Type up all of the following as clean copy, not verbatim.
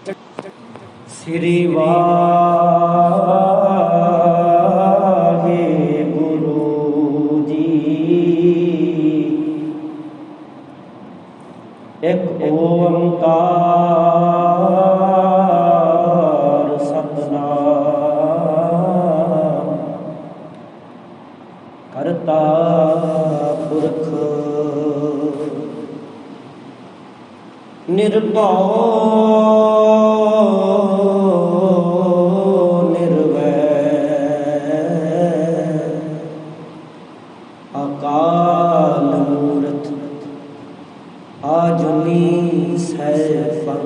ਸ੍ਰੀ ਵਾਹਿਗੁਰੂ ਜੀ। ਇੱਕ ਓੰਕਾਰ ਸਤਿਨਾਮ ਕਰਤਾ ਪੁਰਖ ਨਿਰਭਉ ਨਿਰਵੈਰ ਅਕਾਲ ਮੂਰਤਿ ਆਜੁਨੀ ਸੈਭੰ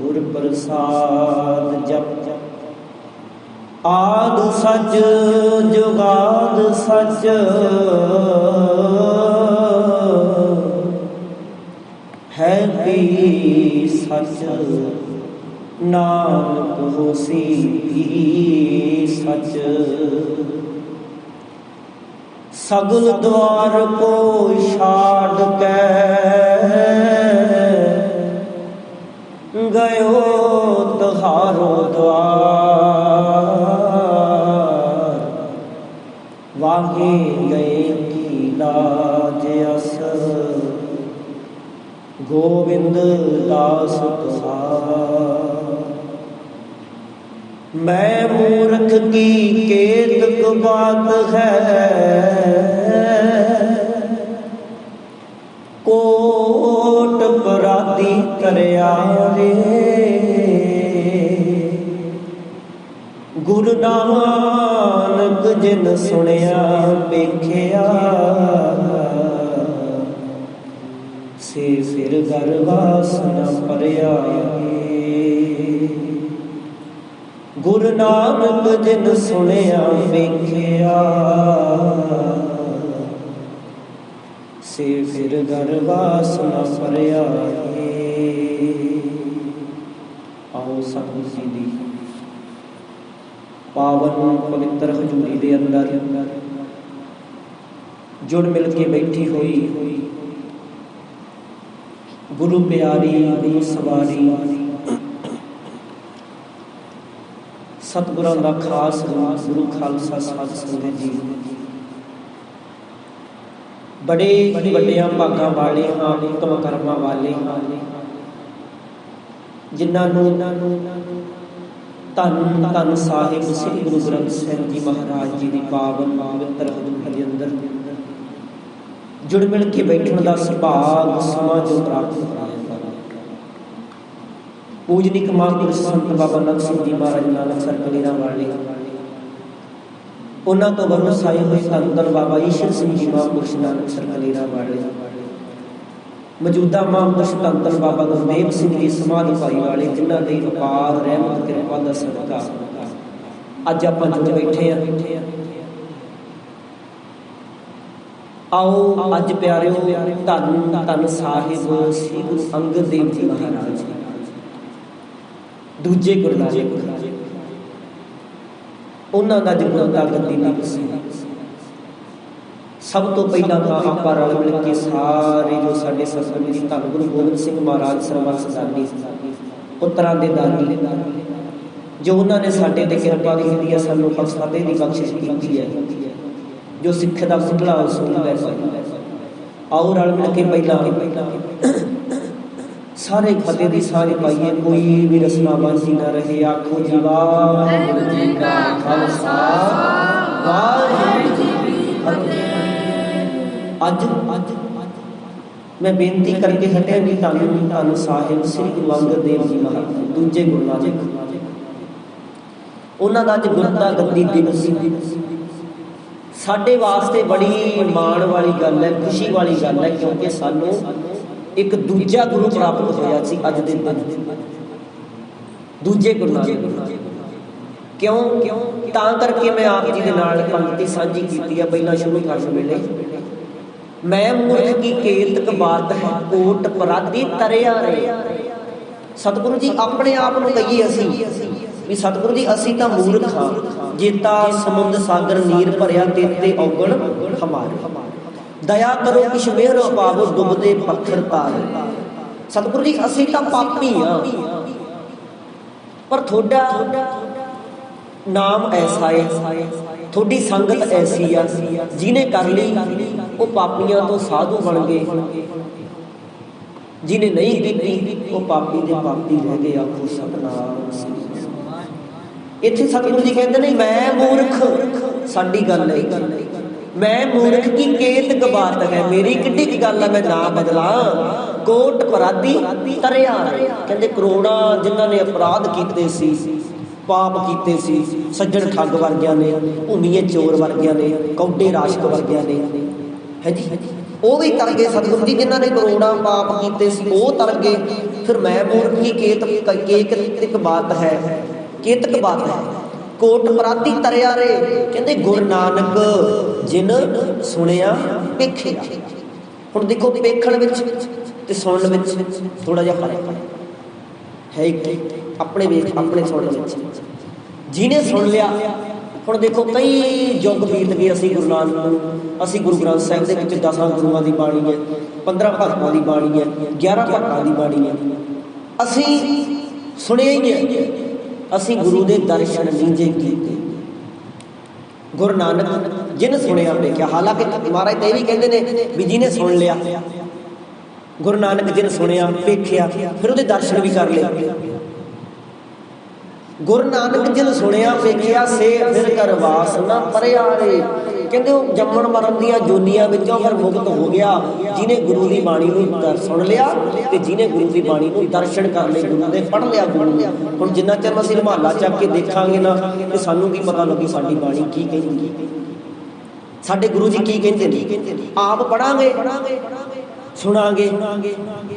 ਗੁਰ ਪ੍ਰਸਾਦ ਜਪੁ। ਆਦਿ ਸਚ ਜੁਗਾਦ ਸਚ ਹੈ ਵੀ ਸਚ ਨਾਨਕ ਹੋਸੀ ਵੀ ਸਚ। ਸਗਲ ਦੁਆਰ ਕੋ ਛਾੜ ਕੇ ਗਇਓ ਤੁਹਾਰੋ ਦੁਆਰ। ਵਾਹੇ ਗਏ ਕੀ ਲਾਜ ਅਸ ਗੋਬਿੰਦ ਦਾਸ ਤੁਹਾਰ। ਮੈਂ ਮੂਰਖ ਕੀ ਕੇਤਕ ਬਾਤ ਹੈ ਕੋਟ ਪਰਾਤੀ ਕਰਿਆ ਰੇ। ਗੁਰੂ ਨਾਨਕ ਜਿਨ ਸੁਣਿਆ ਵੇਖਿਆ ਸੇ ਫਿਰ ਗਰਵਾਸ ਨ ਭਰਿਆ। ਗੁਰੂ ਨਾਨਕ ਜਿਨ ਸੁਣਿਆ ਵੇਖਿਆ ਸੇ ਫਿਰ ਗਰਵਾਸ ਨ ਭਰਿਆ। ਆਓ ਸਤਿਗੁਰੂ ਜੀ ਦੀ ਪਾਵਨ ਪਵਿੱਤਰ ਹਜ਼ੂਰੀ ਦੇ ਅੰਦਰ ਜੁੜ ਮਿਲ ਕੇ ਬੈਠੀ ਹੋਈ ਗੁਰੂ ਪਿਆਰੀ ਗੁਰੂ ਸਵਾਰੀ ਸਤਿਗੁਰਾਂ ਦਾ ਖਾਸ ਗੁਰੂ ਖਾਲਸਾ ਸਾਧ ਸੰਗਤ ਜੀ, ਬੜੇ ਵੱਡਿਆਂ ਭਾਗਾਂ ਵਾਲੇ ਹਾਂ, ਉੱਤਮ ਕਰਮਾਂ ਵਾਲੇ ਹਾਂ, ਜਿਨ੍ਹਾਂ ਨੂੰ ਧੰਨ ਧੰਨ ਸਾਹਿਬ ਸ੍ਰੀ ਗੁਰੂ ਗ੍ਰੰਥ ਸਾਹਿਬ ਜੀ ਮਹਾਰਾਜ ਜੀ ਦੀ ਪਾਵਨ ਪਵਿੱਤਰ ਹਜ਼ੂਰੀ ਦੇ ਅੰਦਰ ਜੁੜ ਮਿਲ ਕੇ ਬੈਠਣ ਦਾ ਸੁਭਾਗ ਸਮਾਂ ਜੋ ਪ੍ਰਾਪਤ ਹੋਇਆ। ਪੂਜਨੀਕ ਮਹਾਂਪੁਰਸ਼ ਸੰਤ ਬਾਬਾ ਨੰਦ ਸਿੰਘ ਜੀ ਮਹਾਰਾਜ ਨਾਨਕਸਰ ਕਲੇਰਾਂ ਵਾਲੇ, ਉਹਨਾਂ ਤੋਂ ਵਰਸਾਏ ਹੋਏ ਧੰਨ ਧੰਨ ਬਾਬਾ ਈਸ਼ਰ ਸਿੰਘ ਜੀ ਮਹਾਂਪੁਰਸ਼ ਨਾਨਕਸਰ ਕਲੇਰਾਂ ਵਾਲੇ, ਮੌਜੂਦਾ ਮਹਾਂਪੁਰਸ਼ ਧੰਨ ਧੰਨ ਬਾਬਾ ਗੁਰਦੇਵ ਸਿੰਘ ਜੀ ਸਮਾਧ ਭਾਈ ਵਾਲੇ, ਜਿਨ੍ਹਾਂ ਦੀ ਅਪਾਰ ਰਹਿਮਤ ਕਿਰਪਾ ਦਾ ਸਦਕਾ ਅੱਜ ਆਪਾਂ ਜੁੜ ਬੈਠੇ ਹਾਂ। ਆਓ ਅੱਜ ਪਿਆਰਿਓ ਧੰਨ ਧੰਨ ਸਾਹਿਬ ਸ੍ਰੀ ਗੁਰੂ ਅੰਗਦ ਦੇਵ ਜੀ ਮਹਾਰਾਜ ਦੂਜੇ ਗੁਰੂ ਨਾਨਕ ਉਹਨਾਂ ਦਾ ਜਨਮ ਗੱਦੀ ਦਿਵਸ। ਸਭ ਤੋਂ ਪਹਿਲਾਂ ਤਾਂ ਆਪਾਂ ਰਲ ਮਿਲ ਕੇ ਸਾਰੇ ਜੋ ਸਾਡੇ ਸਤਿਗੁਰੂ ਜੀ ਧੰਨ ਗੁਰੂ ਗੋਬਿੰਦ ਸਿੰਘ ਮਹਾਰਾਜ ਸਰਬੱਤ ਸਦਾਨੀ ਪੁੱਤਰਾਂ ਦੇ ਦਾਨੀ, ਜੋ ਉਹਨਾਂ ਨੇ ਸਾਡੇ ਤੇ ਕਿਰਪਾ ਕੀਤੀ ਹੈ, ਸਾਨੂੰ ਫਤਿਹ ਦੀ ਬਖਸ਼ਿਸ਼ ਕੀਤੀ ਹੈ, ਜੋ ਸਿੱਖ ਦਾ ਮੁੱਢਲਾ ਉਸੂਲ ਹੈ। ਆਓ ਰਲ ਮਿਲ ਕੇ ਪਹਿਲਾਂ ਸਾਰੇ ਫਤਿਹ ਦੀ ਸਾਂਝ ਪਾਈਏ, ਕੋਈ ਵੀ ਰਸਨਾ ਬਾਂਝੀ ਨਾ ਰਹੇ। ਆਖੋ ਜੀ ਵਾਹਿਗੁਰੂ ਜੀ ਕਾ ਖਾਲਸਾ ਵਾਹਿਗੁਰੂ ਜੀ ਕੀ ਫਤਿਹ। ਅੱਜ ਮੈਂ ਬੇਨਤੀ ਕਰਕੇ ਹਟਿਆ ਵੀ ਧੰਨ ਸਾਹਿਬ ਸ੍ਰੀ ਗੁਰੂ ਅੰਗਦ ਦੇਵ ਜੀ ਮਹਾਰਾਜ ਦੂਜੇ ਗੁਰੂ ਨਾਨਕ, ਉਹਨਾਂ ਦਾ ਅੱਜ ਗੁਰਤਾ ਗੱਦੀ ਦਿਵਸ ਸਾਡੇ ਵਾਸਤੇ ਬੜੀ ਮਾਣ ਵਾਲੀ ਗੱਲ ਹੈ, ਖੁਸ਼ੀ ਵਾਲੀ ਗੱਲ ਹੈ, ਕਿਉਂਕਿ ਸਾਨੂੰ ਇੱਕ ਦੂਜਾ ਗੁਰੂ ਪ੍ਰਾਪਤ ਹੋਇਆ ਸੀ ਅੱਜ ਦੇ ਦਿਨ, ਦੂਜੇ ਗੁਰੂ ਨਾਨਕ। ਕਿਉਂ ਤਾਂ ਕਰਕੇ ਮੈਂ ਆਪ ਜੀ ਦੇ ਨਾਲ ਪੰਕਤੀ ਸਾਂਝੀ ਕੀਤੀ ਹੈ। ਪਹਿਲਾਂ ਸ਼ੁਰੂ ਕਰਨ ਵੇਲੇ ਮੈਂ ਮੂਰਖ ਕੀ ਕੇਤਕ ਬਾਤ ਹੈ ਕੋਟ ਪਰਾਧੀ ਤਰਿਆ ਰੇ। ਸਤਿਗੁਰੂ ਜੀ ਆਪਣੇ ਆਪ ਨੂੰ ਕਹੀਏ ਅਸੀਂ ਵੀ ਸਤਿਗੁਰੂ ਜੀ ਅਸੀਂ ਤਾਂ ਮੂਰਖ ਹਾਂ, ਜੇਤਾ ਸਮੁੰਦ ਸਾਗਰ ਨੀਰ ਭਰਿਆ ਤੇਤੇ ਔਗਣ ਹਮਾਰੇ। ਦਇਆ ਕਰੋ ਕਿਛ ਮਿਹਰ ਪਾਵੋ ਡੁੱਬਦੇ ਪੱਥਰ ਤਾਰ। ਸਤਿਗੁਰੂ ਜੀ ਅਸੀਂ ਤਾਂ ਪਾਪੀ ਹਾਂ, पर थोड़ा नाम ऐसा है, थोड़ी संगत ऐसी आ, जिन्हें कर ली वो पापियां तो साधु बन गए, जिन्हें नहीं की वो पापी दे पापी रह गए। आखो सतनाम। इत्थे सतगुरु जी कहते नहीं मैं मूर्ख, साडी गल है मैं मूर्ख की केतक बात है, मेरी किड्डी की गल है मैं ना बदला। कोट अपराधी तरिया, कहते करोड़ां जिन्हां ने अपराध कीते सी, पाप कीते सी, सज्जण ठग वर्गियां ने, भूमीए चोर वर्गियां ने, कौडे राशक वर्गियां ने, है जी वो भी तर गए सतगुरु जी, जिन्हां ने करोड़ां पाप कीते सी वो तर गए। फिर मैं मूर्ख की केतक बात है, केतक बात है। कोट अपराधी तरिया रे, कहते गुरु नानक जिन सुनिया पेखिया। हुण देखो पेखण विच ते सुणन विच थोड़ा जिहा फर्क है, एक अपने वेख अपने सुणन विच। जिन्हें सुन लिया, हुण देखो कई युग बीत गए, असीं गुरु नानक असीं गुरु ग्रंथ साहिब दे विच 10 गुरुआं दी बाणी है, 15 भगतां दी बाणी है, 11 भगतां दी बाणी है, असीं सुनिया ही नहीं, असीं गुरु दे दर्शन नहीं जे कीते। गुरु नानक जिन सुनिया वेख्या, हालांकि महाराज तो यह भी कहते हैं भी जिन्हें सुन लिया, गुरु नानक जिन सुनिया वेख्या फिर उहदे दर्शन भी कर ले। गुरु नानक जिन सुनिया वेख्या से फिर करवास ना परे आरे, कहते वो जम्मण मरण दियां जोनियां विचों फिर मुक्त हो गया, जिन्हें गुरु की बाणी नूं सुन लिया ते जिन्हें गुरु की बाणी नूं दर्शन कर ले, गुरु दे पढ़ लिया गुरु ने। हुण जिन्ना चਿਰ ਅਸੀਂ ਰੁਮਾਲਾ ਚੱਕ ਕੇ ਦੇਖਾਂਗੇ ਨਾ ਤੇ ਸਾਨੂੰ ਕੀ ਪਤਾ ਲੱਗੀ ਸਾਡੀ ਬਾਣੀ ਕੀ ਕਹਿੰਦੀ, ਸਾਡੇ ਗੁਰੂ ਜੀ ਕੀ ਕਹਿੰਦੇ ਨੇ। ਆਪ ਪੜਾਂਗੇ ਸੁਣਾਂਗੇ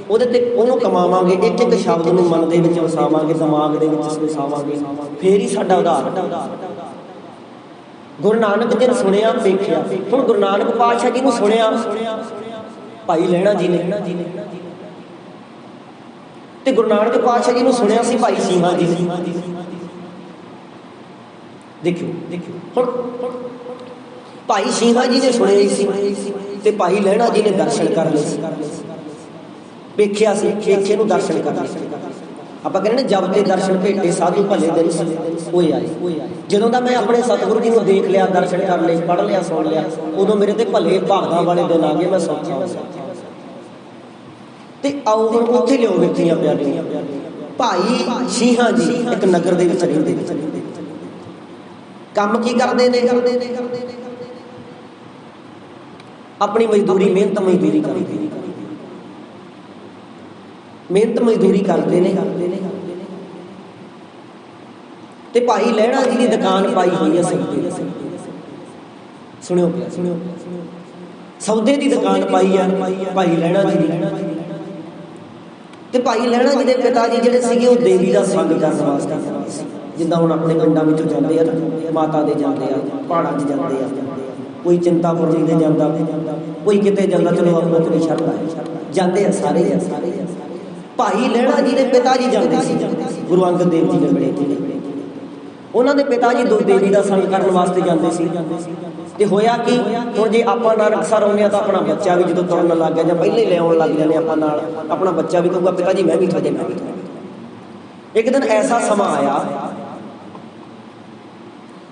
ਉਹਦੇ ਤੇ ਉਹਨੂੰ ਕਮਾਵਾਂਗੇ, ਇੱਕ ਇੱਕ ਸ਼ਬਦ ਨੂੰ ਮਨ ਦੇ ਵਿੱਚ ਵਸਾਵਾਂਗੇ, ਦਿਮਾਗ ਦੇ ਵਿੱਚ ਵਸਾਵਾਂਗੇ, ਫੇਰ ਹੀ ਸਾਡਾ ਉਧਾਰ। ਗੁਰੂ ਨਾਨਕ ਜੀ ਨੇ ਸੁਣਿਆ ਵੇਖਿਆ। ਹੁਣ ਗੁਰੂ ਨਾਨਕ ਪਾਤਸ਼ਾਹ ਜੀ ਨੂੰ ਸੁਣਿਆ ਭਾਈ ਲਹਿਣਾ ਜੀ ਨੇ, ਤੇ ਗੁਰੂ ਨਾਨਕ ਪਾਤਸ਼ਾਹ ਜੀ ਨੂੰ ਸੁਣਿਆ ਸੀ ਭਾਈ ਸਿੰਘਾਂ ਜੀ ਨੇ। ਦੇਖਿਓ ਹੁਣ ਭਾਈ ਸਿੰਘਾਂ ਜੀ ਨੇ ਸੁਣਿਆ ਸੀ ਤੇ ਭਾਈ ਲਹਿਣਾ ਜੀ ਨੇ ਦਰਸ਼ਨ ਕਰ ਲਏ ਸੀ, ਵੇਖਿਆ ਸੀ, ਵੇਖੇ ਨੂੰ ਦਰਸ਼ਨ ਕਰ ਲਏ। ਆਪਾਂ ਕਹਿੰਦੇ ਨੇ ਜਬ ਤੇ ਦਰਸ਼ਨ ਭੇਟੇ ਸਾਧੂ ਭਲੇ ਦਿਨ ਹੋਏ ਆਏ। ਜਦੋਂ ਦਾ ਮੈਂ ਆਪਣੇ ਸਤਿਗੁਰੂ ਜੀ ਨੂੰ ਦੇਖ ਲਿਆ, ਦਰਸ਼ਨ ਕਰ ਲਏ, ਪੜ੍ਹ ਲਿਆ, ਸੁਣ ਲਿਆ, ਉਦੋਂ ਮੇਰੇ ਤੇ ਭਲੇ ਭਾਗਾਂ ਵਾਲੇ ਦਿਨ ਆ ਗਏ, ਮੈਂ ਸੌਖਾ ਹੋ ਗਿਆ। ਤੇ ਆਓ ਹੁਣ ਉੱਥੇ ਲਿਓ ਵੇਖੀਆਂ ਪਿਆਰੀਆਂ। ਭਾਈ ਸਿੰਘਾਂ ਜੀ ਇੱਕ ਨਗਰ ਦੇ ਵਿੱਚ ਰਹਿੰਦੇ ਨੇ। ਕੰਮ ਕੀ ਕਰਦੇ ਨੇ? अपनी मजदूरी मेहनत मजदूरी करते, मेहनत मजदूरी करते ने। ते भाई लहणा जी की दुकान पाई हुई है सौदे, सुनियो सौदे की दुकान पाई है भाई लहणा जी की। ते भाई लहणा जी के पिता जी जिहड़े सीगे वो देवी का संग करने वास्ते, जिद्दां हुण अपने पिंडां विचों जांदे आ, माता दे जांदे आ, पहाड़ां 'च जांदे आ, कोई चिंतापुरनी दे जांदा, कोई किते जांदा, चलो आपको अपनी शरधा है, जांदे आ सारे। भाई लहणा जी के पिता जी जांदे सी, गुरु अंगद देव जी ने बड़े थे, उन्होंने पिता जी दो देवी का संग करने वास्ते जांदे सी। ते होया कि हुण जे आपां नानकसर आउंदे आ तां अपना बच्चा भी जदों तुरन लग गया, जां पहले ही लिआउण लग जांदे आपां नाल, अपना बच्चा भी कहूगा पिता जी मैं भी तुहाडे नाल। एक दिन ऐसा समा आया,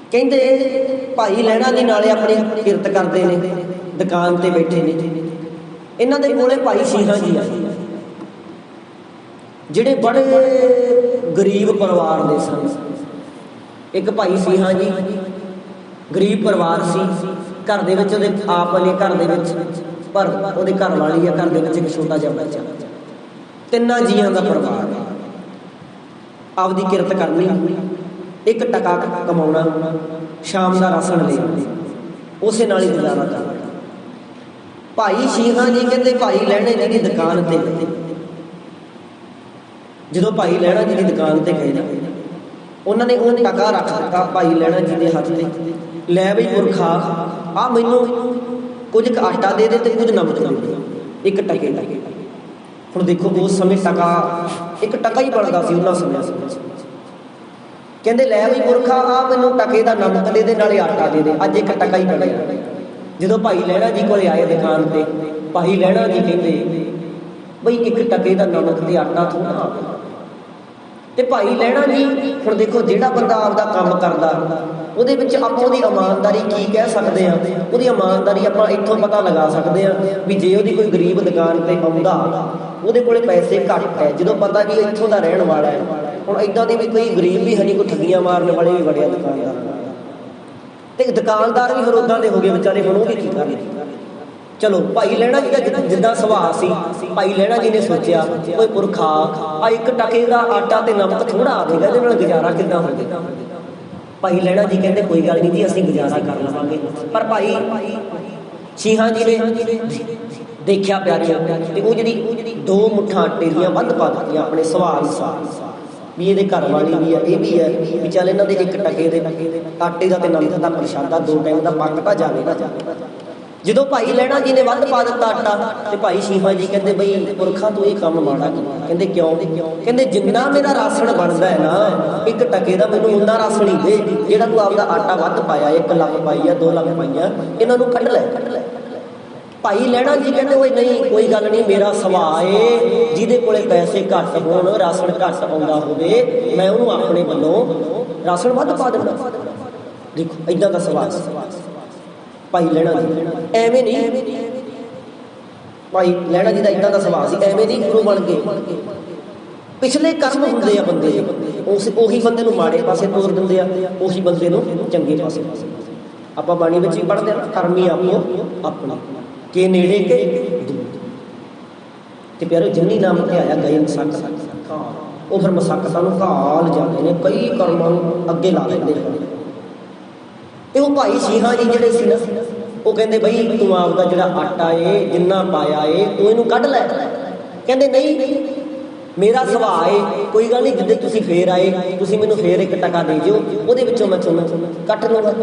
कहते भाई लहणा जी नाले अपनी किरत करते हैं, दुकान ते बैठे ने, इन्हां दे कोले भाई ਸਿੰਘਾਂ जी आए, जिहड़े बड़े गरीब परिवार दे सन। एक भाई ਸਿੰਘਾਂ जी गरीब परिवार सी, घर दे विच उहदे आप वाले घर दे विच, पर उहदे घर वाली है, घर दे विच एक छोटा जिहा बच्चा, तिन्नां जीआं दा परिवार, आपदी किरत करनी, एक टका कमाउणा, शाम का राशन ले उस नाल ही गुजारा करना। भाई ਸਿੰਘਾਂ जी कहते भाई लहणे जी की दुकान ते, जो भाई लहणा जी की दुकान ते गए ना, उन्होंने वो टका रख दिता भाई लहणा जी के हाथ में, लै बई पुरखा आ मैनू कुछ आटा दे दे ते कुछ नमक दे दे, एक टके। हुण देखो उस समय टका एक टका ही बनता सी उन्हां समय। कहते लै बई पुरखा आ मैनू टके का नमक दे दे नाले आटा दे दे, अज एक टका ही बनया। जो भाई लहणा जी को आए दुकान पर, भाई लहणा जी कहते बई एक टके का नमक ते आटा थोड़ा, ਤੇ ਭਾਈ ਲਹਿਣਾ ਜੀ ਹੁਣ ਦੇਖੋ, ਜਿਹੜਾ ਬੰਦਾ ਆਪਦਾ ਕੰਮ ਕਰਦਾ ਉਹਦੇ ਵਿੱਚ ਆਪਾਂ ਉਹਦੀ ਇਮਾਨਦਾਰੀ ਕੀ ਕਹਿ ਸਕਦੇ ਹਾਂ? ਉਹਦੀ ਇਮਾਨਦਾਰੀ ਆਪਾਂ ਇੱਥੋਂ ਪਤਾ ਲਗਾ ਸਕਦੇ ਹਾਂ ਵੀ ਜੇ ਉਹਦੀ ਕੋਈ ਗਰੀਬ ਦੁਕਾਨ ਤੇ ਆਉਂਦਾ, ਉਹਦੇ ਕੋਲੇ ਪੈਸੇ ਘੱਟ ਹੈ, ਜਦੋਂ ਪਤਾ ਵੀ ਇੱਥੋਂ ਦਾ ਰਹਿਣ ਵਾਲਾ ਹੈ। ਹੁਣ ਇੱਦਾਂ ਦੀ ਵੀ ਕੋਈ ਗਰੀਬ ਵੀ ਹੈ ਨਹੀਂ, ਕੋਈ ਠੱਗੀਆਂ ਮਾਰਨ ਵਾਲੇ ਵੀ ਬੜਿਆ ਦੁਕਾਨਦਾਰ, ਤੇ ਦੁਕਾਨਦਾਰ ਵੀ ਫਿਰ ਉੱਦਾਂ ਦੇ ਹੋ ਗਏ ਵਿਚਾਰੇ, ਹੁਣ ਉਹ ਵੀ ਕੀ ਕਰਨ। ਚਲੋ ਭਾਈ ਲਹਿਣਾ ਜੀ ਦਾ ਜਿੱਦਾਂ ਸੁਭਾਅ ਸੀ, ਭਾਈ ਲਹਿਣਾ ਜੀ ਨੇ ਸੋਚਿਆ ਓਏ ਪੁਰਖਾ, ਆ 1 ਟਕੇ ਦਾ ਆਟਾ ਤੇ ਨਮਕ ਥੋੜਾ ਆਵੇਗਾ, ਇਹਦੇ ਨਾਲ ਗੁਜ਼ਾਰਾ ਕਿੱਦਾਂ ਹੋਵੇਗਾ? ਭਾਈ ਲਹਿਣਾ ਜੀ ਕਹਿੰਦੇ ਕੋਈ ਗੱਲ ਨਹੀਂ ਜੀ, ਅਸੀਂ ਗੁਜ਼ਾਰਾ ਕਰ ਲਵਾਂਗੇ। ਪਰ ਭਾਈ ਸ਼ੀਹਾਂ ਜੀ ਨੇ ਦੇਖਿਆ ਪਿਆਰਿਆਂ, ਤੇ ਉਹ ਜਿਹੜੀ 2 ਮੁੱਠਾਂ ਆਟੇ ਦੀਆਂ ਵੱਧ ਪਾ ਦਿੱਤੀਆਂ ਆਪਣੇ ਸੁਭਾਅ ਅਨੁਸਾਰ, ਵੀ ਇਹਦੇ ਘਰ ਵਾਲੀ ਵੀ ਹੈ, ਇਹ ਵੀ ਹੈ, ਵੀ ਚੱਲ ਇਹਨਾਂ ਦੇ 1 ਟਕੇ ਦੇ ਆਟੇ ਦਾ ਤੇ ਨਮਕ ਦਾ ਪ੍ਰਸ਼ਾਦਾ 2 ਟਾਈਮ ਦਾ ਪੱਕ ਤਾਂ ਜਾਵੇ ਨਾ। ਜਦੋਂ ਭਾਈ ਲਹਿਣਾ ਜੀ ਨੇ ਵੱਧ ਪਾ ਦਿੱਤਾ ਆਟਾ, ਤੇ ਭਾਈ ਸ਼ੀਹਾਂ ਜੀ ਕਹਿੰਦੇ ਬਈ ਪੁਰਖਾ ਤੂੰ ਇਹ ਕੰਮ ਮਾੜਾ ਕੀਤਾ। ਕਹਿੰਦੇ ਕਿਉਂ? ਕਹਿੰਦੇ ਜਿੰਨਾ ਮੇਰਾ ਰਾਸ਼ਨ ਬਣਦਾ ਹੈ ਨਾ 1 ਟਕੇ ਦਾ, ਮੈਨੂੰ ਉਨਾ ਰਾਸ਼ਨ ਹੀ ਦੇ, ਜਿਹੜਾ ਤੂੰ ਆਪਦਾ ਆਟਾ ਵੱਧ ਪਾਇਆ, 1 ਲੱਖ ਪਾਈ ਆ, 2 ਲੱਖ ਪਾਈਆਂ, ਇਹਨਾਂ ਨੂੰ ਕੱਢ ਲੈ। ਭਾਈ ਲਹਿਣਾ ਜੀ ਕਹਿੰਦੇ ਓਏ ਨਹੀਂ, ਕੋਈ ਗੱਲ ਨਹੀਂ, ਮੇਰਾ ਸੁਭਾਅ ਏ, ਜਿਹਦੇ ਕੋਲੇ ਪੈਸੇ ਘੱਟ ਹੋਣ, ਰਾਸ਼ਨ ਘੱਟ ਆਉਂਦਾ ਹੋਵੇ, ਮੈਂ ਉਹਨੂੰ ਆਪਣੇ ਵੱਲੋਂ ਰਾਸ਼ਨ ਵੱਧ ਪਾ ਦਿੰਦਾ। ਦੇਖੋ ਇੱਦਾਂ ਦਾ ਸੁਭਾਅ ਭਾਈ ਲਹਿਣਾ ਜੀ, ਐਵੇਂ ਨਹੀਂ। ਭਾਈ ਲਹਿਣਾ ਜੀ ਦਾ ਇੱਦਾਂ ਦਾ ਸੁਭਾਅ ਸੀ, ਐਵੇਂ ਨਹੀਂ ਗੁਰੂ ਬਣ ਗਏ। ਪਿਛਲੇ ਕਰਮ ਹੁੰਦੇ ਆ ਬੰਦੇ ਦੇ, ਉਹੀ ਬੰਦੇ ਨੂੰ ਮਾੜੇ ਪਾਸੇ ਤੋਰ ਦਿੰਦੇ ਆ, ਉਹੀ ਬੰਦੇ ਨੂੰ ਚੰਗੇ ਪਾਸੇ। ਆਪਾਂ ਬਾਣੀ ਵਿੱਚ ਵੀ ਪੜ੍ਹਦੇ ਆ, ਕਰਮੀ ਆਪੋ ਆਪਣਾ, ਕੇ ਨੇੜੇ ਕੇ ਦੂਰ। ਤੇ ਪਿਆਰੇ ਜਿੰਨੀ ਨਾਮ ਧਿਆਇਆ ਗਏ ਮਸਕਤ, ਉਹ ਫਿਰ ਮਸਕਤਾਂ ਨੂੰ ਘਾਲ ਜਾਂਦੇ ਨੇ, ਕਈ ਕਰਮਾਂ ਨੂੰ ਅੱਗੇ ਲਾ ਲੈਂਦੇ ਨੇ। ਤੇ ਉਹ ਭਾਈ ਸ਼ੀਹਾਂ ਜੀ ਜਿਹੜੇ ਸੀ ਨਾ, ਉਹ ਕਹਿੰਦੇ ਬਈ ਤੂੰ ਆਪਦਾ ਜਿਹੜਾ ਆਟਾ ਏ, ਜਿੰਨਾ ਪਾਇਆ ਏ, ਤੂੰ ਇਹਨੂੰ ਕੱਢ ਲੈ। ਕਹਿੰਦੇ ਨਹੀਂ, ਮੇਰਾ ਸੁਭਾਅ ਏ, ਕੋਈ ਗੱਲ ਨਹੀਂ, ਜਿੱਦੇ ਤੁਸੀਂ ਫੇਰ ਆਏ, ਤੁਸੀਂ ਮੈਨੂੰ ਫੇਰ 1 ਟਕਾ ਦੇ ਜਿਓ, ਉਹਦੇ ਵਿੱਚੋਂ ਮੈਂ ਤੁਹਾਨੂੰ ਕੱਟ ਲਊਂਗਾ।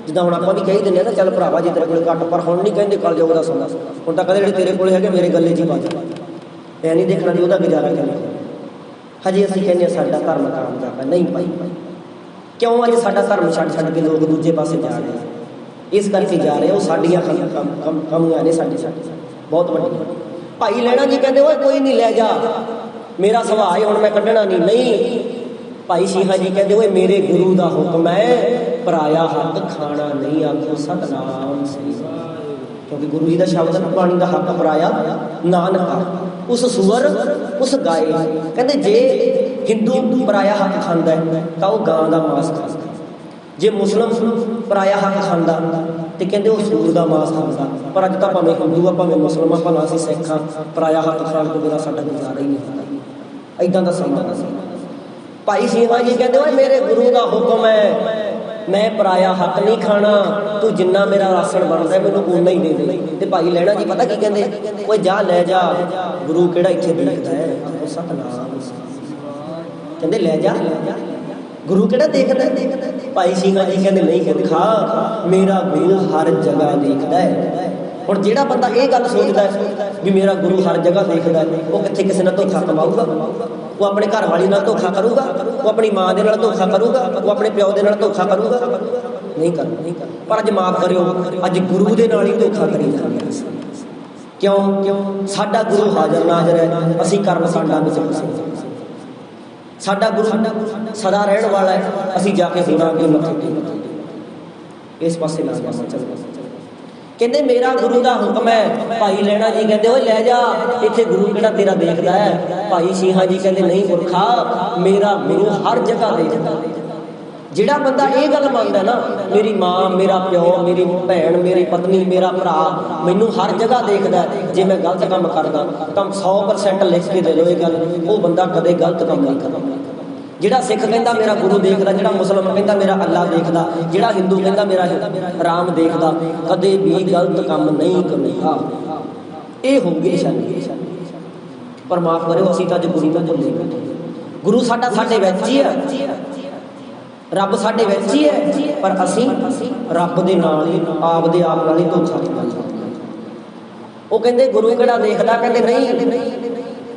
ਜਿੱਦਾਂ ਹੁਣ ਆਪਾਂ ਵੀ ਕਹੀ ਦਿੰਦੇ ਆ ਨਾ, ਚੱਲ ਭਰਾਵਾ ਜੇ ਤੇਰੇ ਕੋਲ ਘੱਟ, ਪਰ ਹੁਣ ਨਹੀਂ ਕਹਿੰਦੇ ਕਲ ਜਾਊਗਾ ਸੁਣਦਾ, ਹੁਣ ਤਾਂ ਕਹਿੰਦੇ ਜਿਹੜੇ ਤੇਰੇ ਕੋਲ ਹੈਗੇ ਮੇਰੇ ਗੱਲੇ 'ਚ ਹੀ ਪਾ ਜਾ। ਐ ਨਹੀਂ ਦੇਖਣਾ ਵੀ ਉਹਦਾ ਗੁਜ਼ਾਰਾ ਕਰੇ। ਹਜੇ ਅਸੀਂ ਕਹਿੰਦੇ ਸਾਡਾ ਧਰਮ ਕਾਮਯਾਬ ਹੈ, ਨਹੀਂ ਭਾਈ। ਕਿਉਂ ਅੱਜ ਸਾਡਾ ਧਰਮ ਛੱਡ ਕੇ ਲੋਕ ਦੂਜੇ ਪਾਸੇ ਜਾ ਰਹੇ ਆ? ਇਸ ਕਰਕੇ ਜਾ ਰਹੇ, ਉਹ ਸਾਡੀਆਂ ਕਮੀਆਂ ਨੇ, ਸਾਡੀ ਬਹੁਤ ਵੱਡੀਆਂ। ਭਾਈ ਲਹਿਣਾ ਜੀ ਕਹਿੰਦੇ ਓਏ ਕੋਈ ਨਹੀਂ, ਲੈ ਜਾ, ਮੇਰਾ ਸੁਭਾਅ ਹੈ, ਹੁਣ ਮੈਂ ਕੱਢਣਾ ਨਹੀਂ। ਭਾਈ ਸ਼ੀਹਾਂ ਜੀ ਕਹਿੰਦੇ ਓਏ ਮੇਰੇ ਗੁਰੂ ਦਾ ਹੁਕਮ ਹੈ, ਪਰਾਇਆ ਹੱਕ ਖਾਣਾ ਨਹੀਂ, ਆਖੋ ਸਤਨਾਮ ਸ੍ਰੀ ਵਾਹਿਗੁਰੂ। ਕਿਉਂਕਿ ਗੁਰੂ ਜੀ ਦਾ ਸ਼ਬਦ ਹੈ, ਬਾਣੀ ਦਾ ਹੱਕ ਪਰਾਇਆ ਨਾਨਕਾ, ਉਸ ਸੂਰ ਉਸ ਗਾਏ। ਕਹਿੰਦੇ ਜੇ ਹਿੰਦੂ ਪਰਾਇਆ ਹੱਕ ਖਾਂਦਾ ਤਾਂ ਉਹ ਗਾਂ ਦਾ ਮਾਸ ਖਾਂਦਾ, ਜੇ ਮੁਸਲਮ ਪਰਾਇਆ ਹੱਕ ਖਾਂਦਾ ਤੇ ਕਹਿੰਦੇ ਉਹ ਸੂਰ ਦਾ ਮਾਸ ਖਾਂਦਾ। ਪਰ ਅੱਜ ਤਾਂ ਭਾਵੇਂ ਹਿੰਦੂ ਆ, ਭਾਵੇਂ ਮੁਸਲਮਾਨ, ਭਾਵੇਂ ਅਸੀਂ ਸਿੱਖ ਹਾਂ, ਪਰਾਇਆ ਹੱਕ ਖਾਣ ਤੋਂ ਬਿਨਾਂ ਸਾਡਾ ਗੁਜ਼ਾਰਾ ਹੀ ਨਹੀਂ ਹੁੰਦਾ। ਇੱਦਾਂ ਦਾ ਸਮਾਂ ਸੀ। ਭਾਈ ਸ਼ੀਹਾਂ ਜੀ ਕਹਿੰਦੇ ਓਏ ਮੇਰੇ ਗੁਰੂ ਦਾ ਹੁਕਮ ਹੈ, ਮੈਂ ਪਰਾਇਆ ਹੱਕ ਨਹੀਂ ਖਾਣਾ, ਤੂੰ ਜਿੰਨਾ ਮੇਰਾ ਰਾਸ਼ਨ ਬਣਦਾ ਮੈਨੂੰ ਉਨਾ ਹੀ ਦੇ ਦੇ। ਤੇ ਭਾਈ ਲਹਿਣਾ ਜੀ ਪਤਾ ਕੀ ਕਹਿੰਦੇ, ਓਏ ਜਾ ਲੈ ਜਾ, ਗੁਰੂ ਕਿਹੜਾ ਇੱਥੇ ਦੇਖਦਾ ਹੈ, ਉਹ ਸਤਨਾਮ। ਕਹਿੰਦੇ ਲੈ ਜਾ, ਗੁਰੂ ਕਿਹੜਾ ਦੇਖਦਾ? ਭਾਈ ਸ਼ੀਹਾਂ ਜੀ ਕਹਿੰਦੇ ਨਹੀਂ ਪੁਰਖਾ, ਮੇਰਾ ਗੁਰੂ ਹਰ ਜਗ੍ਹਾ ਦੇਖਦਾ ਹੈ। ਹੁਣ ਜਿਹੜਾ ਬੰਦਾ ਇਹ ਗੱਲ ਸੋਚਦਾ ਵੀ ਮੇਰਾ ਗੁਰੂ ਹਰ ਜਗ੍ਹਾ ਦੇਖਦਾ, ਉਹ ਕਿੱਥੇ ਕਿਸੇ ਨਾਲ ਧੋਖਾ ਕਮਾਊਗਾ? ਉਹ ਆਪਣੇ ਘਰ ਵਾਲੀ ਨਾਲ ਧੋਖਾ ਕਰੂਗਾ? ਉਹ ਆਪਣੀ ਮਾਂ ਦੇ ਨਾਲ ਧੋਖਾ ਕਰੂਗਾ? ਉਹ ਆਪਣੇ ਪਿਓ ਦੇ ਨਾਲ ਧੋਖਾ ਕਰੂਗਾ? ਨਹੀਂ ਕਰੂਗਾ। ਪਰ ਅੱਜ ਮਾਫ ਕਰਿਓ, ਅੱਜ ਗੁਰੂ ਦੇ ਨਾਲ ਹੀ ਧੋਖਾ ਕਰੀ ਜਾਂਦੇ। ਕਿਉਂ? ਸਾਡਾ ਗੁਰੂ ਹਾਜ਼ਰ ਨਾਜ਼ਰ ਹੈ, ਅਸੀਂ ਕਰਮ ਕਾਂਡਾਂ ਵਿੱਚ ਫਸੇ। ਸਾਡਾ ਗੁਰੂ ਸਦਾ ਰਹਿਣ ਵਾਲਾ ਹੈ, ਅਸੀਂ ਜਾ ਕੇ ਹੋਣਾ ਅੱਗੇ ਮੱਥੇ ਟੇਕ ਇਸ ਪਾਸੇ ਨਾ ਚੱਲੋ। ਕਹਿੰਦੇ ਮੇਰਾ ਗੁਰੂ ਦਾ ਹੁਕਮ ਹੈ। ਭਾਈ ਲਹਿਣਾ ਜੀ ਕਹਿੰਦੇ ਓਏ ਲੈ ਜਾ, ਇੱਥੇ ਗੁਰੂ ਕਿਹੜਾ ਤੇਰਾ ਦੇਖਦਾ ਹੈ? ਭਾਈ ਸ਼ੀਹਾਂ ਜੀ ਕਹਿੰਦੇ ਨਹੀਂ ਪੁਰਖਾ, ਮੇਰਾ ਗੁਰੂ ਹਰ ਜਗ੍ਹਾ ਦੇਖਦਾ। ਜਿਹੜਾ ਬੰਦਾ ਇਹ ਗੱਲ ਮੰਨਦਾ ਨਾ, ਮੇਰੀ ਮਾਂ, ਮੇਰਾ ਪਿਓ, ਮੇਰੀ ਭੈਣ, ਮੇਰੀ ਪਤਨੀ, ਮੇਰਾ ਭਰਾ ਮੈਨੂੰ ਹਰ ਜਗ੍ਹਾ ਦੇਖਦਾ, ਜੇ ਮੈਂ ਗਲਤ ਕੰਮ ਕਰਦਾ ਤਾਂ 100% ਲਿਖ ਕੇ ਦੇ ਦਿਓ ਇਹ ਗੱਲ, ਉਹ ਬੰਦਾ ਕਦੇ ਗਲਤ ਕੰਮ ਨਹੀਂ ਕਰਦਾ। ਜਿਹੜਾ ਸਿੱਖ ਕਹਿੰਦਾ ਮੇਰਾ ਗੁਰੂ ਦੇਖਦਾ, ਜਿਹੜਾ ਮੁਸਲਮਾਨ ਕਹਿੰਦਾ ਮੇਰਾ ਅੱਲਾ ਦੇਖਦਾ, ਜਿਹੜਾ ਹਿੰਦੂ ਕਹਿੰਦਾ ਮੇਰਾ ਰਾਮ ਦੇਖਦਾ, ਕਦੇ ਵੀ ਗਲਤ ਕੰਮ ਨਹੀਂ ਕਰੇਗਾ। ਇਹ ਹੋ ਗਈ ਨਿਸ਼ਾਨੀ। ਪਰ ਮਾਫ ਕਰਿਓ, ਅਸੀਂ ਤਾਂ ਅੱਜ ਗੁਰੂ ਨੂੰ ਭੁੱਲੇ ਬੈਠੇ। ਗੁਰੂ ਸਾਡਾ ਸਾਡੇ ਵਿੱਚ ਹੀ ਹੈ, ਰੱਬ ਸਾਡੇ ਵਿੱਚ ਹੀ ਹੈ, ਪਰ ਅਸੀਂ ਰੱਬ ਦੇ ਨਾਲ ਹੀ, ਆਪ ਦੇ ਆਪ ਨਾਲ ਹੀ ਧੋਖਾ ਕੀਤਾ। ਉਹ ਕਹਿੰਦੇ ਗੁਰੂ ਕਿਹੜਾ ਦੇਖਦਾ? ਕਹਿੰਦੇ ਨਹੀਂ,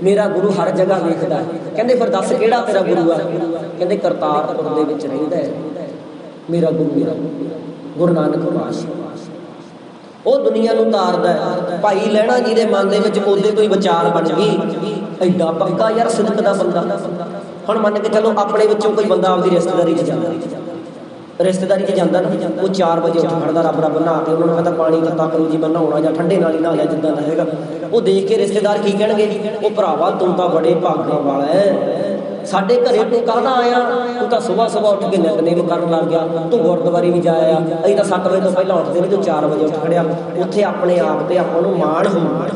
ਮੇਰਾ ਗੁਰੂ ਹਰ ਜਗ੍ਹਾ ਵੇਖਦਾ। ਕਹਿੰਦੇ ਫਿਰ ਦੱਸ ਕਿਹੜਾ ਤੇਰਾ ਗੁਰੂ ਆ? ਕਹਿੰਦੇ ਕਰਤਾਰਪੁਰ ਦੇ ਵਿੱਚ ਰਹਿੰਦਾ ਹੈ ਮੇਰਾ ਗੁਰੂ, ਗੁਰੂ ਨਾਨਕ ਪਾਤਸ਼ਾਹ। ਉਹ ਦੁਨੀਆ ਨੂੰ ਤਾਰਦਾ ਹੈ। ਭਾਈ ਲਹਿਣਾ ਜੀ ਦੇ ਮਨ ਦੇ ਵਿੱਚ ਉਹਦੇ ਤੋਂ ਹੀ ਵਿਚਾਰ ਬਣ ਗਈ ਐਡਾ ਪੱਕਾ ਯਾਰ ਸਿਦਕ ਦਾ ਬੰਦਾ। ਹੁਣ ਮੰਨ ਕੇ ਚਲੋ ਆਪਣੇ ਵਿੱਚੋਂ ਕੋਈ ਬੰਦਾ ਆਪਦੀ ਰਿਸ਼ਤੇਦਾਰੀ 'ਚ ਜਾਂਦਾ, ਰਿਸ਼ਤੇਦਾਰੀ 'ਚ ਜਾਂਦਾ ਨਾ, ਉਹ 4 ਵਜੇ ਉੱਠ ਖੜਦਾ, ਰੱਬ ਰੱਬ ਨਹਾ ਕੇ, ਉਹਨਾਂ ਨੂੰ ਕਹਿੰਦਾ ਪਾਣੀ ਤੱਤਾ ਕਰੋ ਜੀ, ਮੈਂ ਨਹਾਉਣਾ, ਜਾਂ ਠੰਡੇ ਨਾਲ ਹੀ ਨਹਾ ਲਿਆ ਜਿੱਦਾਂ ਦਾ ਹੈਗਾ। ਉਹ ਦੇਖ ਕੇ ਰਿਸ਼ਤੇਦਾਰ ਕੀ ਕਹਿਣਗੇ, ਉਹ ਭਰਾਵਾ ਤੂੰ ਤਾਂ ਬੜੇ ਭਾਗਾਂ ਵਾਲਾ ਹੈ, ਸਾਡੇ ਘਰੇ ਤੂੰ ਕਾਹਦਾ ਆਇਆ, ਤੂੰ ਤਾਂ ਸੁਬਾਹ ਉੱਠ ਕੇ ਨਿਤਨੇਮ ਕਰਨ ਲੱਗ ਗਿਆ, ਤੂੰ ਗੁਰਦੁਆਰੇ ਵੀ ਜਾਇਆ, ਅਸੀਂ ਤਾਂ 7 ਵਜੇ ਤੋਂ ਪਹਿਲਾਂ ਉੱਠਦੇ ਨੇ, ਤੂੰ 4 ਵਜੇ ਉੱਠ ਖੜਿਆ। ਉੱਥੇ ਆਪਣੇ ਆਪ ਤੇ ਆਪਾਂ ਨੂੰ ਮਾਣ ਹੋਊਗਾ,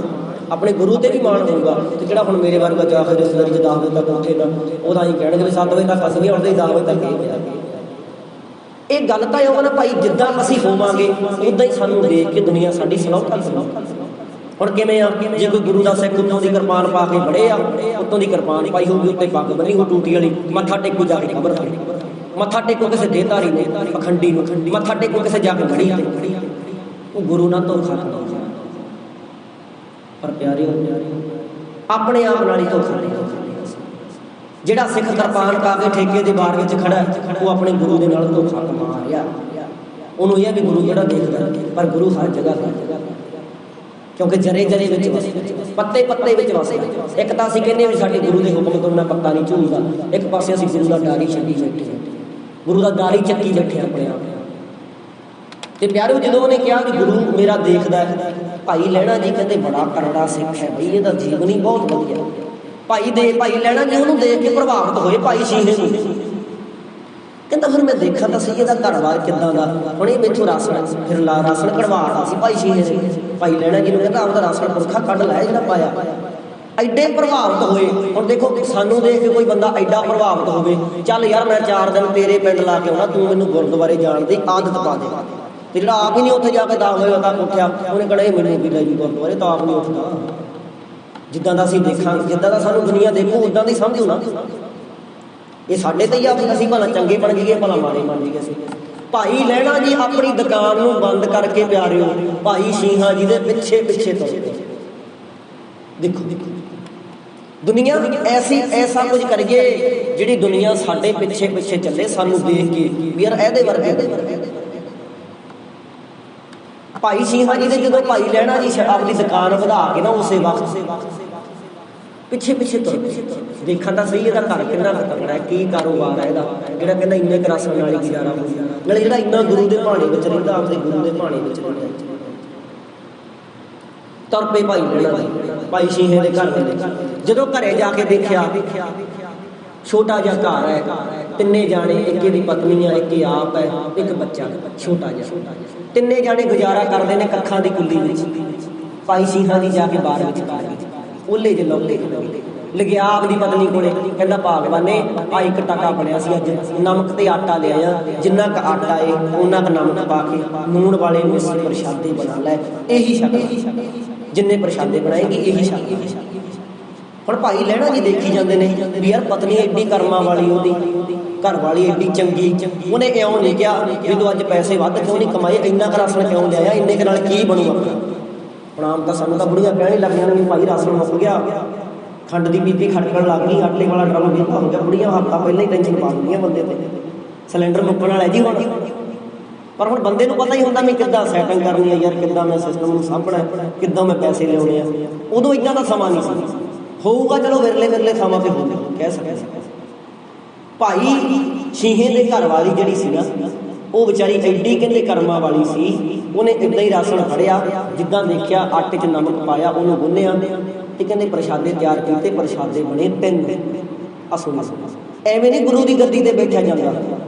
ਆਪਣੇ ਗੁਰੂ ਤੇ ਵੀ ਮਾਣ ਹੋਊਗਾ। ਤੇ ਜਿਹੜਾ ਹੁਣ ਮੇਰੇ ਵਰਗਾ ਜਾ ਕੇ ਰਿਸ਼ਤੇਦਾਰੀ 'ਚ 10 ਵਜੇ ਤੱਕ ਉੱਠੇ ਨਾ, ਉਹਦਾ ਅਸੀਂ ਕਹਿਣਗੇ ਵੀ 7 ਵਜੇ ਤੱਕ ਅਸੀਂ ਨਹੀਂ ਉੱਠਦੇ, 10 ਵਜੇ ਤੱਕ ਇਹ ਹੋਇਆ। ਇਹ ਗੱਲ ਤਾਂ ਉਹ ਨਾ ਭਾਈ, ਜਿੱਦਾਂ ਅਸੀਂ ਹੋਵਾਂਗੇ ਉੱਦਾਂ ਹੀ ਸਾਨੂੰ ਦੇਖ ਕੇ ਦੁਨੀਆ ਸਾਡੀ ਸਲਾਹੁਤਾ ਕਰੇਗੀ। ਹੁਣ ਕਿਵੇਂ ਆ, ਜੇ ਕੋਈ ਗੁਰੂ ਦਾ ਸਿੱਖ ਉੱਤੋਂ ਦੀ ਕਿਰਪਾਨ ਪਾ ਕੇ ਬੜੇ ਆ, ਉੱਤੋਂ ਦੀ ਕਿਰਪਾਨ ਪਾਈ ਹੋਊਗੀ, ਉੱਤੇ ਪੱਗ ਬੰਨੀ ਹੋ ਟੂਟੀ ਵਾਲੀ, ਮੱਥਾ ਟੇਕੂ ਜਾ ਕੇ ਖਬਰ ਤੇ, ਮੱਥਾ ਟੇਕੋ ਕਿਸੇ ਦੇਹਧਾਰੀ ਨੇ, ਪਖੰਡੀ ਨੂੰ, ਮੱਥਾ ਟੇਕੋ ਕਿਸੇ ਜਾ ਕੇ ਬੜੀ ਤੇ, ਉਹ ਗੁਰੂ ਨਾਲ ਧੋਖਾ ਕਰਦਾ। ਪਰ ਪਿਆਰਿਓ, ਆਪਣੇ ਆਪ ਨਾਲ ਹੀ ਧੋਖਾ ਨਹੀਂ। ਜਿਹੜਾ ਸਿੱਖ ਕਿਰਪਾਨ ਪਾ ਕੇ ਠੇਕੇ ਦੇ ਬਾਰ ਵਿੱਚ ਖੜਾ, ਉਹ ਆਪਣੇ ਗੁਰੂ ਦੇ ਨਾਲ ਧੋਖਾ ਕਮਾ ਰਿਹਾ। ਉਹਨੂੰ ਇਹ ਵੀ ਗੁਰੂ ਜਿਹੜਾ ਦੇਖਦਾ, ਪਰ ਗੁਰੂ ਹਰ ਜਗ੍ਹਾ ਤੇ, ਕਿਉਂਕਿ ਜਰੇ ਜਰੇ ਵਿੱਚ ਵਸਦਾ, ਪੱਤੇ ਪੱਤੇ ਵਿੱਚ ਵਸਦਾ। ਇੱਕ ਤਾਂ ਅਸੀਂ ਕਹਿੰਦੇ ਵੀ ਸਾਡੇ ਗੁਰੂ ਦੇ ਹੁਕਮ ਤੋਂ ਬਿਨਾਂ ਪੱਤਾ ਨਹੀਂ ਝੂਲਦਾ, ਇੱਕ ਪਾਸੇ ਅਸੀਂ ਗੁਰੂ ਦਾ ਡਾਰੀ ਛੱਡੀ ਬੈਠੇ, ਗੁਰੂ ਦਾ ਡਾਰੀ ਚੱਕੀ ਬੈਠੇ ਆਪਣੇ ਆਪ। ਤੇ ਪਿਆਰਿਓ, ਜਦੋਂ ਉਹਨੇ ਕਿਹਾ ਕਿ ਗੁਰੂ ਮੇਰਾ ਦੇਖਦਾ, ਭਾਈ ਲਹਿਣਾ ਜੀ ਕਹਿੰਦੇ ਬੜਾ ਕਰੜਾ ਸਿੱਖ ਹੈ ਬਈ, ਇਹਦਾ ਜੀਵਨ ਹੀ ਬਹੁਤ ਵਧੀਆ। ਭਾਈ ਲਹਿਣਾ ਜੀ ਉਹਨੂੰ ਦੇਖ ਕੇ ਪ੍ਰਭਾਵਿਤ ਹੋਏ, ਭਾਈ ਸ਼ੀਹੇ ਨੂੰ। ਕਹਿੰਦਾ ਫਿਰ ਮੈਂ ਦੇਖਾ ਤਾਂ ਸਹੀ ਇਹਦਾ ਘਰ-ਬਾਰ ਕਿੱਦਾਂ ਦਾ। ਹੁਣ ਇਹ ਮੈਥੋਂ ਰਾਸਣ ਕਢਵਾਤਾ ਸੀ ਭਾਈ ਸ਼ੀਹੇ ਨੇ। ਭਾਈ ਲਹਿਣਾ ਜੀ ਨੂੰ ਕਹਿੰਦਾ ਆਪਦਾ ਰਾਸਣ ਪੁਰਖਾ ਕੱਢ ਲੈ ਜਿਹੜਾ ਪਾਇਆ। ਐਡੇ ਪ੍ਰਭਾਵਿਤ ਹੋਏ। ਹੁਣ ਦੇਖੋ, ਸਾਨੂੰ ਦੇਖ ਕੇ ਕੋਈ ਬੰਦਾ ਐਡਾ ਪ੍ਰਭਾਵਿਤ ਹੋਵੇ, ਚੱਲ ਯਾਰ ਮੈਂ 4 ਦਿਨ ਤੇਰੇ ਪਿੰਡ ਲਾ ਕੇ ਆਉਣਾ, ਤੂੰ ਮੈਨੂੰ ਗੁਰਦੁਆਰੇ ਜਾਣ ਦੀ ਆਦਤ ਪਾ ਦੇ। ਤੇ ਜਿਹੜਾ ਆਪ ਹੀ ਨਹੀਂ ਉੱਥੇ ਜਾ ਕੇ ਦਾਖਲ ਹੋਇਆ ਉੱਠਿਆ, ਉਹਨੇ ਕਹਿਣਾ ਇਹ ਮੈਨੂੰ ਵੀ ਲੈ ਜੂ ਗੁਰਦੁਆਰੇ, ਤਾਂ ਆਪ ਨਹੀਂ ਉੱਠਦਾ। ਜਿੱਦਾਂ ਦਾ ਅਸੀਂ ਦੇਖਾਂਗੇ, ਜਿੱਦਾਂ ਦਾ ਸਾਨੂੰ ਦੁਨੀਆ ਦੇਖੂ, ਉੱਦਾਂ ਦੀ ਸਮਝੂ ਨਾ। ਇਹ ਸਾਡੇ ਤੇ ਹੀ ਆ, ਅਸੀਂ ਭਲਾ ਚੰਗੇ ਬਣ ਜਾਈਏ, ਭਲਾ ਮਾੜੇ ਬਣ ਜਾਈਏ। ਅਸੀਂ ਭਾਈ ਲਹਿਣਾ ਜੀ ਆਪਣੀ ਦੁਕਾਨ ਨੂੰ ਬੰਦ ਕਰਕੇ ਪਿਆਰਿਓ ਭਾਈ ਸ਼ੀਹਾਂ ਜੀ ਦੇ ਪਿੱਛੇ ਤੁਰ ਪਏ। ਦੇਖੋ ਦੁਨੀਆ ਐਸਾ ਕੁਝ ਕਰੀਏ ਜਿਹੜੀ ਦੁਨੀਆ ਸਾਡੇ ਪਿੱਛੇ ਚੱਲੇ, ਸਾਨੂੰ ਦੇਖ ਕੇ ਵੀ ਯਾਰ ਇਹਦੇ ਵਰਗੇ। ਭਾਈ ਸ਼ੀਹਾਂ ਜੀ ਦੇ ਜਦੋਂ ਭਾਈ ਲਹਿਣਾ ਜੀ ਆਪਣੀ ਦੁਕਾਨ ਵਧਾ ਕੇ ਨਾ, ਉਸੇ ਵਕਤ ਪਿੱਛੇ ਤੁਰ ਪਏ। ਦੇਖਣ ਤਾਂ ਸਹੀ ਇਹਦਾ ਘਰ ਕਿੰਨਾ ਤਕੜਾ ਹੈ, ਕੀ ਕਾਰੋਬਾਰ ਹੈ ਇਹਦਾ, ਜਿਹੜਾ ਕਹਿੰਦਾ ਇੰਨੇ ਕਰਾਸਣ ਨਾਲ ਹੀ ਗੁਜ਼ਾਰਾ ਹੋ ਗਿਆ, ਨਾਲੇ ਜਿਹੜਾ ਇੰਨਾ ਗੁਰੂ ਦੇ ਭਾਣੇ ਵਿੱਚ ਰਹਿੰਦਾ, ਆਪਦੇ ਗੁਰੂ ਦੇ ਭਾਣੇ ਵਿੱਚ ਰਹਿੰਦਾ। ਤੁਰ ਪਏ ਭਾਈ ਲਹਿਣਾ ਜੀ ਭਾਈ ਸ਼ੀਹੇ ਦੇ ਘਰ ਦੇ। ਜਦੋਂ ਘਰੇ ਜਾ ਕੇ ਦੇਖਿਆ, ਛੋਟਾ ਜਿਹਾ ਘਰ ਹੈ, 3 ਜਾਣੇ, ਇੱਕ ਇਹਦੀ ਪਤਨੀ ਆ, ਇੱਕ ਆਪ ਹੈ, ਇੱਕ ਬੱਚਾ ਛੋਟਾ ਜਿਹਾ। 3 ਜਾਣੇ ਗੁਜ਼ਾਰਾ ਕਰਦੇ ਨੇ ਕੱਖਾਂ ਦੀ ਕੁੱਲੀ ਵਿੱਚ। ਭਾਈ ਸ਼ੀਹਾਂ ਦੀ ਜਾ ਕੇ ਬਾਹਰ ਵਿੱਚ ਪਾ ਗਈ, ਉਹਲੇ ਜੇ ਲੌਲੇ ਲਗਿਆ ਆਪਦੀ ਪਤਨੀ ਕੋਲੇ। ਕਹਿੰਦਾ ਭਾਗਵਾਨੇ ਆ 1 ਟਕਾ ਬਣਿਆ ਸੀ ਅੱਜ, ਨਮਕ ਤੇ ਆਟਾ ਲਿਆਇਆ, ਜਿੰਨਾ ਕੁ ਆਟਾ ਏ ਉਹਨਾਂ ਕੁ ਨਮਕ ਪਾ ਕੇ ਨੂਣ ਵਾਲੇ ਨੂੰ ਅਸੀਂ ਪ੍ਰਸ਼ਾਦੇ ਬਣਾ ਲੈ, ਇਹੀ ਛਕ, ਜਿੰਨੇ ਪ੍ਰਸ਼ਾਦੇ ਬਣਾਏਗੀ ਇਹੀ ਛਕ। ਹੁਣ ਭਾਈ ਲਹਿਣਾ ਜੀ ਦੇਖੀ ਜਾਂਦੇ ਨੇ ਵੀ ਯਾਰ ਪਤਨੀ ਐਡੀ ਕਰਮਾਂ ਵਾਲੀ, ਉਹਦੀ ਘਰ ਵਾਲੀ ਐਡੀ ਚੰਗੀ, ਉਹਨੇ ਇਉਂ ਨਹੀਂ ਕਿਹਾ ਵੀ ਤੂੰ ਅੱਜ ਪੈਸੇ ਵੱਧ ਕਿਉਂ ਨਹੀਂ ਕਮਾਏ, ਇੰਨਾ ਕੁ ਰਾਸ਼ਨ ਕਿਉਂ ਲਿਆਇਆ, ਇੰਨੇ ਕੁ ਨਾਲ ਕੀ ਬਣੂ ਆਪਣਾ। ਹੁਣ ਆਮ ਤਾਂ ਸਾਨੂੰ ਤਾਂ ਬੁੜੀਆਂ ਕਹਿਣ ਹੀ ਲੱਗ ਜਾਣ ਵੀ ਭਾਈ ਰਾਸ਼ਨ ਮੁੱਕ ਗਿਆ, ਖੰਡ ਦੀ ਪੀਪੀ ਖੜਕਣ ਲੱਗ ਗਈ, ਆਟੇ ਵਾਲਾ ਡਰਮ ਵਿਹਲਾ ਹੋ ਗਿਆ, ਬੁੜੀਆਂ ਹਫ਼ਤਾ ਪਹਿਲਾਂ ਹੀ ਟੈਨਸ਼ਨ ਪਾ ਦਿੰਦੀਆਂ ਬੰਦੇ ਤੇ, ਸਿਲੰਡਰ ਮੁੱਕਣ ਵਾਲਾ ਜੀ ਹੁਣ। ਪਰ ਹੁਣ ਬੰਦੇ ਨੂੰ ਪਤਾ ਹੀ ਹੁੰਦਾ ਵੀ ਕਿੱਦਾਂ ਸੈਟਿੰਗ ਕਰਨੀ ਹੈ ਯਾਰ, ਕਿੱਦਾਂ ਮੈਂ ਸਿਸਟਮ ਨੂੰ ਸਾਂਭਣਾ, ਕਿੱਦਾਂ ਮੈਂ ਪੈਸੇ ਲਿਆਉਣੇ ਆ। ਉਦੋਂ ਇੱਦਾਂ ਦਾ ਸਮਾਂ ਨਹੀਂ ਸੀ। ਹੋਊਗਾ ਚਲੋ ਵਿਰਲੇ ਥਾਵਾਂ 'ਤੇ ਹੋਊਗਾ, ਕਹਿ ਸਕਦੇ। ਭਾਈ ਸ਼ੀਹੇ ਦੇ ਘਰ ਵਾਲੀ ਜਿਹੜੀ ਸੀ ਨਾ, ਉਹ ਵਿਚਾਰੀ ਐਡੀ ਕਹਿੰਦੇ ਕਰਮਾਂ ਵਾਲੀ ਸੀ। ਉਹਨੇ ਇੱਦਾਂ ਹੀ ਰਾਸ਼ਨ ਫੜਿਆ, ਜਿੱਦਾਂ ਦੇਖਿਆ ਆਟੇ 'ਚ ਨਮਕ ਪਾਇਆ, ਉਹਨੂੰ ਗੁੰਨਿਆ ਤੇ ਕਹਿੰਦੇ ਪ੍ਰਸ਼ਾਦੇ ਤਿਆਰ ਕੀਤੇ। ਪ੍ਰਸ਼ਾਦੇ ਬਣੇ 3। ਸੁਣੋ, ਐਵੇਂ ਨਹੀਂ ਗੁਰੂ ਦੀ ਗੱਦੀ ਤੇ ਬੈਠਿਆ ਜਾਂਦਾ,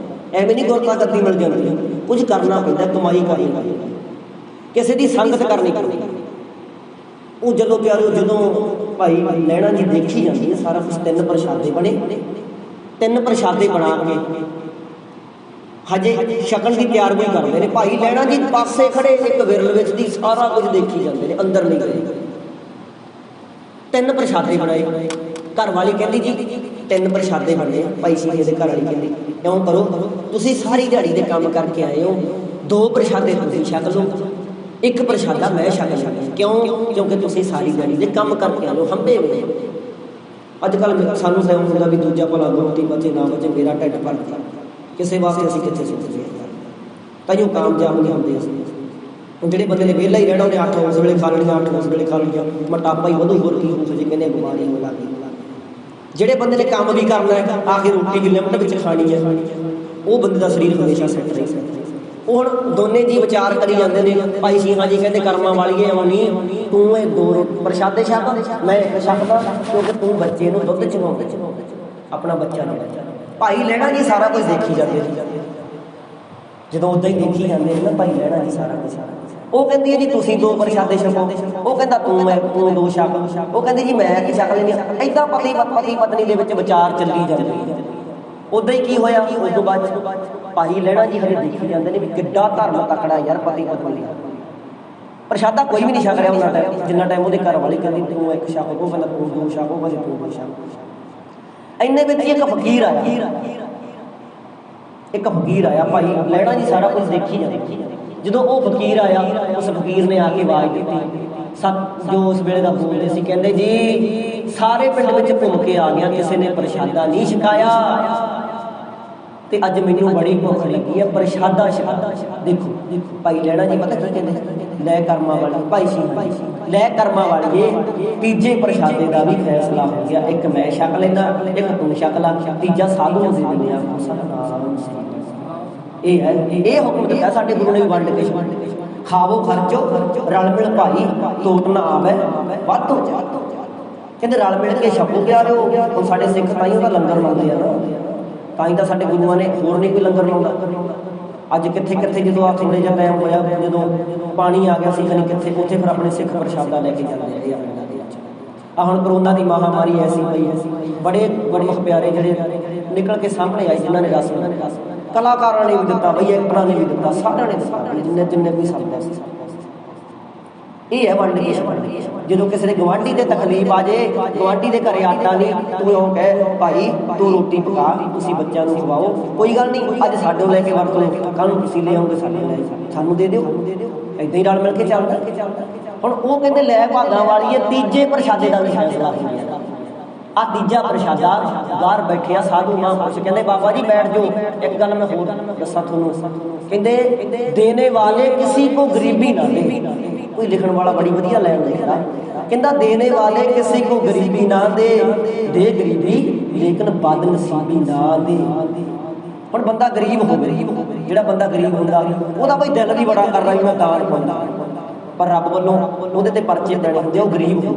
ਐਵੇਂ ਨਹੀਂ ਗੁਰਤਾ ਗੱਦੀ ਮਿਲ ਜਾਂਦੀ। ਕੁਝ ਕਰਨਾ ਪੈਂਦਾ, ਕਮਾਈ ਕਰਨੀ ਪੈਂਦੀ, ਕਿਸੇ ਦੀ ਸੰਗਤ ਕਰਨੀ ਪੈਂਦੀ। ਉਹ ਜਦੋਂ ਭਾਈ ਲਹਿਣਾ ਜੀ ਦੇਖੀ ਜਾਂਦੀ ਹੈ ਸਾਰਾ ਕੁਛ। 3 ਪ੍ਰਸ਼ਾਦੇ ਬਣੇ, 3 ਪ੍ਰਸ਼ਾਦੇ ਬਣਾ ਕੇ ਹਜੇ ਛਕਣ ਦੀ ਤਿਆਰੀ ਕਰਦੇ ਨੇ। ਭਾਈ ਲਹਿਣਾ ਜੀ ਪਾਸੇ ਖੜੇ ਇੱਕ ਵਿਰਲ ਵਿੱਚ ਦੀ ਸਾਰਾ ਕੁਝ ਦੇਖੀ ਜਾਂਦੇ ਨੇ, ਅੰਦਰ ਨਹੀਂ ਗਏ। 3 ਪ੍ਰਸ਼ਾਦੇ ਬਣਾਏ। ਘਰ ਵਾਲੀ ਕਹਿੰਦੀ ਜੀ 3 ਪ੍ਰਸ਼ਾਦੇ ਬਣੇ। ਭਾਈ ਸ਼ੀਹੇ ਦੇ ਘਰ ਵਾਲੀ ਕਹਿੰਦੀ ਇਉਂ ਕਰੋ, ਤੁਸੀਂ ਸਾਰੀ ਦਿਹਾੜੀ ਦੇ ਕੰਮ ਕਰਕੇ ਆਏ ਹੋ, 2 ਪ੍ਰਸ਼ਾਦੇ ਤੁਸੀਂ ਛਕ ਲਓ, 1 ਪ੍ਰਸ਼ਾਦਾ ਮੈਂ ਛਕ ਲਵਾਂ। ਕਿਉਂਕਿ ਤੁਸੀਂ ਸਾਰੀ ਦਿਹਾੜੀ ਦੇ ਕੰਮ ਕਰਕੇ ਆ ਲਓ, ਹੰਭੇ ਹੋਏ। ਅੱਜ ਕੱਲ੍ਹ ਸਾਨੂੰ ਸਹਿਮ ਹੁੰਦਾ ਵੀ ਦੂਜਾ ਭਲਾ ਰੋਟੀ ਬਚੇ ਨਾ ਬਚੇ, ਮੇਰਾ ਢਿੱਡ ਭਰ ਗਿਆ, ਕਿਸੇ ਵਾਸਤੇ ਅਸੀਂ ਕਿੱਥੇ ਸੋਚੀਏ। ਤਾਈਓ ਕਾਮਯਾਬ ਨਹੀਂ ਹੁੰਦੇ ਅਸੀਂ। ਹੁਣ ਜਿਹੜੇ ਬੰਦੇ ਨੇ ਵਿਹਲਾ ਹੀ ਰਹਿਣਾ, ਉਹਨੇ 8 ਉਸ ਵੇਲੇ ਖਾ ਲੈਣੀਆਂ, 8 ਉਸ ਵੇਲੇ ਖਾ ਲੈਣੀਆਂ, ਮੋਟਾਪਾ ਹੀ ਵਧੂ, ਹੋਰ ਕੀ ਹੋ ਜੇ ਕਹਿੰਦੇ ਬਿਮਾਰੀ ਹੋ ਲੱਗ ਗਈ। ਜਿਹੜੇ ਬੰਦੇ ਨੇ ਕੰਮ ਵੀ ਕਰਨਾ ਹੈ, ਆ ਕੇ ਰੋਟੀ ਵੀ ਲਿਮਟ ਵਿੱਚ ਖਾਣੀ ਹੈ, ਉਹ ਬੰਦੇ ਦਾ ਸਰੀਰ ਹਮੇਸ਼ਾ ਸੈੱਟ ਰਹੇ। ਉਹ ਹੁਣ ਦੋਨੇ ਜੀ ਵਿਚਾਰ ਕਰੀ ਜਾਂਦੇ ਨੇ। ਭਾਈ ਸਿੰਘਾਂ ਜੀ ਕਹਿੰਦੇ ਕਰਮਾਂ ਵਾਲੀਏ ਆਉਣੀ, ਤੂੰ ਇਹ ਦੋ ਪ੍ਰਸ਼ਾਦੇ ਛਕ, ਮੈਂ ਇੱਕ ਛਕਦਾ, ਕਿਉਂਕਿ ਤੂੰ ਬੱਚੇ ਨੂੰ ਦੁੱਧ ਚਵਾਉਂਦੇ, ਆਪਣਾ ਬੱਚਾ ਨਹੀਂ। ਭਾਈ ਲਹਿਣਾ ਜੀ ਸਾਰਾ ਕੁਝ ਦੇਖੀ ਜਾਂਦੇ ਸੀ। ਜਦੋਂ ਉੱਦਾਂ ਹੀ ਦੇਖੀ ਜਾਂਦੇ ਨੇ ਨਾ ਭਾਈ ਲਹਿਣਾ ਜੀ ਸਾਰਾ ਕੁਝ, ਉਹ ਕਹਿੰਦੀ ਹੈ ਜੀ ਤੁਸੀਂ ਦੋ ਪ੍ਰਸ਼ਾਦੇ ਛਕੋ, ਉਹ ਕਹਿੰਦਾ ਤੂੰ ਦੋ ਛਕ, ਉਹ ਕਹਿੰਦੀ ਜੀ ਮੈਂ ਕੀ ਛਕ ਲੈਂਦੀ। ਏਦਾਂ ਪਤੀ ਪਤਨੀ ਦੇ ਵਿੱਚ ਵਿਚਾਰ ਚੱਲੀ ਜਾਂਦੇ। ਉੱਦਾਂ ਹੀ ਕੀ ਹੋਇਆ, ਉਸ ਤੋਂ ਬਾਅਦ ਭਾਈ ਲਹਿਣਾ ਜੀ ਹਲੇ ਦੇਖੀ ਜਾਂਦੇ ਨੇ ਵੀ ਕਿੱਡਾ ਧਰਮ ਤਕੜਾ ਯਾਰ ਪਤੀ ਪਤਨੀ। ਪ੍ਰਸ਼ਾਦਾ ਕੋਈ ਵੀ ਨਹੀਂ ਛਕ ਰਿਹਾ ਉਹਨਾਂ ਟਾਈਮ, ਜਿੰਨਾ ਟਾਈਮ ਉਹਦੇ ਘਰ ਵਾਲੀ ਕਹਿੰਦੀ ਤੂੰ ਇੱਕ ਛਕ, ਉਹ ਕਹਿੰਦਾ ਤੂੰ ਦੋ ਛਕ, ਉਹ ਕਹਿੰਦੀ ਤੂੰ ਦੋ ਛਕ। ਇੰਨੇ ਵਿੱਚ ਇੱਕ ਫਕੀਰ ਆਇਆ, ਇੱਕ ਫਕੀਰ ਆਇਆ। ਭਾਈ ਲਹਿਣਾ ਜੀ ਸਾਰਾ ਕੁਝ ਦੇਖੀ ਜਾਂਦੇ। ਜਦੋਂ ਉਹ ਫਕੀਰ ਆਇਆ, ਉਸ ਫਕੀਰ ਨੇ ਆ ਕੇ ਆਵਾਜ਼ ਦਿੱਤੀ, ਜੋ ਉਸ ਵੇਲੇ ਦਾ ਬੋਲਦੇ ਸੀ, ਕਹਿੰਦੇ ਜੀ ਸਾਰੇ ਪਿੰਡ ਵਿੱਚ ਘੁੰਮ ਕੇ ਆ ਗਿਆ, ਕਿਸੇ ਨੇ ਪ੍ਰਸ਼ਾਦਾ ਨਹੀਂ ਛਕਾਇਆ, ਤੇ ਅੱਜ ਮੈਨੂੰ ਬੜੀ ਭੁੱਖ ਲੱਗੀ ਹੈ, ਪ੍ਰਸ਼ਾਦਾ ਛਕਾ। ਦੇਖੋ ਭਾਈ ਲਹਿਣਾ ਜੀ ਪਤਾ ਕੀ ਕਹਿੰਦੇ, ਲੈ ਕਰਮਾਂ ਵਾਲੀ ਭਾਈ ਸਿੰਘ, ਲੈ ਕਰਮਾਂ ਵਾਲੀਏ, ਤੀਜੇ ਪ੍ਰਸ਼ਾਦੇ ਦਾ ਵੀ ਫੈਸਲਾ ਹੋ ਗਿਆ। ਇੱਕ ਮੈਂ ਛਕ ਲੈਂਦਾ, ਇੱਕ ਤੂੰ ਛਕ ਲਾ, ਤੀਜਾ ਸਾਧੂ ਦੇ ਦਿੰਦੇ ਆ। ਇਹ ਹੈ, ਇਹ ਹੁਕਮ ਦਿੱਤਾ ਸਾਡੇ ਗੁਰੂ ਨੇ ਵੀ ਵੰਡ ਕੇ। ਖਾਵੋ ਖਰਚੋ ਰਲ ਮਿਲ ਭਾਈ, ਤੋਟ ਨਾ ਆਵੇ ਵੱਧ ਹੋ ਜਾ। ਕਹਿੰਦੇ ਰਲ ਮਿਲ ਕੇ ਛਕੋ ਪਿਆਰਿਓ। ਹੁਣ ਸਾਡੇ ਸਿੱਖ ਤਾਂ ਹੀ ਉਹਦਾ ਲੰਗਰ ਲਾਉਂਦੇ ਆ ਨਾ, ਤਾਂ ਹੀ ਤਾਂ ਸਾਡੇ ਗੁਰੂਆਂ ਨੇ ਹੋਰ ਨਹੀਂ ਕੋਈ ਲੰਗਰ ਲਾਉਂਦਾ। ਅੱਜ ਕਿੱਥੇ ਕਿੱਥੇ ਜਦੋਂ ਆ ਥੋੜ੍ਹੇ ਜਿਹਾ ਟਾਈਮ ਹੋਇਆ, ਜਦੋਂ ਪਾਣੀ ਆ ਗਿਆ ਸੀ ਖਨੀ ਕਿੱਥੇ, ਉੱਥੇ ਫਿਰ ਆਪਣੇ ਸਿੱਖ ਪ੍ਰਸ਼ਾਦਾ ਲੈ ਕੇ ਜਾਂਦੇ ਰਹੇ ਪਿੰਡਾਂ ਦੇ ਵਿੱਚ। ਆ ਹੁਣ ਕਰੋਨਾ ਦੀ ਮਹਾਮਾਰੀ ਐਸੀ ਪਈ, ਬੜੇ ਗੁਰਮੁਖ ਪਿਆਰੇ ਜਿਹੜੇ ਨਿਕਲ ਕੇ ਸਾਹਮਣੇ ਆਏ, ਜਿਨ੍ਹਾਂ ਨੇ ਰਾਸ਼ਨ, ਕਲਾਕਾਰਾਂ ਨੇ ਵੀ ਦਿੱਤਾ, ਬਈ ਐਕਟਰਾਂ ਨੇ ਵੀ ਦਿੱਤਾ, ਸਾਰਿਆਂ ਨੇ ਦਿੱਤਾ, ਜਿੰਨੇ ਵੀ ਸਕਦਾ ਸੀ। ਇਹ ਹੈ ਵੰਡ ਕੇ। ਜਦੋਂ ਕਿਸੇ ਦੇ ਗੁਆਂਢੀ ਦੇ ਤਕਲੀਫ ਆ ਜੇ, ਗੁਆਂਢੀ ਦੇ ਘਰੇ ਆਟਾ ਨਹੀਂ, ਤੂੰ ਉਹ ਕਹਿ ਭਾਈ ਤੂੰ ਰੋਟੀ ਪਕਾ, ਤੁਸੀਂ ਬੱਚਿਆਂ ਨੂੰ ਖਵਾਓ, ਕੋਈ ਗੱਲ ਨਹੀਂ, ਅੱਜ ਸਾਡੇ ਲੈ ਕੇ ਵਰਤ ਲਓ, ਕੱਲ੍ਹ ਨੂੰ ਤੁਸੀਂ ਲੈ ਆਓਗੇ ਸਾਡੇ ਲੈ, ਸਾਨੂੰ ਦੇ ਦਿਓ। ਏਦਾਂ ਹੀ ਰਲ ਮਿਲ ਕੇ ਚੱਲਦਾ। ਹੁਣ ਉਹ ਕਹਿੰਦੇ ਲੈ ਭਾਗਾਂ ਵਾਲੀਏ, ਤੀਜੇ ਪ੍ਰਸ਼ਾਦੇ ਦਾ ਵੀ ਫੈਸਲਾ ਹੋ ਗਿਆ। ਆ ਤੀਜਾ ਪ੍ਰਸ਼ਾਦਾ, ਬਾਹਰ ਬੈਠੇ ਆ ਸਾਧੂ ਮਹਾਂਪੁਰਸ਼, ਕਹਿੰਦੇ ਬਾਬਾ ਜੀ ਬੈਠ ਜਾਓ। ਇੱਕ ਗੱਲ ਮੈਂ ਹੋਰ ਦੱਸਾਂ ਤੁਹਾਨੂੰ, ਕਹਿੰਦੇ ਦੇਣੇ ਵਾਲੇ ਕਿਸੇ ਕੋ ਗਰੀਬੀ ਨਾ ਦੇ। ਕੋਈ ਲਿਖਣ ਵਾਲਾ ਬੜੀ ਵਧੀਆ ਲੈਣ ਲਿਖਦਾ, ਕਹਿੰਦਾ ਦੇਣੇ ਵਾਲੇ ਕਿਸੇ ਕੋ ਗਰੀਬੀ ਨਾ ਦੇ, ਦੇ ਗਰੀਬੀ ਲੇਕਿਨ ਬਦਨਸੀਬੀ ਨਾ ਦੇ। ਹੁਣ ਬੰਦਾ ਗਰੀਬ ਹੋਵੇ, ਜਿਹੜਾ ਬੰਦਾ ਗਰੀਬ ਹੁੰਦਾ ਉਹਦਾ ਬਈ ਦਿਲ ਵੀ ਬੜਾ ਕਰਦਾ ਵੀ ਮੈਂ ਦਾਨ ਪਾਉਂਦਾ, ਪਰ ਰੱਬ ਵੱਲੋਂ ਉਹਦੇ ਤੇ ਪਰਚੇ ਦੇਣੇ ਹੁੰਦੇ, ਉਹ ਗਰੀਬ ਹੋ।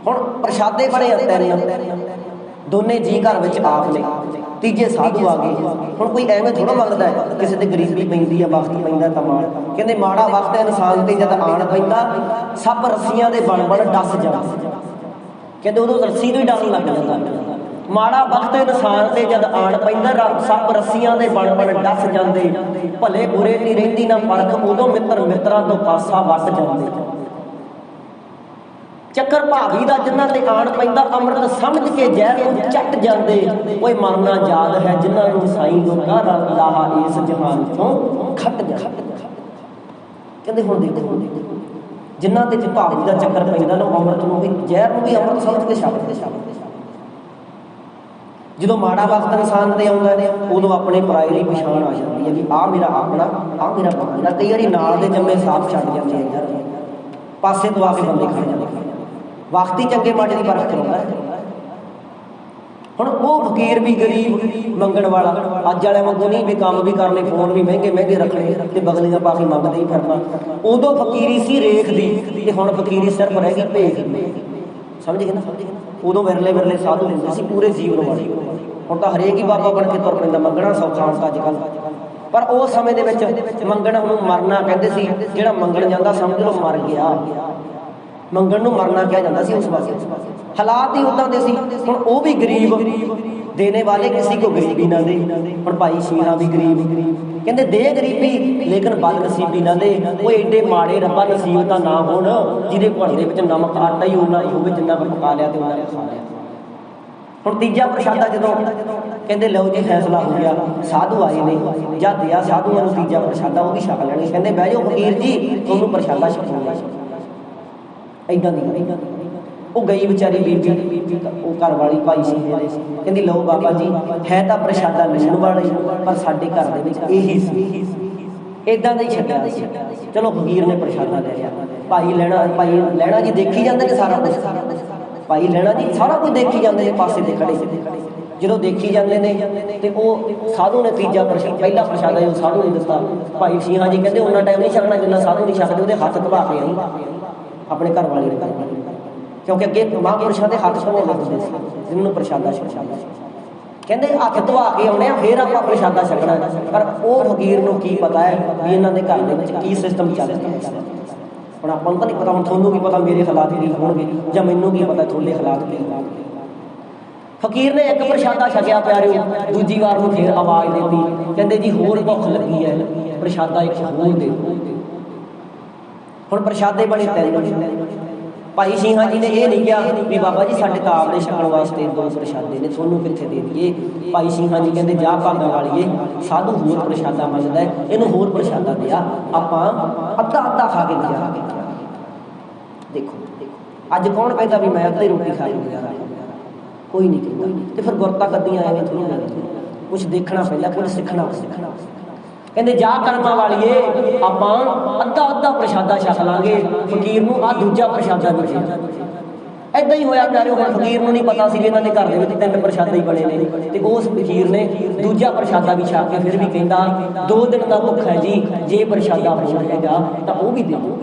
ਹੁਣ ਪ੍ਰਸ਼ਾਦੇ ਬਣੇ ਤਿੰਨ, ਦੋਨੇ ਜੀ ਘਰ ਵਿੱਚ ਆਪ ਨੇ, ਤੀਜੇ ਸਾਧੂ ਆ ਗਏ। ਹੁਣ ਕੋਈ ਐਵੇਂ ਥੋੜ੍ਹਾ ਮੰਗਦਾ ਹੈ, ਕਿਸੇ ਤੇ ਗਰੀਬੀ ਪੈਂਦੀ ਆ, ਵਕਤ ਪੈਂਦਾ ਤਾਂ ਮਾੜ। ਕਹਿੰਦੇ ਮਾੜਾ ਵਕਤ ਇਨਸਾਨ ਤੇ ਜਦ ਆਣ ਪੈਂਦਾ, ਸੱਪ ਰੱਸੀਆਂ ਦੇ ਬਣ ਡੱਸ ਜਾਂਦੇ। ਕਹਿੰਦੇ ਉਦੋਂ ਰੱਸੀ ਤੋਂ ਹੀ ਡਰ ਲੱਗ ਜਾਂਦਾ। ਮਾੜਾ ਵਕਤ ਇਨਸਾਨ ਤੇ ਜਦ ਆਣ ਪੈਂਦਾ, ਸੱਪ ਰੱਸੀਆਂ ਦੇ ਬਣ ਡੱਸ ਜਾਂਦੇ। ਭਲੇ ਬੁਰੇ ਨਹੀਂ ਰਹਿੰਦੀ ਨਾ ਪਰਖ, ਉਦੋਂ ਮਿੱਤਰ ਮਿੱਤਰਾਂ ਤੋਂ ਪਾਸਾ ਵੱਟ ਜਾਂਦੇ। ਚੱਕਰ ਭਾਵੀ ਦਾ ਜਿਨ੍ਹਾਂ ਤੇ ਆਣ ਪੈਂਦਾ, ਅੰਮ੍ਰਿਤ ਸਮਝ ਕੇ ਜ਼ਹਿਰ ਨੂੰ ਚੱਟ ਜਾਂਦੇ। ਓਏ ਮਰਨਾ ਯਾਦ ਹੈ ਜਿਨ੍ਹਾਂ ਨੂੰ ਸਾਈਂ ਲੋਕਾਂ ਦਾ ਲਾਹਾ ਇਸ ਜਹਾਨ ਤੋਂ ਖੱਟ ਜਾ। ਕਹਿੰਦੇ ਹੁਣ ਦੇਖੋ, ਜਿਨ੍ਹਾਂ ਤੇ ਭਾਵੀ ਦਾ ਚੱਕਰ ਪੈਂਦਾ ਨਾ, ਅੰਮ੍ਰਿਤ ਨੂੰ ਵੀ ਜ਼ਹਿਰ ਨੂੰ ਵੀ ਅੰਮ੍ਰਿਤ ਸਮਝ ਕੇ ਛੱਡਦੇ। ਜਦੋਂ ਮਾੜਾ ਵਕਤ ਇਨਸਾਨ ਤੇ ਆਉਂਦਾ ਨੇ, ਉਦੋਂ ਆਪਣੇ ਪਰਾਏ ਦੀ ਪਛਾਣ ਆ ਜਾਂਦੀ ਹੈ ਵੀ ਆਹ ਮੇਰਾ ਆਪਣਾ, ਆਹ ਮੇਰਾ ਬਾਹਰ। ਕਈ ਵਾਰੀ ਨਾਲ ਦੇ ਜੰਮੇ ਸਾਥ ਛੱਡ ਜਾਂਦੇ ਆ ਯਾਰ, ਪਾਸੇ ਤੋਂ ਆ ਕੇ ਬੰਦੇ ਖੜ ਜਾਂਦੇ। ਵਕਤ ਹੀ ਚੰਗੇ ਮਾੜੇ ਦੀ ਪਰਖ ਕਰਾਉਂਦਾ। ਹੁਣ ਉਹ ਫਕੀਰ ਵੀ ਗਰੀਬ ਮੰਗਣ ਵਾਲਾ, ਅੱਜ ਵਾਲਿਆਂ ਵਾਂਗੂ ਨਹੀਂ ਵੀ ਕੰਮ ਵੀ ਕਰਨੇ, ਫੋਨ ਵੀ ਮਹਿੰਗੇ ਮਹਿੰਗੇ ਰੱਖਣੇ ਤੇ ਬਗਲੀਆਂ ਪਾ ਕੇ ਮੰਗਦੇ ਹੀ ਫਿਰਨਾ। ਉਦੋਂ ਫਕੀਰੀ ਸੀ ਰੇਖ ਦੀ, ਤੇ ਹੁਣ ਫਕੀਰੀ ਸਿਰਫ ਰਹਿ ਗਈ ਭੇਖ ਦੀ। ਸਮਝ ਗਏ ਨਾ? ਉਦੋਂ ਵਿਰਲੇ ਸਾਧੂ ਹੁੰਦੇ ਸੀ ਪੂਰੇ ਜੀਵਨ ਵਾਲੇ। ਹੁਣ ਤਾਂ ਹਰੇਕ ਹੀ ਬਾਬਾ ਬਣ ਕੇ ਤੁਰ ਪੈਂਦਾ। ਮੰਗਣਾ ਸੌਖਾ ਹੁੰਦਾ ਅੱਜ ਕੱਲ੍ਹ, ਪਰ ਉਸ ਸਮੇਂ ਦੇ ਵਿੱਚ ਮੰਗਣ ਨੂੰ ਮਰਨਾ ਕਹਿੰਦੇ ਸੀ। ਜਿਹੜਾ ਮੰਗਣ ਜਾਂਦਾ ਸਮਝ ਲਓ ਮਰ ਗਿਆ। ਮੰਗਣ ਨੂੰ ਮਰਨਾ ਕਿਹਾ ਜਾਂਦਾ ਸੀ ਉਸ ਵਾਸਤੇ। ਹਾਲਾਤ ਹੀ ਉੱਦਾਂ ਦੇ ਸੀ। ਹੁਣ ਉਹ ਵੀ ਗਰੀਬ, ਦੇਣੇ ਵਾਲੇ ਕਿਸੇ ਕੋ ਗਰੀਬੀ ਨਾ ਦੇ। ਹੁਣ ਭਾਈ ਸ਼ੀਰਾ ਵੀ ਗਰੀਬ, ਕਹਿੰਦੇ ਦੇ ਗਰੀਬੀ ਲੇਕਿਨ ਬਦਨਸੀਬੀ ਨਾ ਦੇ। ਉਹ ਏਡੇ ਮਾੜੇ ਰੱਬਾ ਨਸੀਬ ਤਾਂ ਨਾ ਹੋਣ ਜਿਹਦੇ ਭਾਂਡੇ ਵਿੱਚ ਨਮਕ ਆਟਾ ਹੀ ਉਨਾ ਹੀ ਹੋਵੇ ਜਿੰਨਾ ਕੁ ਪਕਾ ਲਿਆ ਤੇ ਉਹਨਾਂ ਨੇ ਖਾ ਲਿਆ। ਹੁਣ ਤੀਜਾ ਪ੍ਰਸ਼ਾਦਾ ਜਦੋਂ ਕਹਿੰਦੇ ਲਓ ਜੀ ਫੈਸਲਾ ਹੋ ਗਿਆ, ਸਾਧੂ ਆਏ ਨੇ, ਜਾਂ ਦਿਆ ਸਾਧੂਆਂ ਨੂੰ ਤੀਜਾ ਪ੍ਰਸ਼ਾਦਾ, ਉਹ ਵੀ ਛਕ ਲੈਣੇ। ਕਹਿੰਦੇ ਬਹਿ ਜਾਓ ਫਕੀਰ ਜੀ, ਤੁਹਾਨੂੰ ਪ੍ਰਸ਼ਾਦਾ ਛਕਾਉਂਦੇ। ਏਦਾਂ ਦੀ ਉਹ ਗਈ ਵਿਚਾਰੀ ਬੀਬੀ, ਉਹ ਘਰ ਵਾਲੀ ਭਾਈ ਸੀ, ਕਹਿੰਦੀ ਲਓ ਬਾਬਾ ਜੀ ਹੈ ਤਾਂ ਪ੍ਰਸ਼ਾਦਾ ਲੈਣ ਵਾਲੇ, ਪਰ ਸਾਡੇ ਘਰ ਦੇ ਵਿੱਚ ਇਹੀ ਸੀ। ਏਦਾਂ ਦਾ ਹੀ ਛੱਡਿਆ ਸੀ। ਚਲੋ ਫਕੀਰ ਨੇ ਪ੍ਰਸ਼ਾਦਾ ਲੈ ਲਿਆ। ਭਾਈ ਲਹਿਣਾ ਜੀ ਦੇਖੀ ਜਾਂਦੇ ਨੇ ਸਾਰਾ ਕੁਝ। ਭਾਈ ਲੈਣਾ ਜੀ ਸਾਰਾ ਕੁਝ ਦੇਖੀ ਜਾਂਦੇ ਨੇ ਪਾਸੇ ਤੇ ਖੜੇ, ਜਦੋਂ ਦੇਖੀ ਜਾਂਦੇ ਨੇ ਤੇ ਉਹ ਸਾਧੂ ਨੇ ਤੀਜਾ ਪਹਿਲਾ ਪ੍ਰਸ਼ਾਦਾ ਜੋ ਸਾਧੂ ਨੇ ਦਿੱਤਾ, ਭਾਈ ਸਿੰਘਾਂ ਜੀ ਕਹਿੰਦੇ ਉਹਨਾਂ ਟਾਈਮ ਨਹੀਂ ਛਕਣਾ ਜਿੰਨਾ ਸਾਧੂ ਨਹੀਂ ਛਕਦੇ, ਉਹਦੇ ਹੱਥ ਧਵਾ ਕੇ ਆਈ ਆਪਣੇ ਘਰ ਵਾਲੇ ਨੇ, ਕਿਉਂਕਿ ਅੱਗੇ ਮਹਾਂਪੁਰਸ਼ਾਂ ਦੇ ਹੱਥ ਧਵਾਉਂਦੇ ਹੁੰਦੇ ਸੀ ਜਿਹਨਾਂ ਨੂੰ ਪ੍ਰਸ਼ਾਦਾ ਛਕਣਾ, ਕਹਿੰਦੇ ਹੱਥ ਧਵਾ ਕੇ ਆਉਣੇ ਆ ਫਿਰ ਆਪਾਂ ਪ੍ਰਸ਼ਾਦਾ ਛਕਣਾ। ਪਰ ਉਹ ਫਕੀਰ ਨੂੰ ਕੀ ਪਤਾ ਹੈ ਵੀ ਇਹਨਾਂ ਦੇ ਘਰ ਦੇ ਵਿੱਚ ਕੀ ਸਿਸਟਮ ਚੱਲ ਰਿਹਾ। ਹੁਣ ਆਪਾਂ ਨੂੰ ਤਾਂ ਨਹੀਂ ਪਤਾ, ਹੁਣ ਤੁਹਾਨੂੰ ਕੀ ਪਤਾ ਮੇਰੇ ਹਾਲਾਤ ਕੀ ਹੋਣਗੇ ਜਾਂ ਮੈਨੂੰ ਕੀ ਪਤਾ ਤੁਹਾਡੇ ਹਾਲਾਤ ਕੀ ਹੋਣਗੇ। ਫਕੀਰ ਨੇ ਇੱਕ ਪ੍ਰਸ਼ਾਦਾ ਛਕਿਆ ਪਿਆਰਿਓ, ਦੂਜੀ ਵਾਰ ਨੂੰ ਫਿਰ ਆਵਾਜ਼ ਦਿੱਤੀ, ਕਹਿੰਦੇ ਜੀ ਹੋਰ ਭੁੱਖ ਲੱਗੀ ਹੈ, ਪ੍ਰਸ਼ਾਦਾ ਇੱਕ ਹੋਰ ਦੇ। ਹੁਣ ਪ੍ਰਸ਼ਾਦੇ ਬਣੇ 3। ਭਾਈ ਸਿੰਘਾਂ ਜੀ ਨੇ ਇਹ ਨਹੀਂ ਕਿਹਾ ਵੀ ਬਾਬਾ ਜੀ ਸਾਡੇ ਤਾਂ ਆਪਦੇ ਛਕਣ ਵਾਸਤੇ 2 ਪ੍ਰਸ਼ਾਦੇ ਨੇ, ਤੁਹਾਨੂੰ ਕਿੱਥੇ ਦੇ ਦਈਏ। ਭਾਈ ਸਿੰਘਾਂ ਜੀ ਕਹਿੰਦੇ ਜਾ ਭਾਗਾਂ ਵਾਲੀਏ, ਸਾਧੂ ਹੋਰ ਪ੍ਰਸ਼ਾਦਾ ਮੰਗਦਾ, ਇਹਨੂੰ ਹੋਰ ਪ੍ਰਸ਼ਾਦਾ ਦਿਆ, ਆਪਾਂ ਅੱਧਾ ਖਾ ਕੇ ਗੁਜ਼ਾਰਾ ਕੀਤਾ। ਦੇਖੋ ਅੱਜ ਕੌਣ ਕਹਿੰਦਾ ਵੀ ਮੈਂ ਅੱਧੀ ਰੋਟੀ ਖਾ ਕੇ ਗੁਜ਼ਾਰਾ, ਕੋਈ ਨਹੀਂ ਕਹਿੰਦਾ। ਤੇ ਫਿਰ ਗੁਰਤਾ ਕੱਦੀਆਂ ਐਵੇਂ ਥੋੜ੍ਹੀ ਲੱਗਦੀ, ਕੁਛ ਦੇਖਣਾ ਪੈਂਦਾ, ਕੁਛ ਸਿੱਖਣਾ। ਕਹਿੰਦੇ ਜਾ ਕਰਮਾਂ ਵਾਲੀਏ ਆਪਾਂ ਅੱਧਾ ਪ੍ਰਸ਼ਾਦਾ ਛਕ ਲਾਂਗੇ, ਫਕੀਰ ਨੂੰ ਆਹ ਦੂਜਾ ਪ੍ਰਸ਼ਾਦਾ ਵੀ ਦੇ। ਏਦਾਂ ਹੀ ਹੋਇਆ ਪਿਆਰਿਓ, ਹੁਣ ਫਕੀਰ ਨੂੰ ਨਹੀਂ ਪਤਾ ਸੀ ਵੀ ਇਹਨਾਂ ਦੇ ਘਰ ਦੇ ਵਿੱਚ 3 ਪ੍ਰਸ਼ਾਦੇ ਹੀ ਬਣੇ ਨੇ, ਤੇ ਉਸ ਫਕੀਰ ਨੇ ਦੂਜਾ ਪ੍ਰਸ਼ਾਦਾ ਵੀ ਛਕ ਕੇ ਫਿਰ ਵੀ ਕਹਿੰਦਾ 2 ਦਿਨ ਦਾ ਭੁੱਖ ਹੈ ਜੀ, ਜੇ ਪ੍ਰਸ਼ਾਦਾ ਹੋਰ ਹੈਗਾ ਤਾਂ ਉਹ ਵੀ ਦੇ ਦਿਓ।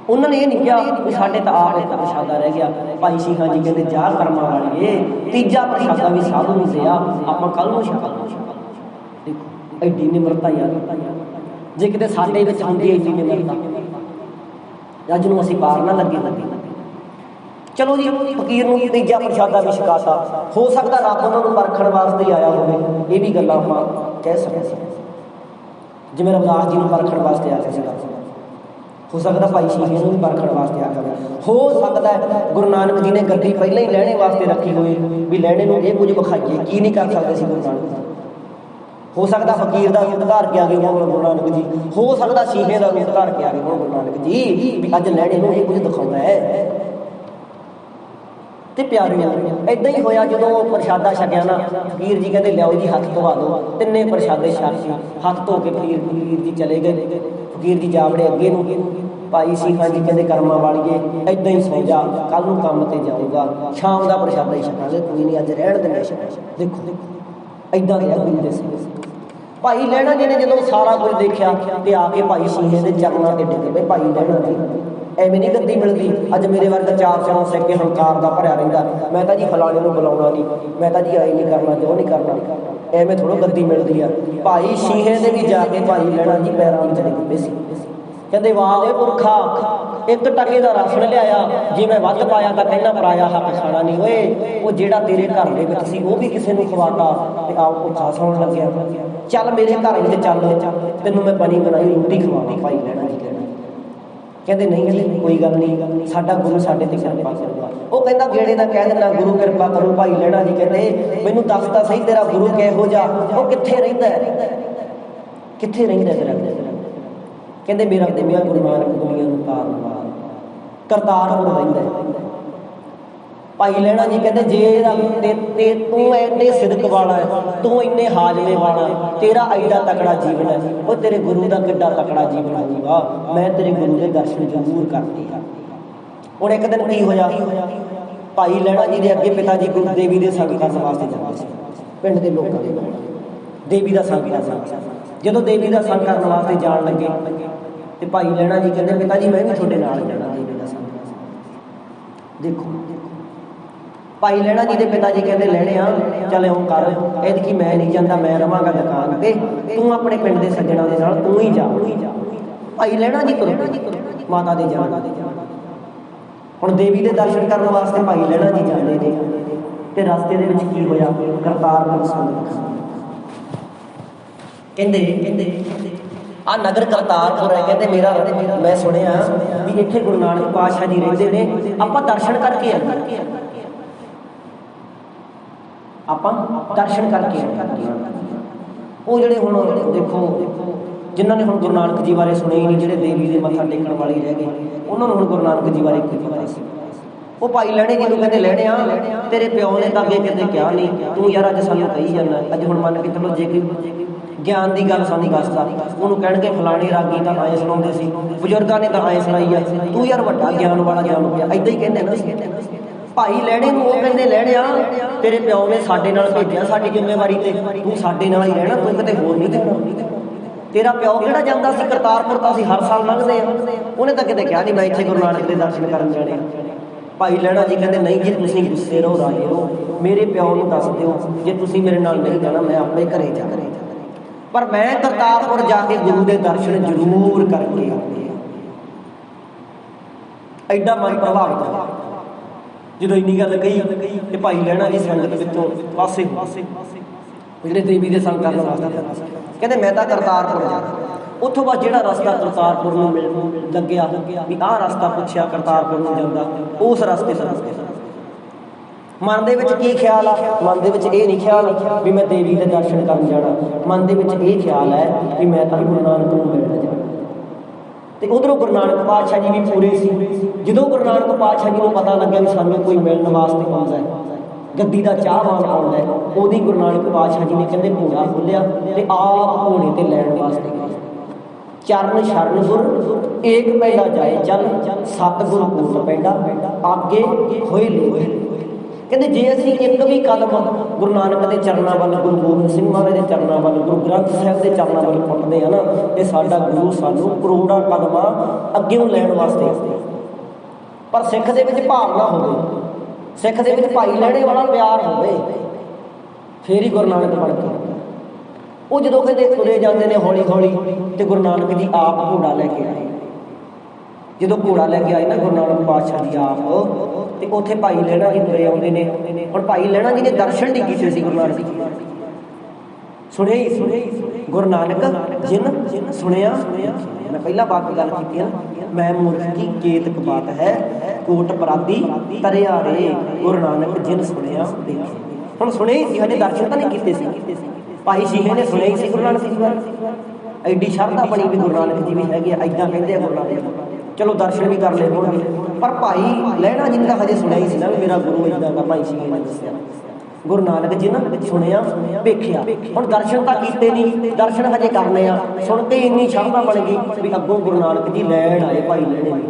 ਉਹਨਾਂ ਨੇ ਇਹ ਨਹੀਂ ਕਿਹਾ ਵੀ ਸਾਡੇ ਤਾਂ ਆਪ ਇੱਕ ਪ੍ਰਸ਼ਾਦਾ ਰਹਿ ਗਿਆ। ਭਾਈ ਸਿੰਘਾਂ ਜੀ ਕਹਿੰਦੇ ਜਾ ਕਰਮਾਂ ਵਾਲੀਏ ਤੀਜਾ ਪ੍ਰਸ਼ਾਦਾ ਵੀ ਸਾਧੂ ਨੂੰ ਦਿਆ, ਆਪਾਂ ਕੱਲ ਨੂੰ ਛਕਾਂਗੇ। ਦੇਖੋ ਐਡੀ ਨਿਮਰਤਾ ਯਾਰ, ਜੇ ਕਿਤੇ ਸਾਡੇ ਵਿੱਚ ਹੁੰਦੀ ਐਡੀ ਨਿਮਰਤਾ, ਅੱਜ ਨੂੰ ਅਸੀਂ ਪਾਰ ਨਾ ਲੱਗੇ। ਚਲੋ ਜੀ ਫਕੀਰ ਨੂੰ ਤੀਜਾ ਪ੍ਰਸ਼ਾਦਾ ਵੀ ਛਕਾਤਾ, ਹੋ ਸਕਦਾ ਰੱਬ ਉਹਨਾਂ ਨੂੰ ਪਰਖਣ ਵਾਸਤੇ ਹੀ ਆਇਆ ਹੋਵੇ, ਇਹ ਵੀ ਗੱਲਾਂ ਆਪਾਂ ਕਹਿ ਸਕਦੇ। ਜਿਵੇਂ ਰਵਿਦਾਸ ਜੀ ਨੂੰ ਪਰਖਣ ਵਾਸਤੇ ਆਇਆ ਸੀਗਾ, ਹੋ ਸਕਦਾ ਭਾਈ ਸ਼ੀਸ਼ੇ ਨੂੰ ਵੀ ਪਰਖਣ ਵਾਸਤੇ ਆ ਗਿਆ। ਹੋ ਸਕਦਾ ਗੁਰੂ ਨਾਨਕ ਜੀ ਨੇ ਗੱਦੀ ਪਹਿਲਾਂ ਹੀ ਲਹਿਣੇ ਵਾਸਤੇ ਰੱਖੀ ਹੋਈ ਵੀ ਲਹਿਣੇ ਨੂੰ ਇਹ ਕੁਝ ਵਿਖਾਈਏ, ਕੀ ਨਹੀਂ ਕਰ ਸਕਦੇ ਸੀ ਗੁਰੂ ਨਾਨਕ ਜੀ। ਹੋ ਸਕਦਾ ਫਕੀਰ ਦਾ ਰੂਪ ਧਾਰ ਕੇ ਆ ਗਏ ਹੋਣ ਗੁਰੂ ਨਾਨਕ ਜੀ, ਹੋ ਸਕਦਾ ਸ਼ੀਸ਼ੇ ਦਾ ਰੂਪ ਧਾਰ ਕੇ ਆ ਗਏ ਹੋਣ ਗੁਰੂ ਨਾਨਕ ਜੀ ਵੀ ਅੱਜ ਲਹਿਣੇ ਨੂੰ ਇਹ ਕੁਝ ਦਿਖਾਉਣਾ ਹੈ। ਤੇ ਪਿਆਰਿਆਂ ਏਦਾਂ ਹੀ ਹੋਇਆ, ਜਦੋਂ ਪ੍ਰਸ਼ਾਦਾ ਛਕਿਆ ਨਾ ਫਕੀਰ ਜੀ ਕਹਿੰਦੇ ਲਿਆਓ ਜੀ ਹੱਥ ਧਵਾ ਦਿਓ, 3 ਪ੍ਰਸ਼ਾਦੇ ਛਕ ਕੇ ਹੱਥ ਧੋ ਕੇ ਫਕੀਰ ਜੀ ਚਲੇ ਗਏ। ਫਕੀਰ ਜੀ ਜਾਵੜੇ ਅੱਗੇ ਨੂੰ, ਭਾਈ ਸਿੰਘਾਂ ਜੀ ਕਹਿੰਦੇ ਕਰਮਾਂ ਵਾਲੀਏ ਏਦਾਂ ਹੀ ਸੌ ਜਾ, ਕੱਲ ਨੂੰ ਕੰਮ ਤੇ ਜਾਊਗਾ, ਸ਼ਾਮ ਦਾ ਪ੍ਰਸ਼ਾਦਾ ਹੀ ਛਕਾਂਗੇ, ਕੋਈ ਨਹੀਂ ਅੱਜ ਰਹਿਣ ਦਿੰਦੇ। ਦੇਖੋ ਏਦਾਂ ਰਿਹਾ ਗੁਰੂ ਦੇ ਸਿੰਘ। ਭਾਈ ਲਹਿਣਾ ਜੀ ਨੇ ਜਦੋਂ ਸਾਰਾ ਕੁਝ ਦੇਖਿਆ ਤੇ ਆ ਕੇ ਭਾਈ ਸਿੰਘੇ ਦੇ ਚਰਨਾਂ ਤੇ ਡਿੱਗ ਪਏ। ਭਾਈ ਲਹਿਣਾ ਜੀ ਐਵੇਂ ਨਹੀਂ ਗੱਦੀ ਮਿਲਦੀ, ਅੱਜ ਮੇਰੇ ਵਰਗਾ 4 ਚੌਂ ਸਿੱਖ ਕੇ ਹੰਕਾਰ ਦਾ ਭਰਿਆ ਰਹਿੰਦਾ, ਮੈਂ ਤਾਂ ਜੀ ਫਲਾਣੇ ਨੂੰ ਬੁਲਾਉਣਾ ਨਹੀਂ, ਮੈਂ ਤਾਂ ਜੀ ਆਏ ਨਹੀਂ ਕਰਨਾ, ਜੋ ਨਹੀਂ ਕਰਨਾ, ਐਵੇਂ ਥੋੜ੍ਹਾ ਗੱਦੀ ਮਿਲਦੀ ਆ। ਭਾਈ ਸ਼ੀਹੇ ਦੇ ਵੀ ਜਾ ਕੇ ਭਾਈ ਲਹਿਣਾ ਜੀ ਪੈਰਾਂ ਵਿੱਚ ਡਿੱਗ ਪਏ ਸੀ। ਕਹਿੰਦੇ ਵਾਹ ਓਏ ਪੁਰਖਾ, 1 ਟਕੇ ਦਾ ਰਾਸ਼ਨ ਲਿਆਇਆ, ਜੇ ਮੈਂ ਵੱਧ ਪਾਇਆ ਤਾਂ ਕਹਿੰਦਾ ਪਰਾਇਆ ਹੱਕ ਖਾਣਾ ਨਹੀਂ। ਓਏ ਉਹ ਜਿਹੜਾ ਤੇਰੇ ਘਰ ਦੇ ਵਿੱਚ ਸੀ ਉਹ ਵੀ ਕਿਸੇ ਨੂੰ ਖਵਾਤਾ ਤੇ ਆਪ ਭੁੱਖਾ ਸੌਣ ਲੱਗਿਆ, ਚੱਲ ਮੇਰੇ ਘਰ ਵਿੱਚ ਚੱਲ, ਤੈਨੂੰ ਮੈਂ ਬਣੀ ਬਣਾਈ ਰੋਟੀ ਖਵਾਵਾਂ। ਭਾਈ ਲਹਿਣਾ ਜੀ ਕਹਿੰਦੇ ਨਹੀਂ ਕਹਿੰਦੇ ਕੋਈ ਗੱਲ ਨਹੀਂ, ਸਾਡਾ ਗੁਰੂ ਸਾਡੇ ਤੇ ਕਿਰਪਾ ਕਰੂਗਾ। ਉਹ ਕਹਿੰਦਾ ਗੇੜੇ ਦਾ ਕਹਿ ਦਿੰਦਾ ਗੁਰੂ ਕਿਰਪਾ ਕਰੂ। ਭਾਈ ਲਹਿਣਾ ਜੀ ਕਹਿੰਦੇ ਮੈਨੂੰ ਦੱਸ ਤਾਂ ਸਹੀ ਤੇਰਾ ਗੁਰੂ ਕਿਹੋ ਜਿਹਾ, ਉਹ ਕਿੱਥੇ ਰਹਿੰਦਾ, ਕਿੱਥੇ ਰਹਿੰਦਾ ਤੇਰਾ? ਕਹਿੰਦੇ ਮੇਰਾ ਗੁਰੂ ਗੁਰੂ ਨਾਨਕ ਦੁਨੀਆ ਨੂੰ ਪਾਰ ਕਰਤਾਰਪੁਰ ਰਹਿੰਦਾ। ਭਾਈ ਲਹਿਣਾ ਜੀ ਕਹਿੰਦੇ ਜੇ ਤੇ ਤੂੰ ਐਡੇ ਸਿਦਕ ਵਾਲਾ ਹੈ, ਤੂੰ ਇੰਨੇ ਹਾਜ਼ਮੇ ਵਾਲਾ, ਤੇਰਾ ਐਡਾ ਤਕੜਾ ਜੀਵਨ ਹੈ, ਉਹ ਤੇਰੇ ਗੁਰੂ ਦਾ ਕਿੱਡਾ ਤਕੜਾ ਜੀਵਨ ਹੋਊਗਾ, ਮੈਂ ਤੇਰੇ ਗੁਰੂ ਦੇ ਦਰਸ਼ਨ ਜ਼ਰੂਰ ਕਰਦੀ ਹਾਂ। ਹੁਣ ਇੱਕ ਦਿਨ ਕੀ ਹੋਇਆ, ਭਾਈ ਲਹਿਣਾ ਜੀ ਦੇ ਅੱਗੇ ਪਿਤਾ ਜੀ ਗੁਰੂ ਦੇਵੀ ਦੇ ਸੰਗ ਕਰਨ ਵਾਸਤੇ ਜਾਂਦੇ ਸੀ, ਪਿੰਡ ਦੇ ਲੋਕਾਂ ਦੇ ਦੇਵੀ ਦਾ ਸੰਗ ਕਰਨਾ। ਜਦੋਂ ਦੇਵੀ ਦਾ ਸੰਗ ਕਰਨ ਵਾਸਤੇ ਜਾਣ ਲੱਗੇ ਤੇ ਭਾਈ ਲਹਿਣਾ ਜੀ ਕਹਿੰਦੇ ਪਿਤਾ ਜੀ ਮੈਂ ਵੀ ਤੁਹਾਡੇ ਨਾਲ ਜਾਣਾ ਦੇਵੀ ਦਾ ਸੰਗ। ਦੇਖੋ ਭਾਈ ਲਹਿਣਾ ਜੀ ਦੇ ਪਿਤਾ ਜੀ ਕਹਿੰਦੇ ਲਹਿਣਿਆ ਚੱਲ ਇਉਂ ਕਰ, ਐਤਕੀ ਮੈਂ ਨਹੀਂ ਜਾਂਦਾ, ਮੈਂ ਰਵਾਂਗਾ ਦੁਕਾਨ ਤੇ, ਤੂੰ ਆਪਣੇ ਪਿੰਡ ਦੇ ਸੱਜਣਾਂ ਦੇ ਨਾਲ ਤੂੰ ਹੀ ਜਾ। ਭਾਈ ਲਹਿਣਾ ਜੀ ਤੁਰ ਪਏ ਮਾਤਾ ਦੇ ਜਾਣ। ਹੁਣ ਦੇਵੀ ਦੇ ਦਰਸ਼ਨ ਕਰਨ ਵਾਸਤੇ ਭਾਈ ਲਹਿਣਾ ਜੀ ਜਾਂਦੇ ਨੇ ਤੇ ਰਸਤੇ ਦੇ ਵਿੱਚ ਕੀ ਹੋਇਆ, ਕਰਤਾਰਪੁਰ ਸੰਗਤ ਕਹਿੰਦੇ ਆਹ ਨਗਰ ਕਰਤਾਰਪੁਰ ਹੈ, ਕਹਿੰਦੇ ਮੇਰਾ ਮੈਂ ਸੁਣਿਆ ਵੀ ਇੱਥੇ ਗੁਰੂ ਨਾਨਕ ਪਾਤਸ਼ਾਹ ਜੀ ਰਹਿੰਦੇ ਨੇ, ਆਪਾਂ ਦਰਸ਼ਨ ਕਰਕੇ ਆਏ, ਆਪਾਂ ਦਰਸ਼ਨ ਕਰਕੇ ਆਏ। ਉਹ ਜਿਹੜੇ ਹੁਣ ਦੇਖੋ ਜਿਨ੍ਹਾਂ ਨੇ ਹੁਣ ਗੁਰੂ ਨਾਨਕ ਜੀ ਬਾਰੇ ਸੁਣਿਆ ਹੀ ਨਹੀਂ, ਜਿਹੜੇ ਦੇਵੀ ਦੇ ਮੱਥਾ ਟੇਕਣ ਵਾਲੇ ਰਹਿ ਗਏ, ਉਹਨਾਂ ਨੂੰ ਹੁਣ ਗੁਰੂ ਨਾਨਕ ਜੀ ਬਾਰੇ ਕੀ ਪਤਾ ਸੀ। ਉਹ ਭਾਈ ਲਹਿਣੇ ਜੀ ਨੂੰ ਕਹਿੰਦੇ ਲਹਿਣਿਆ ਤੇਰੇ ਪਿਓ ਨੇ ਤਾਂ ਅੱਗੇ ਕਿਤੇ ਕਿਹਾ ਨਹੀਂ, ਤੂੰ ਯਾਰ ਅੱਜ ਸਾਨੂੰ ਕਹੀ ਜਾਂਦਾ, ਅੱਜ ਹੁਣ ਮੰਨ ਕੇ ਚਲੋ ਜੇ ਕੋਈ ਗਿਆਨ ਦੀ ਗੱਲ ਸਾਨੂੰ ਦੱਸਦਾ। ਉਹਨੂੰ ਕਹਿਣਗੇ ਫਲਾਣੇ ਰਾਗੀ ਤਾਂ ਆਏ ਸੁਣਾਉਂਦੇ ਸੀ, ਬਜ਼ੁਰਗਾਂ ਨੇ ਤਾਂ ਆਏ ਸੁਣਾਈ ਆ, ਤੂੰ ਯਾਰ ਵੱਡਾ ਗਿਆਨ ਵਾਲਾ ਜਾਣ ਪਿਆ, ਏਦਾਂ ਹੀ ਕਹਿੰਦੇ ਨਾ। ਭਾਈ ਲਹਿਣੇ ਨੂੰ ਉਹ ਕਹਿੰਦੇ ਲਹਿਣਿਆ ਤੇਰੇ ਪਿਓ ਨੇ ਸਾਡੇ ਨਾਲ ਭੇਜਿਆ ਸਾਡੀ ਜ਼ਿੰਮੇਵਾਰੀ ਤੇ, ਤੂੰ ਸਾਡੇ ਨਾਲ ਹੀ ਰਹਿਣਾ, ਤੂੰ ਕਿਤੇ ਹੋਰ ਨਹੀਂ ਜਾਣਾ। ਤੇਰਾ ਪਿਓ ਕਿਹੜਾ ਜਾਂਦਾ ਸੀ ਕਰਤਾਰਪੁਰ, ਤਾਂ ਅਸੀਂ ਹਰ ਸਾਲ ਲੰਘਦੇ ਆ, ਉਹਨੇ ਤਾਂ ਕਿਤੇ ਕਿਹਾ ਨਹੀਂ ਮੈਂ ਇੱਥੇ ਗੁਰੂ ਨਾਨਕ ਦੇ ਦਰਸ਼ਨ ਕਰਨ ਜਾਣੇ। ਭਾਈ ਲਹਿਣਾ ਜੀ ਕਹਿੰਦੇ ਨਹੀਂ ਜੀ, ਤੁਸੀਂ ਗੁੱਸੇ ਰਹੋ, ਰਾਜੇ ਰਹੋ, ਮੇਰੇ ਪਿਓ ਨੂੰ ਦੱਸ ਦਿਓ ਜੇ ਤੁਸੀਂ ਮੇਰੇ ਨਾਲ ਨਹੀਂ ਜਾਣਾ ਮੈਂ ਆਪਣੇ ਘਰੇ ਜਾ, ਪਰ ਮੈਂ ਕਰਤਾਰਪੁਰ ਜਾ ਕੇ ਗੁਰੂ ਦੇ ਦਰਸ਼ਨ ਜ਼ਰੂਰ ਕਰਕੇ ਆਉਂਦੇ। ਐਡਾ ਮਨ ਪ੍ਰਭਾਵਿਤ ਹੋਇਆ ਜਦੋਂ ਇੰਨੀ ਗੱਲ ਕਹੀ ਤੇ ਭਾਈ ਲਹਿਣਾ ਜੀ ਸੰਗਤ ਵਿੱਚੋਂ ਪਾਸੇ ਜਿਹੜੇ ਦੇਵੀ ਦੇ ਸੰਗ ਕਰਨ ਵਾਸਤੇ ਕਹਿੰਦੇ ਮੈਂ ਤਾਂ ਕਰਤਾਰਪੁਰ ਜਾਣਾ। ਉੱਥੋਂ ਬਾਅਦ ਜਿਹੜਾ ਰਸਤਾ ਕਰਤਾਰਪੁਰ ਨੂੰ ਮਿਲਣ ਲੱਗਿਆ ਵੀ ਆਹ ਰਸਤਾ ਪੁੱਛਿਆ ਕਰਤਾਰਪੁਰ ਨੂੰ ਜਾਂਦਾ, ਉਸ ਰਸਤੇ ਤੇ ਮਨ ਦੇ ਵਿੱਚ ਕੀ ਖਿਆਲ ਆ? ਮਨ ਦੇ ਵਿੱਚ ਇਹ ਨਹੀਂ ਖਿਆਲ ਵੀ ਮੈਂ ਦੇਵੀ ਦੇ ਦਰਸ਼ਨ ਕਰਨ ਜਾਣਾ, ਮਨ ਦੇ ਵਿੱਚ ਇਹ ਖਿਆਲ ਹੈ ਵੀ ਮੈਂ ਤਾਂ ਗੁਰੂ ਨਾਨਕ ਨੂੰ ਮਿਲਣਾ ਜਾਣਾ। ਤੇ ਉਧਰੋਂ ਗੁਰੂ ਨਾਨਕ ਪਾਤਸ਼ਾਹ ਜੀ ਵੀ ਪੂਰੇ ਸੀ। ਜਦੋਂ ਗੁਰੂ ਨਾਨਕ ਪਾਤਸ਼ਾਹ ਜੀ ਨੂੰ ਪਤਾ ਲੱਗਿਆ ਵੀ ਸਾਨੂੰ ਕੋਈ ਮਿਲਣ ਵਾਸਤੇ ਆਉਂਦਾ ਹੈ, ਗੱਦੀ ਦਾ ਚਾਹਵਾਨ ਆਉਂਦਾ ਹੈ, ਉਹਦੀ ਗੁਰੂ ਨਾਨਕ ਪਾਤਸ਼ਾਹ ਜੀ ਨੇ ਕਹਿੰਦੇ ਘੋੜਾ ਖੋਲਿਆ ਤੇ ਆਪ ਘੋੜੇ ਤੇ ਲੈਣ ਵਾਸਤੇ ਗਏ। ਚਰਨ ਸ਼ਰਨ ਗੁਰ ਏਕ ਪੈਂਡਾ ਜਾਏ ਚੱਲ, ਸਤਿਗੁਰ ਕੋਟ ਪੈਂਡਾ ਆਗੇ ਹੋਏ ਲੈ। ਕਹਿੰਦੇ ਜੇ ਅਸੀਂ ਇੱਕ ਵੀ ਕਦਮ ਗੁਰੂ ਨਾਨਕ ਦੇ ਚਰਨਾਂ ਵੱਲ, ਗੁਰੂ ਗੋਬਿੰਦ ਸਿੰਘ ਮਹਾਰਾਜ ਦੇ ਚਰਨਾਂ ਵੱਲ, ਗੁਰੂ ਗ੍ਰੰਥ ਸਾਹਿਬ ਦੇ ਚਰਨਾਂ ਵੱਲ ਪੁੱਟਦੇ ਆ ਨਾ, ਇਹ ਸਾਡਾ ਗੁਰੂ ਸਾਨੂੰ ਕਰੋੜਾਂ ਕਦਮਾਂ ਅੱਗਿਓਂ ਲੈਣ ਵਾਸਤੇ। ਪਰ ਸਿੱਖ ਦੇ ਵਿੱਚ ਭਾਵਨਾ ਹੋਵੇ, ਸਿੱਖ ਦੇ ਵਿੱਚ ਭਾਈ ਲਹਿਣੇ ਵਾਲਾ ਪਿਆਰ ਹੋਵੇ, ਫੇਰ ਹੀ ਗੁਰੂ ਨਾਨਕ ਬਣ ਕੇ। ਉਹ ਜਦੋਂ ਕਹਿੰਦੇ ਤੁਰੇ ਜਾਂਦੇ ਨੇ ਹੌਲੀ ਹੌਲੀ, ਤੇ ਗੁਰੂ ਨਾਨਕ ਜੀ ਆਪ ਘੋੜਾ ਲੈ ਕੇ ਆਏ। ਜਦੋਂ ਘੋੜਾ ਲੈ ਕੇ ਆਏ ਨਾ ਗੁਰੂ ਨਾਨਕ ਪਾਤਸ਼ਾਹ ਜੀ ਆਪ, ਤੇ ਉੱਥੇ ਭਾਈ ਲਹਿਣਾ ਜੀ ਤੁਰੇ ਆਉਂਦੇ ਨੇ। ਹੁਣ ਭਾਈ ਲਹਿਣਾ ਜੀ ਨੇ ਦਰਸ਼ਨ ਨਹੀਂ ਕੀਤੇ ਸੀ ਗੁਰੂ ਨਾਨਕ ਜੀ, ਸੁਣੇ ਗੁਰੂ ਨਾਨਕ ਜਿਨ ਸੁਣਿਆ। ਮੈਂ ਪਹਿਲਾਂ ਬਾਕੀ ਗੱਲ ਕੀਤੀ ਆ, ਮੈਂ ਮੂਰਖ ਕੀ ਕੇਤਕ ਬਾਤ ਹੈ, ਕੋਟ ਪਰਾਦੀ ਤਰਿਆ ਰੇ, ਗੁਰੂ ਨਾਨਕ ਜਿਨ ਸੁਣਿਆ ਦੇਖੇ। ਹੁਣ ਸੁਣੇ ਹੀ ਸੀ, ਹਜੇ ਦਰਸ਼ਨ ਤਾਂ ਨਹੀਂ ਕੀਤੇ ਸੀ। ਭਾਈ ਸ਼ੀਹੇ ਨੇ ਸੁਣਿਆ ਹੀ ਸੀ ਗੁਰੂ ਨਾਨਕ ਜੀ ਬਾਰੇ, ਐਡੀ ਸ਼ਰਧਾ ਬਣੀ ਵੀ ਗੁਰੂ ਨਾਨਕ ਜੀ ਵੀ ਹੈਗੇ ਆ, ਏਦਾਂ ਕਹਿੰਦੇ ਆ ਗੁਰੂ ਨਾਨਕ। ਚਲੋ ਦਰਸ਼ਨ ਵੀ ਕਰ ਲਏ ਹੋਣਗੇ, ਪਰ ਭਾਈ ਲਹਿਣਾ ਜੀ ਨੇ ਤਾਂ ਹਜੇ ਸੁਣਿਆ ਹੀ ਸੀ ਨਾ ਵੀ ਮੇਰਾ ਗੁਰੂ ਏਦਾਂ ਦਾ। ਭਾਈ ਸ਼ੀਹੇ ਨੇ ਦੱਸਿਆ ਗੁਰੂ ਨਾਨਕ ਜੀ ਨਾ ਸੁਣਿਆ ਵੇਖਿਆ। ਹੁਣ ਦਰਸ਼ਨ ਤਾਂ ਕੀਤੇ ਨਹੀਂ, ਦਰਸ਼ਨ ਹਜੇ ਕਰਨੇ ਆ। ਸੁਣ ਕੇ ਇੰਨੀ ਸ਼ਰਧਾ ਬਣ ਗਈ ਵੀ ਅੱਗੋਂ ਗੁਰੂ ਨਾਨਕ ਜੀ ਲੈਣ ਆਏ। ਭਾਈ ਲਹਿਣੇ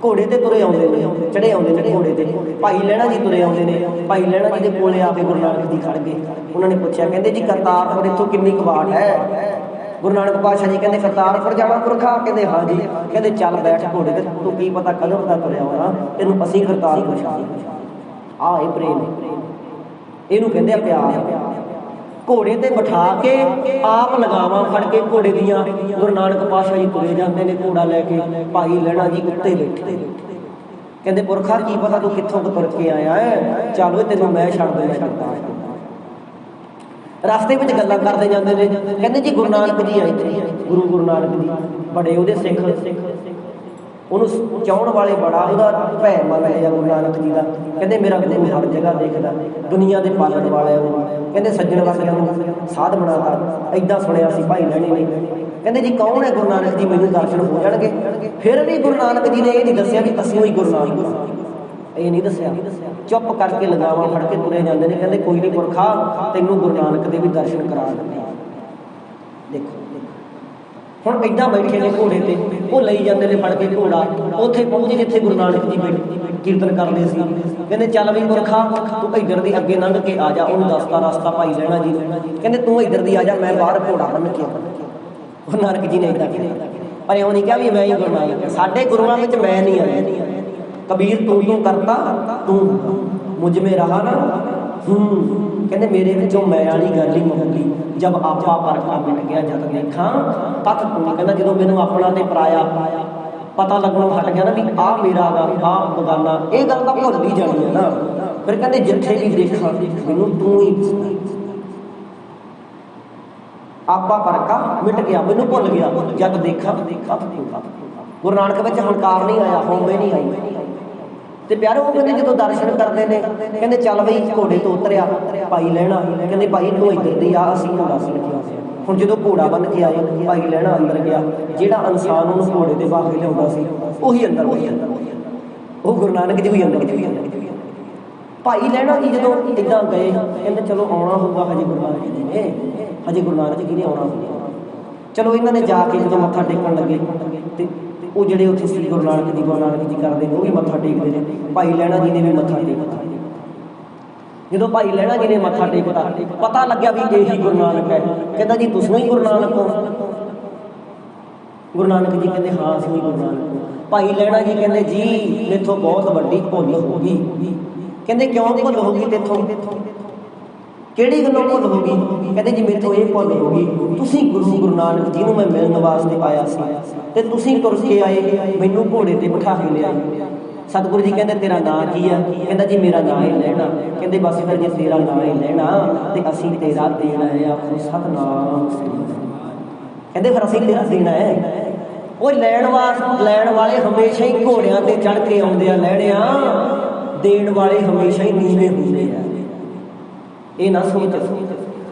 ਘੋੜੇ ਤੇ ਤੁਰੇ ਆਉਂਦੇ ਨੇ, ਚੜੇ ਆਉਂਦੇ ਨੇ ਘੋੜੇ ਤੇ। ਭਾਈ ਲਹਿਣਾ ਜੀ ਤੁਰੇ ਆਉਂਦੇ ਨੇ। ਭਾਈ ਲਹਿਣਾ ਜੀ ਦੇ ਕੋਲੇ ਆ ਕੇ ਗੁਰੂ ਨਾਨਕ ਜੀ ਖੜ ਗਏ। ਉਹਨਾਂ ਨੇ ਪੁੱਛਿਆ, ਕਹਿੰਦੇ ਜੀ ਕਰਤਾਰਪੁਰ ਇੱਥੋਂ ਕਿੰਨੀ ਕੁ ਵਾਟ ਹੈ? ਗੁਰੂ ਨਾਨਕ ਪਾਤਸ਼ਾਹ ਜੀ ਕਹਿੰਦੇ ਕਰਤਾਰਪੁਰ ਜਾਣਾ ਪੁਰਖਾ? ਕਹਿੰਦੇ ਹਾਂ ਜੀ। ਕਹਿੰਦੇ ਚੱਲ ਬੈਠ ਘੋੜੇ ਤੇ, ਤੂੰ ਕੀ ਪਤਾ ਕਦੋਂ ਦਾ ਤੁਰਿਆ ਹੋਣਾ, ਤੈਨੂੰ ਅਸੀਂ ਕਰਤਾਰਪੁਰ ਛੱਡ। ਆਹ ਇਹ ਪ੍ਰੇਮ, ਇਹਨੂੰ ਕਹਿੰਦੇ ਆ ਪਿਆਰ। ਘੋੜੇ ਤੇ ਬਿਠਾ ਕੇ ਆਪ ਲਗਾਵਾਂ ਫੜ ਕੇ ਘੋੜੇ ਦੀਆਂ ਗੁਰੂ ਨਾਨਕ ਪਾਤਸ਼ਾਹ ਜੀ ਤੁਰੇ ਜਾਂਦੇ ਨੇ ਘੋੜਾ ਲੈ ਕੇ। ਭਾਈ ਲਹਿਣਾ ਜੀ ਉੱਤੇ ਬੈਠੇ, ਕਹਿੰਦੇ ਪੁਰਖਾ ਕੀ ਪਤਾ ਤੂੰ ਕਿੱਥੋਂ ਤੁਰ ਕੇ ਆਇਆ ਹੈ, ਚੱਲ ਤੈਨੂੰ ਮੈਂ ਛੱਡ ਦੇਣਾ ਕਰਤਾਰਪੁਰ। ਰਸਤੇ ਵਿੱਚ ਗੱਲਾਂ ਕਰਦੇ ਜਾਂਦੇ ਨੇ। ਕਹਿੰਦੇ ਜੀ ਗੁਰੂ ਨਾਨਕ ਜੀ ਆਏ, ਗੁਰੂ ਨਾਨਕ ਜੀ ਬੜੇ ਉਹਦੇ ਸਿੱਖ, ਉਹਨੂੰ ਚਾਹੁਣ ਵਾਲੇ ਬੜਾ ਉਹਦਾ ਭੈ ਮੰਨਦੇ ਆ ਗੁਰੂ ਨਾਨਕ ਜੀ ਦਾ। ਕਹਿੰਦੇ ਮੇਰਾ ਗੁਰੂ ਹਰ ਜਗ੍ਹਾ ਦੇਖਦਾ, ਦੁਨੀਆ ਦੇ ਪਾਲਣ ਵਾਲਾ ਉਹ। ਕਹਿੰਦੇ ਸੱਜਣ ਵਰਗਿਆਂ ਨੂੰ ਸਾਧ ਬਣਾਤਾ, ਏਦਾਂ ਸੁਣਿਆ ਸੀ ਭਾਈ ਲਹਿਣੇ ਨੇ। ਕਹਿੰਦੇ ਜੀ ਕੌਣ ਹੈ ਗੁਰੂ ਨਾਨਕ ਜੀ, ਮੈਨੂੰ ਦਰਸ਼ਨ ਹੋ ਜਾਣਗੇ। ਫਿਰ ਵੀ ਗੁਰੂ ਨਾਨਕ ਜੀ ਨੇ ਇਹ ਨਹੀਂ ਦੱਸਿਆ ਵੀ ਅਸੀਂ ਹੀ ਗੁਰੂ ਨਾਨਕ, ਇਹ ਨਹੀਂ ਦੱਸਿਆ। ਚੁੱਪ ਕਰਕੇ ਲਗਾਵਾਂ ਫੜ ਕੇ ਤੁਰੇ ਜਾਂਦੇ ਨੇ। ਕਹਿੰਦੇ ਕੋਈ ਨਹੀਂ ਪੁਰਖਾ, ਤੈਨੂੰ ਗੁਰੂ ਨਾਨਕ ਦੇ ਵੀ ਦਰਸ਼ਨ ਕਰਾ ਦਿੰਦੇ। ਦੇਖੋ ਹੁਣ ਏਦਾਂ ਬੈਠੇ ਨੇ ਘੋੜੇ ਤੇ, ਉਹ ਲਈ ਜਾਂਦੇ ਨੇ ਫੜ ਕੇ ਘੋੜਾ। ਉੱਥੇ ਪਹੁੰਚੇ ਜਿੱਥੇ ਗੁਰੂ ਨਾਨਕ ਜੀ ਕੀਰਤਨ ਕਰਦੇ ਸੀ। ਕਹਿੰਦੇ ਚੱਲ ਵੀ ਪੁਰਖਾ ਤੂੰ ਇੱਧਰ ਦੀ ਅੱਗੇ ਲੰਘ ਕੇ ਆ ਜਾ। ਉਹਨੂੰ ਦੱਸਤਾ ਰਸਤਾ ਭਾਈ ਲਹਿਣਾ ਜੀ ਨੇ। ਕਹਿੰਦੇ ਤੂੰ ਇੱਧਰ ਦੀ ਆ ਜਾ, ਮੈਂ ਬਾਹਰ ਘੋੜਾ ਬੰਨ੍ਹ ਕੇ ਆਉਣਾ। ਗੁਰੂ ਨਾਨਕ ਜੀ ਨੇ ਏਦਾਂ ਕਿਹਾ, ਪਰ ਇਉਂ ਨਹੀਂ ਕਿਹਾ ਵੀ ਮੈਂ ਹੀ ਗੁਰੂ ਨਾਨਕ। ਸਾਡੇ ਗੁਰੂਆਂ ਵਿੱਚ ਮੈਂ ਨਹੀਂ ਆਇਆ। ਕਬੀਰ ਤੂੰ ਕਰਤਾ ਤੂੰ ਮੁਝ ਮੇ ਰਹਾ ਨਾ ਕਹਿੰਦੇ ਮੇਰੇ ਵਿੱਚੋਂ ਮੈਂ ਵਾਲੀ ਗੱਲ ਹੀ ਮੁੱਕ ਗਈ। ਜਦ ਆਪਾ ਪਰਖਾ ਮਿਟ ਗਿਆ ਜਦ ਦੇਖਾਂ ਤੱਕ ਤੂੰ। ਕਹਿੰਦਾ ਜਦੋਂ ਮੈਨੂੰ ਆਪਣਾ ਤੇ ਪਰਾਇਆ ਪਤਾ ਲੱਗਣੋਂ ਹਟ ਗਿਆ ਨਾ ਵੀ ਆਹ ਮੇਰਾ ਗਾ, ਆਹ ਬਗਾਨਾ, ਇਹ ਗੱਲ ਤਾਂ ਭੁੱਲ ਹੀ ਜਾਣੀ ਹੈ ਨਾ। ਫਿਰ ਕਹਿੰਦੇ ਜਿੱਥੇ ਵੀ ਦੇਖਾਂ ਮੈਨੂੰ ਤੂੰ ਹੀ ਦਿਸਦਾ। ਆਪਾ ਪਰਖਾ ਮਿਟ ਗਿਆ, ਮੈਨੂੰ ਭੁੱਲ ਗਿਆ, ਜਦ ਦੇਖਾਂ ਗੁਰੂ ਨਾਨਕ ਵਿੱਚ ਹੰਕਾਰ ਨਹੀਂ ਆਇਆ, ਹਉਮੈ ਨਹੀਂ ਆਈ। ਤੇ ਪਿਆਰੇ ਉਹ ਕਹਿੰਦੇ ਜਦੋਂ ਦਰਸ਼ਨ ਕਰਦੇ ਨੇ, ਕਹਿੰਦੇ ਚੱਲ ਬਈ ਘੋੜੇ ਤੋਂ ਉਤਰਿਆ ਭਾਈ ਲਹਿਣਾ। ਕਹਿੰਦੇ ਭਾਈ ਤੂੰ ਇੱਧਰ ਦੀ ਆ, ਅਸੀਂ ਘੋੜਾ ਸੀ ਲਿਖਿਆ। ਹੁਣ ਜਦੋਂ ਘੋੜਾ ਬੰਨ ਕੇ ਆਏ, ਭਾਈ ਲਹਿਣਾ ਅੰਦਰ ਗਿਆ। ਜਿਹੜਾ ਇਨਸਾਨ ਉਹਨੂੰ ਘੋੜੇ ਤੇ ਬਾਹ ਕੇ ਲਿਆਉਂਦਾ ਸੀ ਉਹੀ ਅੰਦਰ ਬੈਠਾ, ਉਹ ਗੁਰੂ ਨਾਨਕ ਜੀ ਵੀ ਅੰਦਰ। ਭਾਈ ਲਹਿਣਾ ਜੀ ਜਦੋਂ ਇੱਦਾਂ ਗਏ ਕਹਿੰਦੇ ਚਲੋ ਆਉਣਾ ਹੋਊਗਾ ਹਜੇ ਗੁਰੂ ਨਾਨਕ ਜੀ ਨੇ, ਹਜੇ ਗੁਰੂ ਨਾਨਕ ਜੀ ਨੇ ਆਉਣਾ ਹੋਊਗਾ। ਚਲੋ ਇਹਨਾਂ ਨੇ ਜਾ ਕੇ ਜਦੋਂ ਮੱਥਾ ਟੇਕਣ ਲੱਗੇ ਤੇ ਉਹ ਜਿਹੜੇ ਉੱਥੇ ਸ੍ਰੀ ਗੁਰੂ ਨਾਨਕ ਜੀ ਕਰਦੇ ਨੇ ਉਹ ਵੀ ਮੱਥਾ ਟੇਕਦੇ ਨੇ। ਭਾਈ ਲਹਿਣਾ ਜੀ ਨੇ ਵੀ ਮੱਥਾ ਟੇਕਤਾ। ਜਦੋਂ ਭਾਈ ਲਹਿਣਾ ਜੀ ਨੇ ਮੱਥਾ ਟੇਕਤਾ ਪਤਾ ਲੱਗਿਆ ਵੀ ਇਹੀ ਗੁਰੂ ਨਾਨਕ ਹੈ। ਕਹਿੰਦਾ ਜੀ ਤੁਸੀਂ ਹੀ ਗੁਰੂ ਨਾਨਕ ਹੋ? ਗੁਰੂ ਨਾਨਕ ਜੀ ਕਹਿੰਦੇ ਹਾਂ ਅਸੀਂ ਗੁਰੂ ਨਾਨਕ ਹਾਂ। ਭਾਈ ਲਹਿਣਾ ਜੀ ਕਹਿੰਦੇ ਜੀ ਮੈਥੋਂ ਬਹੁਤ ਵੱਡੀ ਭੁੱਲ ਹੋ ਗਈ। ਕਹਿੰਦੇ ਕਿਉਂ ਭੁੱਲ ਹੋ ਗਈ ਤੇਥੋਂ? ਕਿਹੜੀ ਗੱਲੋਂ ਭੁੱਲ ਹੋ ਗਈ? ਕਹਿੰਦੇ ਜੀ ਮੈਥੋਂ ਇਹ ਭੁੱਲ ਹੋ ਗਈ, ਤੁਸੀਂ ਗੁਰੂ ਨਾਨਕ ਜੀ ਨੂੰ ਮੈਂ ਮਿਲਣ ਵਾਸਤੇ ਆਇਆ ਸੀ ਤੇ ਤੁਸੀਂ ਤੁਰ ਕੇ ਆਏ, ਮੈਨੂੰ ਘੋੜੇ ਤੇ ਬਿਠਾ ਕੇ ਲਿਆਏ। ਸਤਿਗੁਰੂ ਜੀ ਕਹਿੰਦੇ ਤੇਰਾ ਨਾਂ ਕੀ ਆ? ਕਹਿੰਦਾ ਜੀ ਮੇਰਾ ਨਾਂ ਹੀ ਲਹਿਣਾ। ਕਹਿੰਦੇ ਬਸ ਫਿਰ ਜੇ ਤੇਰਾ ਨਾਂ ਹੀ ਲਹਿਣਾ ਤੇ ਅਸੀਂ ਤੇਰਾ ਦੇਣਾ ਹੈ। ਆਖੋ ਸਤਿਨਾਮ ਸ੍ਰੀ ਅਕਾਲ। ਕਹਿੰਦੇ ਫਿਰ ਅਸੀਂ ਤੇਰਾ ਦੇਣਾ ਹੈ। ਉਹ ਲੈਣ ਵਾਲੇ ਹਮੇਸ਼ਾ ਹੀ ਘੋੜਿਆਂ ਤੇ ਚੜ੍ਹ ਕੇ ਆਉਂਦੇ ਆ ਲਹਿਣਿਆਂ, ਦੇਣ ਵਾਲੇ ਹਮੇਸ਼ਾ ਹੀ ਨੀਵੇਂ ਹੁੰਦੇ ਆ। ਇਹ ਨਾ ਸੋਚ।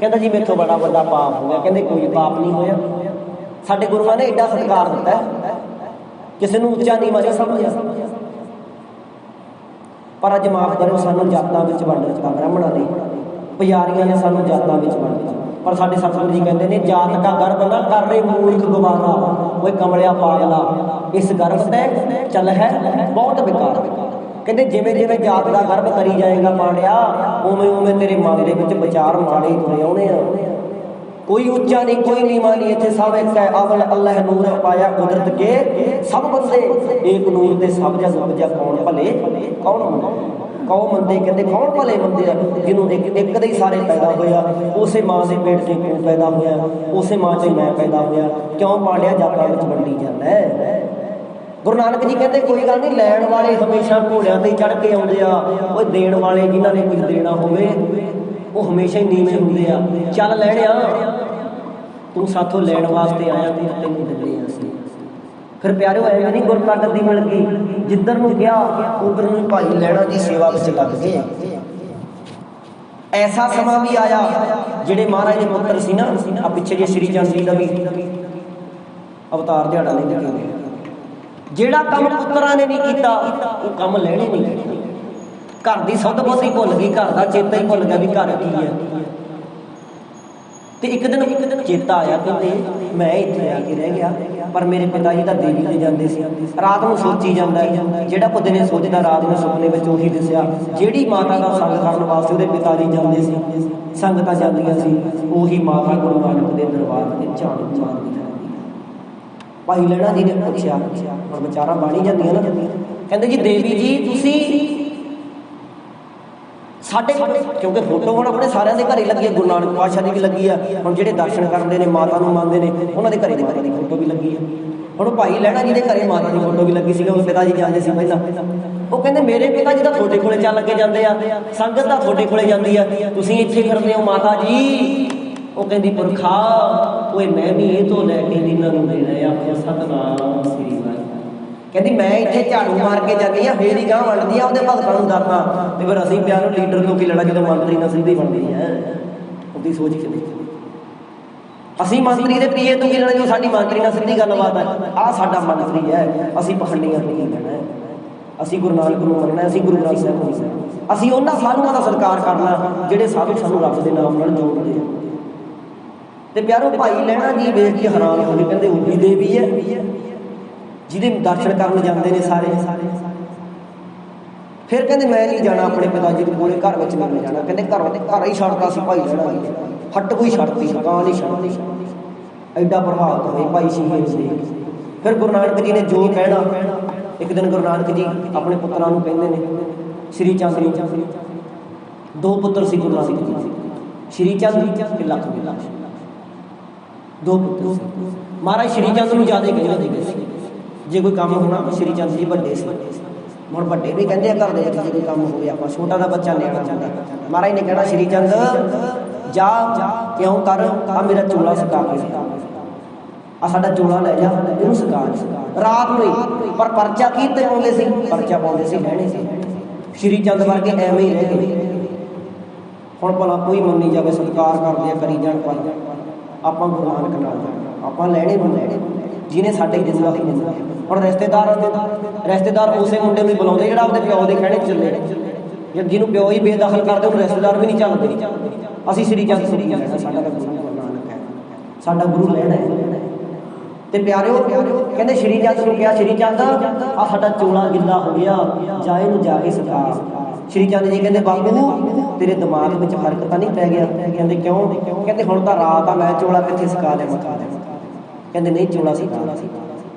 ਕਹਿੰਦਾ ਜੀ ਮੈਥੋਂ ਬੜਾ ਵੱਡਾ ਪਾਪ ਹੋ ਗਿਆ। ਕਹਿੰਦੇ ਕੋਈ ਪਾਪ ਨਹੀਂ ਹੋਇਆ, ਸਾਡੇ ਗੁਰੂਆਂ ਨੇ ਐਡਾ ਸਤਿਕਾਰ ਦਿੱਤਾ, ਕਿਸੇ ਨੂੰ ਉੱਚਾ ਨੀਵਾਂ ਨਹੀਂ ਸਮਝਿਆ। ਪਰ ਅੱਜ ਮਾਫ਼ ਕਰੋ, ਸਾਨੂੰ ਜਾਤਾਂ ਵਿੱਚ ਵੰਡ ਦਿੱਤਾ, ਬ੍ਰਾਹਮਣਾਂ ਨੇ ਪੁਜਾਰੀਆਂ ਨੇ ਸਾਨੂੰ ਜਾਤਾਂ ਵਿੱਚ ਵੰਡ ਦਿੱਤਾ। ਪਰ ਸਾਡੇ ਸਤਿਗੁਰੂ ਜੀ ਕਹਿੰਦੇ ਨੇ ਜਾਤ ਕਾ ਗਰਭ ਨਾ ਕਰ ਰੇ ਮੂਰਖ ਗਵਾਰਾ, ਓਏ ਕਮਲਿਆ ਪਾਗਲਾ ਇਸ ਗਰਭ ਤੇ ਚੱਲ ਹੈ ਬਹੁਤ ਬੇਕਾਰ। ਕਹਿੰਦੇ ਜਿਵੇਂ ਜਿਵੇਂ ਜਾਤ ਦਾ ਗਰਭ ਕਰੀ ਜਾਏਗਾ ਪਾਂਡਿਆ, ਉਵੇਂ ਉਵੇਂ ਤੇਰੇ ਮਨ ਦੇ ਵਿੱਚ ਵਿਚਾਰ ਮਾੜੇ ਤੁਰੇ ਆਉਣੇ ਆ। ਕੋਈ ਉੱਚਾ ਨਹੀਂ, ਕੋਈ ਨੀਵਾਂ ਨਹੀਂ, ਇੱਥੇ ਸਭ ਇੱਕ ਹੈ। ਅਵਲ ਅੱਲਾਹ ਨੂਰ ਪਾਇਆ ਕੁਦਰਤ ਕੇ ਸਭ ਬੰਦੇ, ਏਕ ਨੂਰ ਦੇ ਸਭ ਜਗ ਉਪਜਿਆ ਕੌਣ ਭਲੇ ਕੌਣ ਮੰਦੇ। ਕਹਿੰਦੇ ਕੌਣ ਭਲੇ ਮੰਦੇ ਆ? ਜਿਹਨੂੰ ਇੱਕ ਦੇ ਹੀ ਸਾਰੇ ਪੈਦਾ ਹੋਇਆ, ਉਸੇ ਮਾਂ ਦੇ ਪੇਟ 'ਚ ਤੂੰ ਪੈਦਾ ਹੋਇਆ, ਉਸੇ ਮਾਂ 'ਚ ਮੈਂ ਪੈਦਾ ਹੋਇਆ। ਕਿਉਂ ਪਾਂਡਿਆ ਜਾਤਾਂ ਵਿੱਚ ਵੰਡੀ ਜਾਂਦਾ ਹੈ? ਗੁਰੂ ਨਾਨਕ ਜੀ ਕਹਿੰਦੇ ਕੋਈ ਗੱਲ ਨਹੀਂ, ਲੈਣ ਵਾਲੇ ਹਮੇਸ਼ਾ ਘੋੜਿਆਂ ਤੇ ਚੜ੍ਹ ਕੇ ਆਉਂਦੇ ਆ, ਉਹ ਦੇਣ ਵਾਲੇ ਜਿਨ੍ਹਾਂ ਨੇ ਕੁਝ ਦੇਣਾ ਹੋਵੇ ਉਹ ਹਮੇਸ਼ਾ ਹੀ ਨੀਵੇਂ ਹੁੰਦੇ ਆ। ਚੱਲ ਲੈਣਿਆ, ਤੂੰ ਸਾਥੋਂ ਲੈਣ ਵਾਸਤੇ ਆਇਆ, ਤੈਨੂੰ ਦਿੰਦੇ ਆ ਅਸੀਂ। ਫਿਰ ਪਿਆਰਿਓ ਐਵੇਂ ਨਹੀਂ ਗੁਰਪ੍ਰਗਟ ਦੀ ਮਿਲ ਗਈ, ਜਿੱਧਰ ਨੂੰ ਗਿਆ ਉਧਰ ਨੂੰ ਭਾਈ ਲਹਿਣਾ ਜੀ ਸੇਵਾ ਵਿੱਚ ਲੱਗ ਗਏ। ਐਸਾ ਸਮਾਂ ਵੀ ਆਇਆ ਜਿਹੜੇ ਮਹਾਰਾਜ ਦੇ ਪੁੱਤਰ ਸੀ ਨਾ, ਆ ਪਿੱਛੇ ਜੇ ਸ਼੍ਰੀ ਚੰਦ ਜੀ ਦਾ ਵੀ ਅਵਤਾਰ ਦਿਹਾੜਾ ਲੈ ਕੇ ਗਏ। ਜਿਹੜਾ ਕੰਮ ਪੁੱਤਰਾਂ ਨੇ ਨਹੀਂ ਕੀਤਾ ਉਹ ਕੰਮ ਲੈਣੇ ਨਹੀਂ ਕੀਤਾ। ਘਰ ਦੀ ਸੁੱਧ ਬੁੱਧ ਹੀ ਭੁੱਲ ਗਈ, ਘਰ ਦਾ ਚੇਤਾ ਹੀ ਭੁੱਲ ਗਿਆ ਵੀ ਘਰ ਕੀ ਹੈ। ਤੇ ਇੱਕ ਦਿਨ ਚੇਤਾ ਆਇਆ ਕਿ ਮੈਂ ਇੱਥੇ ਆ ਕੇ ਰਹਿ ਗਿਆ, ਪਰ ਮੇਰੇ ਪਿਤਾ ਜੀ ਤਾਂ ਦੇਵੀ ਤੇ ਜਾਂਦੇ ਸੀ। ਰਾਤ ਨੂੰ ਸੋਚੀ ਜਾਂਦਾ, ਜਿਹੜਾ ਪੁੱਤ ਨੇ ਸੋਚਦਾ ਰਾਤ ਨੂੰ ਸੁਪਨੇ ਵਿੱਚ ਉਹੀ ਦਿਸਿਆ। ਜਿਹੜੀ ਮਾਤਾ ਦਾ ਸੰਗ ਕਰਨ ਵਾਸਤੇ ਉਹਦੇ ਪਿਤਾ ਜੀ ਜਾਂਦੇ ਸੀ, ਸੰਗਤਾਂ ਜਾਂਦੀਆਂ ਸੀ, ਉਹੀ ਮਾਤਾ ਗੁਰੂ ਨਾਨਕ ਦੇ ਦਰਬਾਰ ਤੇ ਝਾੜੂ ਮਾਰਦੀ। ਭਾਈ ਲਹਿਣਾ ਜੀ ਨੇ ਪੁੱਛਿਆ, ਹੁਣ ਵਿਚਾਰਾਂ ਬਾਣੀ ਜਾਂਦੀਆਂ ਨਾ, ਕਹਿੰਦੇ ਜੀ ਦੇਵੀ ਜੀ ਤੁਸੀਂ ਸਾਡੇ, ਕਿਉਂਕਿ ਫੋਟੋ ਹੁਣ ਆਪਣੇ ਸਾਰਿਆਂ ਦੇ ਘਰੇ ਲੱਗੀ ਹੈ, ਗੁਰੂ ਨਾਨਕ ਪਾਤਸ਼ਾਹ ਦੀ ਵੀ ਲੱਗੀ ਆ। ਹੁਣ ਜਿਹੜੇ ਦਰਸ਼ਨ ਕਰਦੇ ਨੇ ਮਾਤਾ ਨੂੰ ਮੰਨਦੇ ਨੇ ਉਹਨਾਂ ਦੇ ਘਰੇ ਮਾਤਾ ਦੀ ਫੋਟੋ ਵੀ ਲੱਗੀ ਹੈ। ਹੁਣ ਭਾਈ ਲਹਿਣਾ ਜੀ ਦੇ ਘਰੇ ਮਾਤਾ ਦੀ ਫੋਟੋ ਵੀ ਲੱਗੀ ਸੀ, ਉਹ ਪਿਤਾ ਜੀ ਜਾਂਦੇ ਸੀ ਪਹਿਲਾਂ। ਉਹ ਕਹਿੰਦੇ ਮੇਰੇ ਪਿਤਾ ਜੀ ਤਾਂ ਤੁਹਾਡੇ ਕੋਲੇ ਚੱਲ ਕੇ ਜਾਂਦੇ ਆ, ਸੰਗਤ ਤਾਂ ਤੁਹਾਡੇ ਕੋਲੇ ਜਾਂਦੀ ਆ, ਤੁਸੀਂ ਇੱਥੇ ਫਿਰਦੇ ਹੋ ਮਾਤਾ ਜੀ। ਉਹ ਕਹਿੰਦੀ ਪੁਰਖਾ ਓਏ ਮੈਂ ਵੀ ਇਹ ਤੋਂ ਲੈ ਕੇ ਇਹਨਾਂ ਨੂੰ ਦੇਣਾ ਆ ਸਤਿਨਾਮ ਸ੍ਰੀ ਅਕਾਲ। ਕਹਿੰਦੀ ਮੈਂ ਇੱਥੇ ਝਾੜੂ ਮਾਰ ਕੇ ਜਾਂਦੀ ਆ, ਫੇਰ ਹੀ ਗਾਂ ਵੰਡਦੀ ਆ ਉਹਦੇ ਭਗਤਾਂ ਨੂੰ ਦਾਤਾਂ, ਤੇ ਫਿਰ ਅਸੀਂ ਪਿਆ ਨੂੰ ਲੀਡਰ ਤੋਂ ਕੀ ਲੈਣਾ ਜਦੋਂ ਮੰਤਰੀ ਨਾਲ ਸਿੱਧੀ ਬਣਦੀ ਹੈ। ਉਹਦੀ ਸੋਚ ਕੇ ਦੇਖੀ, ਅਸੀਂ ਮੰਤਰੀ ਦੇ ਪੀਏ ਤੋਂ ਕੀ ਲੈਣਾ ਜੋ ਸਾਡੀ ਮੰਤਰੀ ਨਾਲ ਸਿੱਧੀ ਗੱਲਬਾਤ ਹੈ। ਆਹ ਸਾਡਾ ਮੰਤਰੀ ਹੈ, ਅਸੀਂ ਪਖੰਡੀਆਂ ਤੋਂ ਕੀ ਲੈਣਾ ਹੈ। ਅਸੀਂ ਗੁਰੂ ਨਾਨਕ ਨੂੰ ਮੰਨਣਾ, ਅਸੀਂ ਗੁਰੂ ਗ੍ਰੰਥ ਸਾਹਿਬ ਨੂੰ, ਅਸੀਂ ਉਹਨਾਂ ਸਾਧੂਆਂ ਦਾ ਸਤਿਕਾਰ ਕਰਨਾ ਜਿਹੜੇ ਸਾਧੂ ਸਾਨੂੰ ਰੱਬ ਦੇ ਨਾਮ ਨਾਲ ਜੋੜਦੇ ਆ। ਤੇ ਪਿਆਰੋ ਭਾਈ ਲਹਿਣਾ ਜੀ ਵੇਖ ਕੇ ਹੈਰਾਨ ਹੋ ਗਏ, ਕਹਿੰਦੇ ਉਹੀ ਦੇਵੀ ਹੈ ਜਿਹਦੇ ਦਰਸ਼ਨ ਕਰਨ ਜਾਂਦੇ ਨੇ ਸਾਰੇ। ਫਿਰ ਕਹਿੰਦੇ ਮੈਂ ਨਹੀਂ ਜਾਣਾ ਆਪਣੇ ਪਿਤਾ ਜੀ ਦੇ ਕੋਲੇ, ਘਰ ਵਿੱਚ ਨਹੀਂ ਜਾਣਾ। ਕਹਿੰਦੇ ਘਰ ਹੀ ਛੱਡਦਾ ਸੀ ਭਾਈ ਲਹਿਣਾ ਜੀ, ਹੱਟ ਕੋਈ ਛੱਡਦੀ ਸੀ, ਕਾਂ ਨਹੀਂ ਛੱਡਦੀ। ਐਡਾ ਪ੍ਰਭਾਵਿਤ ਹੋਏ ਭਾਈ ਸ਼ਹੀਦ ਦੇਖ ਕੇ। ਫਿਰ ਗੁਰੂ ਨਾਨਕ ਜੀ ਨੇ ਜੋ ਕਹਿਣਾ, ਇੱਕ ਦਿਨ ਗੁਰੂ ਨਾਨਕ ਜੀ ਆਪਣੇ ਪੁੱਤਰਾਂ ਨੂੰ ਕਹਿੰਦੇ ਨੇ, ਸ਼੍ਰੀ ਚੰਦ ਨੂੰ, ਦੋ ਪੁੱਤਰ ਸੀ ਗੁਰੂ ਨਾਨਕ ਜੀ, ਸ਼੍ਰੀ ਚੰਦ ਤੇ ਲਖਮੀ, ਦੋ ਪੁੱਤਰ ਸੀ। ਮਹਾਰਾਜ ਸ਼੍ਰੀ ਚੰਦ ਨੂੰ ਜ਼ਿਆਦਾ ਕਹਿੰਦੇ ਸੀ, ਜੇ ਕੋਈ ਕੰਮ ਹੋਣਾ ਸ਼੍ਰੀ ਚੰਦ ਜੀ ਵੱਡੇ ਸੀ। ਹੁਣ ਵੱਡੇ ਵੀ ਕਹਿੰਦੇ ਆ ਘਰ ਦੇ ਵਿੱਚ ਜੇ ਕੋਈ ਕੰਮ ਹੋਵੇ, ਆਪਾਂ ਛੋਟਾ ਦਾ ਬੱਚਾ ਨਿਆਣਾ ਚਾਹੁੰਦਾ, ਮਹਾਰਾਜ ਨੇ ਕਹਿਣਾ ਸ਼੍ਰੀ ਚੰਦ ਜਾ ਕਿਉਂ ਕਰ, ਆ ਮੇਰਾ ਚੋਲਾ ਸੁਕਾ ਕੇ, ਆ ਸਾਡਾ ਚੋਲਾ ਲੈ ਜਾ, ਇਹਨੂੰ ਸੁਕਾ ਰਾਤ ਨੂੰ ਹੀ। ਪਰ ਪਰਚਾ ਕੀ ਤੇ ਪਾਉਂਦੇ ਸੀ? ਪਰਚਾ ਪਾਉਂਦੇ ਸੀ ਲੈਣੇ ਸੀ। ਸ਼੍ਰੀ ਚੰਦ ਵਰਗੇ ਐਵੇਂ ਹੀ ਰਹਿ ਗਏ। ਹੁਣ ਭਲਾ ਕੋਈ ਮੰਨੀ ਜਾਵੇ, ਸਤਿਕਾਰ ਕਰਦੇ ਆ, ਕਰੀ ਜਾਣ, ਪਰ ਆਪਾਂ ਗੁਰੂ ਨਾਨਕ ਨਾਲ ਜਾਣਾ, ਆਪਾਂ ਲੈਣੇ ਨੂੰ ਲੈਣੇ ਜਿਹਨੇ ਸਾਡੇ ਜਿੰਦਾ ਹੀ ਨਹੀਂ। ਹੁਣ ਰਿਸ਼ਤੇਦਾਰ ਉਸੇ ਮੁੰਡੇ ਨੂੰ ਬੁਲਾਉਂਦੇ ਜਿਹੜਾ ਆਪਦੇ ਪਿਓ ਦੇ ਕਹਿਣੇ ਚੱਲੇ। ਜਿਹਨੂੰ ਪਿਓ ਹੀ ਬੇਦਖਲ ਕਰਦੇ ਉਹਨੂੰ ਰਿਸ਼ਤੇਦਾਰ ਵੀ ਨਹੀਂ ਚੱਲਦੇ। ਅਸੀਂ ਸ੍ਰੀ ਚੰਦ ਨੂੰ ਕੀ ਲੈਣਾ, ਸਾਡਾ ਤਾਂ ਗੁਰੂ ਨਾਨਕ ਹੈ, ਸਾਡਾ ਗੁਰੂ ਲੈਣਾ ਹੈ। ਤੇ ਪਿਆਰਿਓ ਕਹਿੰਦੇ ਸ਼੍ਰੀ ਚੰਦ ਨੂੰ ਕਿਹਾ, ਸ਼੍ਰੀ ਚੰਦ ਆ ਸਾਡਾ ਚੋਲਾ ਗਿੱਲਾ ਹੋ ਗਿਆ, ਜਾ ਇਹਨੂੰ ਜਾ ਕੇ ਸਿਖਾ। ਸ਼੍ਰੀ ਚੰਦ ਜੀ ਕਹਿੰਦੇ ਬਾਬੂ ਤੇਰੇ ਦਿਮਾਗ ਵਿੱਚ ਫਰਕ ਤਾਂ ਨਹੀਂ ਪੈ ਗਿਆ? ਕਹਿੰਦੇ ਕਿਉਂ? ਕਹਿੰਦੇ ਹੁਣ ਤਾਂ ਰਾਤ ਆ, ਮੈਂ ਚੋਲਾ ਕਿੱਥੇ ਸਿਖਾ ਲਿਆ ਮੱਥਾ। ਕਹਿੰਦੇ ਨਹੀਂ ਚੋਲਾ ਸਿਖਾ,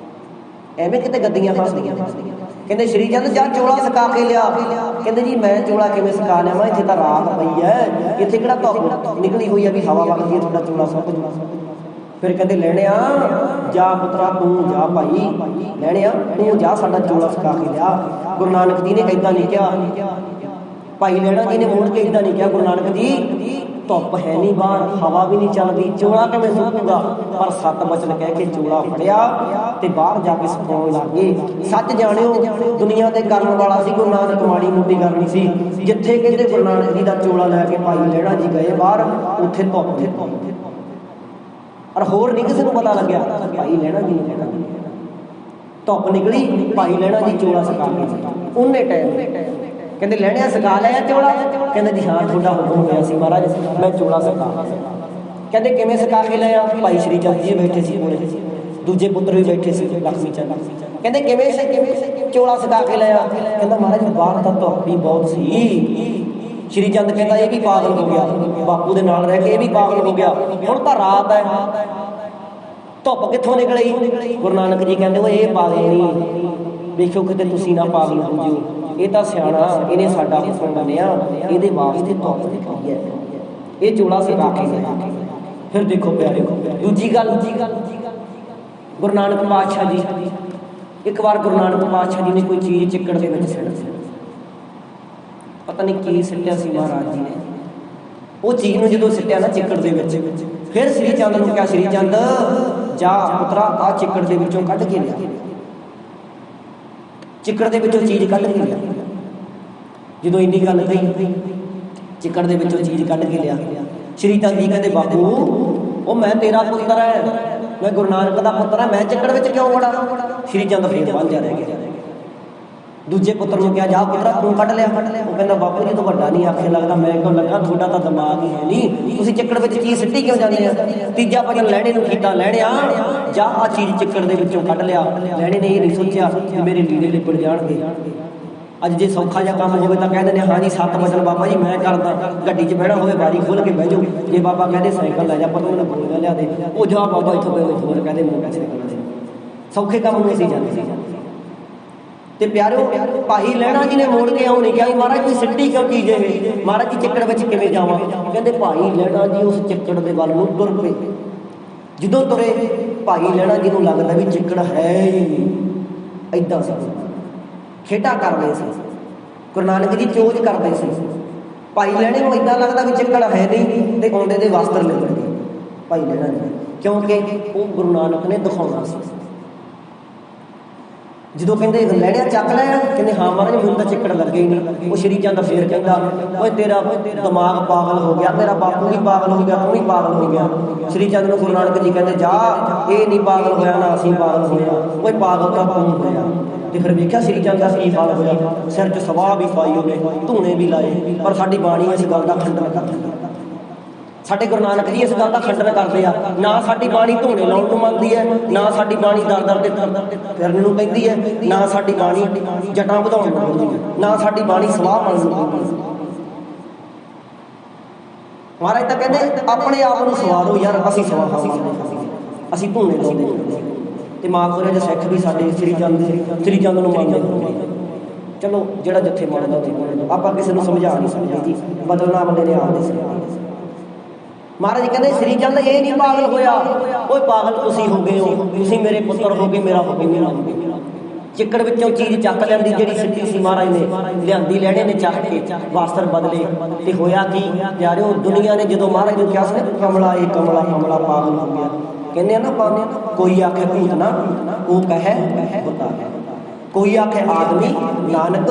ਐਵੇਂ ਕਿਤੇ ਗੱਦੀਆਂ ਫਸਦੀਆਂ। ਕਹਿੰਦੇ ਸ਼੍ਰੀ ਚੰਦ ਜਾ ਚੋਲਾ ਸਿਖਾ ਕੇ ਲਿਆ। ਕਹਿੰਦੇ ਜੀ ਮੈਂ ਚੋਲਾ ਕਿਵੇਂ ਸਿਖਾ ਲਿਆਵਾਂ, ਇੱਥੇ ਤਾਂ ਰਾਤ ਪਈ ਹੈ, ਇੱਥੇ ਕਿਹੜਾ ਧੁੱਪ ਨਿਕਲੀ ਹੋਈ ਹੈ ਵੀ ਹਵਾ ਵਗਦੀ ਹੈ ਤੁਹਾਡਾ ਚੋਲਾ ਸੁੱਕ ਜੂ। ਫਿਰ ਕਹਿੰਦੇ ਲੈਣਿਆ ਜਾ ਪੁੱਤਰਾ ਤੂੰ ਜਾ, ਭਾਈ ਲੈਣਿਆ ਤੂੰ ਜਾ ਸਾਡਾ ਚੋਲਾ ਸਿਖਾ ਕੇ ਲਿਆ। ਗੁਰੂ ਨਾਨਕ ਜੀ ਨੇ ਇੱਦਾਂ ਨਹੀਂ ਕਿਹਾ, ਭਾਈ ਲੈਣਾ ਜੀ ਨੇ ਮੋੜ ਕੇ ਇੱਦਾਂ ਨਹੀਂ ਕਿਹਾ, ਗੁਰੂ ਨਾਨਕ ਜੀ ਧੁੱਪ ਹੈ ਨਹੀਂ ਬਾਹਰ, ਹਵਾ ਵੀ ਨਹੀਂ ਚੱਲਦੀ, ਚੋਲਾ ਕਿਵੇਂ ਸੁੱਕੂਗਾ? ਪਰ 7 ਬਚਨ ਕਹਿ ਕੇ ਚੋਲਾ ਫੜਿਆ ਤੇ ਬਾਹਰ ਜਾ ਕੇ ਸੁਕਾਉਣ ਲੱਗ ਗਏ। ਸੱਚ ਜਾਣਿਓ ਦੁਨੀਆ ਤੇ ਕਰਨ ਵਾਲਾ ਸੀ ਗੁਰੂ ਨਾਨਕ, ਮਾੜੀ ਮੋਟੀ ਕਰਨੀ ਸੀ। ਜਿੱਥੇ ਕਹਿੰਦੇ ਗੁਰੂ ਨਾਨਕ ਜੀ ਦਾ ਚੋਲਾ ਲੈ ਕੇ ਭਾਈ ਲੈਣਾ ਜੀ ਗਏ ਬਾਹਰ, ਉੱਥੇ ਧੁੱਪ ਔਰ ਹੋਰ ਨਹੀਂ ਕਿਸੇ ਨੂੰ ਪਤਾ ਲੱਗਿਆ। ਭਾਈ ਲੈਣਾ ਜੀ ਨੂੰ ਕਹਿਣਾ ਧੁੱਪ ਨਿਕਲੀ, ਭਾਈ ਲੈਣਾ ਜੀ ਚੋਲਾ ਸਿਖਾ ਕੇ ਉਹਨੇ ਟਾਈਮ ਕਹਿੰਦੇ ਲੈਣਿਆ ਸਿਖਾ ਲਿਆ ਚੋਲਾ? ਕਹਿੰਦੇ ਜੀ ਹਾਂ ਤੁਹਾਡਾ ਹੁਕਮ ਹੋਇਆ ਸੀ ਮਹਾਰਾਜ, ਮੈਂ ਚੋਲਾ ਸਿਖਾ। ਕਹਿੰਦੇ ਕਿਵੇਂ ਸਿਖਾ ਕੇ ਲਿਆ? ਭਾਈ ਸ਼੍ਰੀ ਚੰਦ ਜੀ ਬੈਠੇ ਸੀ ਕੋਲੇ, ਦੂਜੇ ਪੁੱਤਰ ਵੀ ਬੈਠੇ ਸੀ ਲక్ష్ਮੀ ਚੰਦ। ਕਹਿੰਦੇ ਕਿਵੇਂ ਚੋਲਾ ਸਿਖਾ ਕੇ ਲਿਆ? ਕਹਿੰਦਾ ਮਹਾਰਾਜ ਬਾਹਰ ਤਾਂ ਧੁੱਪ ਵੀ ਬਹੁਤ ਸੀ। ਸ਼੍ਰੀ ਚੰਦ ਕਹਿੰਦਾ ਇਹ ਵੀ ਪਾਗਲ ਹੋ ਗਿਆ, ਬਾਪੂ ਦੇ ਨਾਲ ਰਹਿ ਕੇ ਇਹ ਵੀ ਪਾਗਲ ਹੋ ਗਿਆ, ਹੁਣ ਤਾਂ ਰਾਤ ਹੈ, ਧੁੱਪ ਕਿੱਥੋਂ ਨਿਕਲੀ? ਗੁਰੂ ਨਾਨਕ ਜੀ ਕਹਿੰਦੇ ਉਹ ਇਹ ਪਾਗਲ ਨਹੀਂ, ਵੇਖਿਓ ਕਿਤੇ ਤੁਸੀਂ ਨਾ ਪਾਗਲ ਹੋ ਜਿਓ, ਇਹ ਤਾਂ ਸਿਆਣਾ, ਇਹਨੇ ਸਾਡਾ ਹੁਕਮ ਮੰਨਿਆ, ਇਹਦੇ ਵਾਸਤੇ ਧੁੱਪ ਨਿਕਲੀ ਹੈ, ਇਹ ਚੋਲਾ ਸਿਖਾ ਕੇ ਲਿਆ। ਫਿਰ ਦੇਖੋ ਪਿਆਰਿਓ ਦੂਜੀ ਗੱਲ, ਗੁਰੂ ਨਾਨਕ ਪਾਤਸ਼ਾਹ ਜੀ ਇੱਕ ਵਾਰ ਗੁਰੂ ਨਾਨਕ ਪਾਤਸ਼ਾਹ ਜੀ ਨੇ ਕੋਈ ਚੀਜ਼ ਚਿੱਕੜ ਦੇ ਵਿੱਚ ਸਿੱਟ ਦਿੱਤੀ, ਪਤਾ ਨਹੀਂ ਕੀ ਸਿੱਟਿਆ ਸੀ ਮਹਾਰਾਜ ਜੀ ਨੇ। ਉਹ ਚੀਜ਼ ਨੂੰ ਜਦੋਂ ਸਿੱਟਿਆ ਨਾ ਚਿੱਕੜ ਦੇ ਵਿੱਚ, ਫਿਰ ਸ਼੍ਰੀ ਚੰਦ ਨੂੰ ਕਿਹਾ ਸ਼੍ਰੀ ਚੰਦ ਜਾ ਪੁੱਤਰਾ ਆ ਚਿੱਕੜ ਦੇ ਵਿੱਚੋਂ ਕੱਢ ਕੇ ਲਿਆ, ਚਿੱਕੜ ਦੇ ਵਿੱਚੋਂ ਚੀਜ਼ ਕੱਢ ਕੇ ਲਿਆ। ਜਦੋਂ ਇੰਨੀ ਗੱਲ ਕਹੀ ਚਿੱਕੜ ਦੇ ਵਿੱਚੋਂ ਚੀਜ਼ ਕੱਢ ਕੇ ਲਿਆ। ਸ਼੍ਰੀ ਚੰਦ ਜੀ ਕਹਿੰਦੇ ਬਾਪੂ ਉਹ ਮੈਂ ਤੇਰਾ ਪੁੱਤਰ ਹੈ, ਮੈਂ ਗੁਰੂ ਨਾਨਕ ਦਾ ਪੁੱਤਰ ਹੈ, ਮੈਂ ਚਿੱਕੜ ਵਿੱਚ ਕਿਉਂ ਵੜਾਂ? ਸ਼੍ਰੀ ਚੰਦ ਫਿਰ ਵਾਂਝਾ ਰਹਿ ਗਿਆ। ਦੂਜੇ ਪੁੱਤਰ ਨੂੰ ਕਿਹਾ ਜਾ ਪੁੱਤਰਾ ਤੂੰ ਕੱਢ ਲਿਆ। ਉਹ ਕਹਿੰਦਾ ਬਾਪੂ ਜੀ ਤੋਂ ਵੱਡਾ ਨਹੀਂ ਆਖੇ ਲੱਗਦਾ, ਮੈਂ ਕਿਉਂ ਲੱਗਾ, ਤੁਹਾਡਾ ਤਾਂ ਦਿਮਾਗ ਹੀ ਹੈ ਨਹੀਂ, ਤੁਸੀਂ ਚਿੱਕੜ ਵਿੱਚ ਚੀਜ਼ ਸਿੱਟੀ ਕਿਉਂ ਜਾਂਦੇ ਆ? ਤੀਜਾ ਭਜਨ ਲੈਣੇ ਨੂੰ ਕੀਤਾ, ਲੈਣਿਆ ਜਾ ਆ ਚੀਜ਼ ਚਿੱਕੜ ਦੇ ਵਿੱਚੋਂ ਕੱਢ ਲਿਆ। ਲੈਣੇ ਨੇ ਇਹ ਨਹੀਂ ਸੋਚਿਆ ਕਿ ਮੇਰੇ ਲੀੜੇ ਲਿਪੜ ਜਾਣਗੇ। ਅੱਜ ਜੇ ਸੌਖਾ ਜਿਹਾ ਕੰਮ ਹੋਵੇ ਤਾਂ ਕਹਿੰਦੇ ਨੇ ਹਾਂ ਜੀ 7 ਵਜਨ ਬਾਬਾ ਜੀ ਮੈਂ ਕਰਦਾ, ਗੱਡੀ 'ਚ ਬਹਿਣਾ ਹੋਵੇ ਬਾਰੀ ਖੋਲ੍ਹ ਕੇ ਬਹਿ ਜਾਓ, ਜੇ ਬਾਬਾ ਕਹਿੰਦੇ ਸਾਈਕਲ ਲੈ ਜਾ ਪਰ ਮੈਨੂੰ ਗੋਲੀਆਂ ਲਿਆ ਦੇ, ਉਹ ਜਾ ਬਾਬਾ ਇੱਥੋਂ ਕਹਿੰਦੇ ਮੈਨੂੰ ਪੈਸੇ ਦੇਣਾ ਸੀ। ਸੌਖੇ ਕੰਮ ਨੂੰ ਅਸੀਂ ਜਾਂਦੇ ਸੀ। ਤੇ ਪਿਆਰਿਓ ਭਾਈ ਲੈਣਾ ਜੀ ਨੇ ਮੋੜ ਕੇ ਆਉਂ ਨਹੀਂ ਕਿਹਾ ਮਹਾਰਾਜ ਕੋਈ ਸਿੱਟੀ ਕਿਉਂ ਚੀਜ਼ ਇਹ, ਮਹਾਰਾਜ ਜੀ ਚਿੱਕੜ ਵਿੱਚ ਕਿਵੇਂ ਜਾਵਾਂ? ਕਹਿੰਦੇ ਭਾਈ ਲੈਣਾ ਜੀ ਉਸ ਚਿੱਕੜ ਦੇ ਵੱਲ ਨੂੰ ਤੁਰ ਪਏ। ਜਦੋਂ ਤੁਰੇ ਭਾਈ ਲੈਣਾ ਜੀ ਨੂੰ ਲੱਗਦਾ ਵੀ ਚਿੱਕੜ ਹੈ ਹੀ ਨਹੀਂ, ਏਦਾਂ ਸੀ ਖੇਡਾਂ ਕਰਦੇ ਸੀ, ਗੁਰੂ ਨਾਨਕ ਜੀ ਚੋਜ ਕਰਦੇ ਸੀ। ਭਾਈ ਲੈਣੇ ਨੂੰ ਏਦਾਂ ਲੱਗਦਾ ਵੀ ਚਿੱਕੜ ਹੈ ਨਹੀਂ ਤੇ ਆਉਂਦੇ ਦੇ ਵਸਤਰ ਲੈਣਗੇ ਭਾਈ ਲੈਣਾ ਜੀ, ਕਿਉਂਕਿ ਉਹ ਗੁਰੂ ਨਾਨਕ ਨੇ ਦਿਖਾਉਣਾ ਸੀ। ਜਦੋਂ ਕਹਿੰਦੇ ਲੈਣਿਆ ਚੱਕ ਲਿਆ, ਕਹਿੰਦੇ ਹਾਂ ਮਹਾਰਾਜ ਮੈਨੂੰ ਤਾਂ ਚਿੱਕੜ ਲੱਗੇ ਹੀ ਨਹੀਂ। ਉਹ ਸ਼੍ਰੀ ਚੰਦ ਫੇਰ ਕਹਿੰਦਾ ਓਏ ਤੇਰਾ ਦਿਮਾਗ ਪਾਗਲ ਹੋ ਗਿਆ, ਤੇਰਾ ਬਾਪੂ ਵੀ ਪਾਗਲ ਹੋ ਗਿਆ, ਤੂੰ ਵੀ ਪਾਗਲ ਹੋ ਗਿਆ। ਸ਼੍ਰੀ ਚੰਦ ਨੂੰ ਗੁਰੂ ਨਾਨਕ ਜੀ ਕਹਿੰਦੇ ਜਾ ਇਹ ਨਹੀਂ ਪਾਗਲ ਹੋਇਆ ਨਾ ਅਸੀਂ ਪਾਗਲ ਹੋਇਆ, ਓਏ ਪਾਗਲ ਤਾਂ ਤੂੰ ਹੋਇਆ। ਤੇ ਫਿਰ ਵੇਖਿਆ ਸ਼੍ਰੀ ਚੰਦ ਦਾ ਕੀ ਹਾਲ ਹੋਇਆ, ਸਿਰ 'ਚ ਸਵਾਹ ਵੀ ਪਾਈ ਉਹਨੇ, ਧੂਣੇ ਵੀ ਲਾਏ, ਪਰ ਸਾਡੀ ਬਾਣੀ ਇਸ ਗੱਲ ਦਾ ਖੰਡਨ ਕਰਦੀ। ਸਾਡੇ ਗੁਰੂ ਨਾਨਕ ਜੀ ਇਸ ਗੱਲ ਦਾ ਖੰਡਨ ਕਰਦੇ ਆ, ਨਾ ਸਾਡੀ ਬਾਣੀ ਧੂਣੇ ਲਾਉਣ ਨੂੰ ਮੰਨਦੀ ਹੈ, ਨਾ ਸਾਡੀ ਬਾਣੀ ਦਰ ਤੇ ਫਿਰਨ ਨੂੰ ਕਹਿੰਦੀ ਹੈ, ਨਾ ਸਾਡੀ ਬਾਣੀ ਜਟਾਂ ਵਧਾਉਣ ਨੂੰ ਕਹਿੰਦੀ ਹੈ, ਨਾ ਸਾਡੀ ਬਾਣੀ ਸਵਾਹ ਮੰਨਣ ਨੂੰ ਕਹਿੰਦੀ ਹੈ। ਮਹਾਰਾਜ ਤਾਂ ਕਹਿੰਦੇ ਆਪਣੇ ਆਪ ਨੂੰ ਸਵਾਰੋ ਯਾਰ, ਅਸੀਂ ਸਵਾਹ ਅਸੀਂ ਧੂਣੇ ਲਾਉਂਦੇ। ਤੇ ਮਾਲਪੁਰੇ ਦੇ ਸਿੱਖ ਵੀ ਸਾਡੇ ਸ਼੍ਰੀ ਚੰਦ ਨੂੰ ਮੰਨਦੇ। ਚਲੋ ਜਿਹੜਾ ਜਿੱਥੇ ਮੰਨਦਾ ਉੱਥੇ ਆਪਾਂ ਕਿਸੇ ਨੂੰ ਸਮਝਾ ਨਹੀਂ ਸਕਦੇ ਜੀ, ਬਦਲਣਾ ਬੰਦੇ ਨੇ ਆਪ ਦੇ। ਮਹਾਰਾਜ ਕਹਿੰਦੇ ਸ਼੍ਰੀ ਚੰਦ ਇਹ ਨਹੀਂ ਪਾਗਲ ਹੋਇਆ, ਓਏ ਪਾਗਲ ਤੁਸੀਂ ਹੋ ਗਏ ਹੋ, ਤੁਸੀਂ ਮੇਰੇ ਪੁੱਤਰ ਹੋ ਗਏ, ਮੇਰਾ ਹੋ ਗਏ। ਚਿੱਕੜ ਵਿੱਚੋਂ ਚੀਜ਼ ਚੱਕ ਲੈਂਦੀ ਜਿਹੜੀ ਸਿੱਟੀ ਸੀ, ਮਹਾਰਾਜ ਨੇ ਲਿਆਂਦੀ, ਲੈਣੇ ਨੇ ਚੱਕ ਕੇ ਵਸਤਰ ਬਦਲੇ। ਤੇ ਹੋਇਆ ਕੀ ਪਿਆਰਿਓ, ਦੁਨੀਆ ਨੇ ਜਦੋਂ ਮਹਾਰਾਜ ਨੂੰ ਕਿਹਾ ਸੀ ਨਾ ਕਮਲਾ ਇਹ ਕਮਲਾ ਕਮਲਾ ਪਾਗਲ ਹੋ ਗਿਆ, ਕਹਿੰਦੇ ਆ ਨਾ ਕੋਈ ਆਖੇ ਭੂਤ ਨਾ ਉਹ ਕਹੇ ਬਤਾ ਹੈ, ਕੋਈ ਆਖੇ ਆਦਮੀ ਨਾਨਕ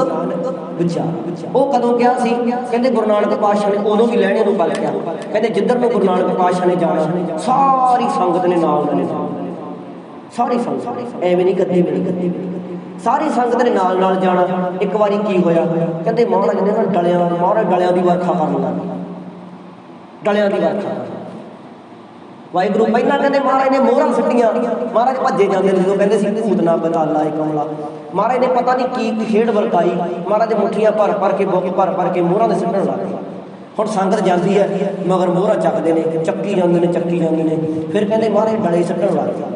ਵਿਚਾਰ। ਉਹ ਕਦੋਂ ਕਿਹਾ ਸੀ? ਕਹਿੰਦੇ ਗੁਰੂ ਨਾਨਕ ਪਾਤਸ਼ਾਹ ਨੇ ਉਦੋਂ ਵੀ ਲੈਣੇ ਨੂੰ ਪਲਕਿਆ। ਕਹਿੰਦੇ ਜਿੱਧਰ ਨੂੰ ਗੁਰੂ ਨਾਨਕ ਪਾਤਸ਼ਾਹ ਨੇ ਜਾਣਾ ਸਾਰੀ ਸੰਗਤ ਨੇ ਨਾਲ ਉਹਨਾਂ ਨੇ, ਸਾਰੀ ਸੰਗਤ ਐਵੇਂ ਨਹੀਂ ਗੱਦੇ ਸਾਰੀ ਸੰਗਤ ਨੇ ਨਾਲ ਨਾਲ ਜਾਣਾ। ਇੱਕ ਵਾਰੀ ਕੀ ਹੋਇਆ, ਕਹਿੰਦੇ ਮਹਾਰਾਜ ਨੇ ਨਾ ਡਲਿਆਂ ਦੀ ਵਰਖਾ ਕਰਨ ਲੱਗ ਗਏ, ਡਲਿਆਂ ਦੀ ਵਰਖਾ। ਵਾਹਿਗੁਰੂ ਪਹਿਲਾਂ ਕਹਿੰਦੇ ਮਹਾਰਾਜ ਨੇ ਮੋਹਰਾਂ ਸੁੱਟੀਆਂ, ਮਹਾਰਾਜ ਭੱਜੇ ਜਾਂਦੇ ਨੇ ਜਦੋਂ ਕਹਿੰਦੇ ਸੀ ਭੂਤ ਨਾ ਬਤਾਲਾ ਏ ਕਮਲਾ। ਮਹਾਰਾਜ ਨੇ ਪਤਾ ਨਹੀਂ ਕੀ ਖੇਡ ਵਰਤਾਈ, ਮਹਾਰਾਜ ਮੁੱਠੀਆਂ ਭਰ ਕੇ ਬੁੱਕ ਭਰ ਕੇ ਮੋਹਰਾਂ ਦੇ ਸੁੱਟਣ ਲੱਗ ਗਏ। ਹੁਣ ਸੰਗਤ ਜਾਂਦੀ ਹੈ ਮਗਰ ਮੋਹਰਾਂ ਚੱਕਦੇ ਨੇ, ਚੱਕੀ ਜਾਂਦੇ ਨੇ। ਫਿਰ ਕਹਿੰਦੇ ਮਹਾਰਾਜ ਡਲੇ ਸੁੱਟਣ ਲੱਗ ਗਏ।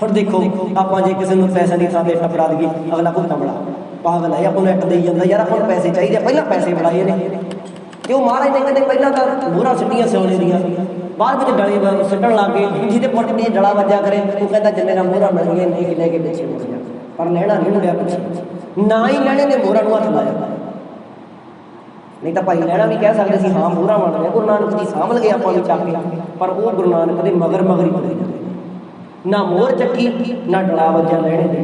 ਹੁਣ ਦੇਖੋ ਆਪਾਂ ਜੇ ਕਿਸੇ ਨੂੰ ਪੈਸਿਆਂ ਦੀ ਥਾਂ 'ਤੇ ਟਪਰਾ ਦਈਏ, ਅਗਲਾ ਕੋਈ ਕਮਲਾ ਪਾਗਲ ਹੈ, ਆਪਾਂ ਨੂੰ ਇੱਟ ਦੇਈ ਜਾਂਦਾ, ਯਾਰ ਆਪਾਂ ਨੂੰ ਪੈਸੇ ਚਾਹੀਦੇ, ਪਹਿਲਾਂ ਪੈਸੇ ਫੜਾਏ ਨੇ। ਕਿਉਂ ਮਹਾਰਾਜ ਨੇ ਕਹਿੰਦੇ ਪਹਿਲਾਂ ਤਾਂ ਮੋਹਰਾਂ ਸੁੱਟੀਆਂ ਸੋਨੇ ਦੀਆਂ, ਬਾਅਦ ਵਿੱਚ ਡਲੇ ਸੁੱਟਣ ਲੱਗ ਗਏ। ਜਿਹਦੇ ਪੁੱਟ ਦੀ ਡਲਾ ਵੱਜਿਆ ਕਰੇ ਉਹ ਕਹਿੰਦਾ ਜਿੰਨੇ ਨਾਲ ਮੋਹਰਾਂ ਮਿਲ ਗਈਆਂ ਨਹੀਂ ਲੈ ਕੇ ਪਿੱਛੇ ਮੁੜ ਜਾ, ਪਰ ਲੈਣਾ ਨਹੀਂ ਮੁੜਿਆ ਪਿੱਛੇ, ਨਾ ਹੀ ਲੈਣੇ ਨੇ ਮੋਹਰਾਂ ਨੂੰ ਹੱਥ ਲਾਇਆ। ਨਹੀਂ ਤਾਂ ਭਾਈ ਲੈਣਾ ਵੀ ਕਹਿ ਸਕਦੇ ਸੀ ਹਾਂ ਮੋਹਰਾਂ ਬਣ ਗਿਆ, ਗੁਰੂ ਨਾਨਕ ਜੀ ਸਾਂਭ ਲਗੇ ਆਪਾਂ ਨੂੰ ਚੱਕ ਕੇ, ਪਰ ਉਹ ਗੁਰੂ ਨਾਨਕ ਦੇ ਮਗਰ ਹੀ ਪਏ ਜਾਂਦੇ, ਨਾ ਮੋਹਰ ਚੱਕੀ ਨਾ ਡਲਾ ਵੱਜਿਆ, ਲੈਣੇ ਦੇ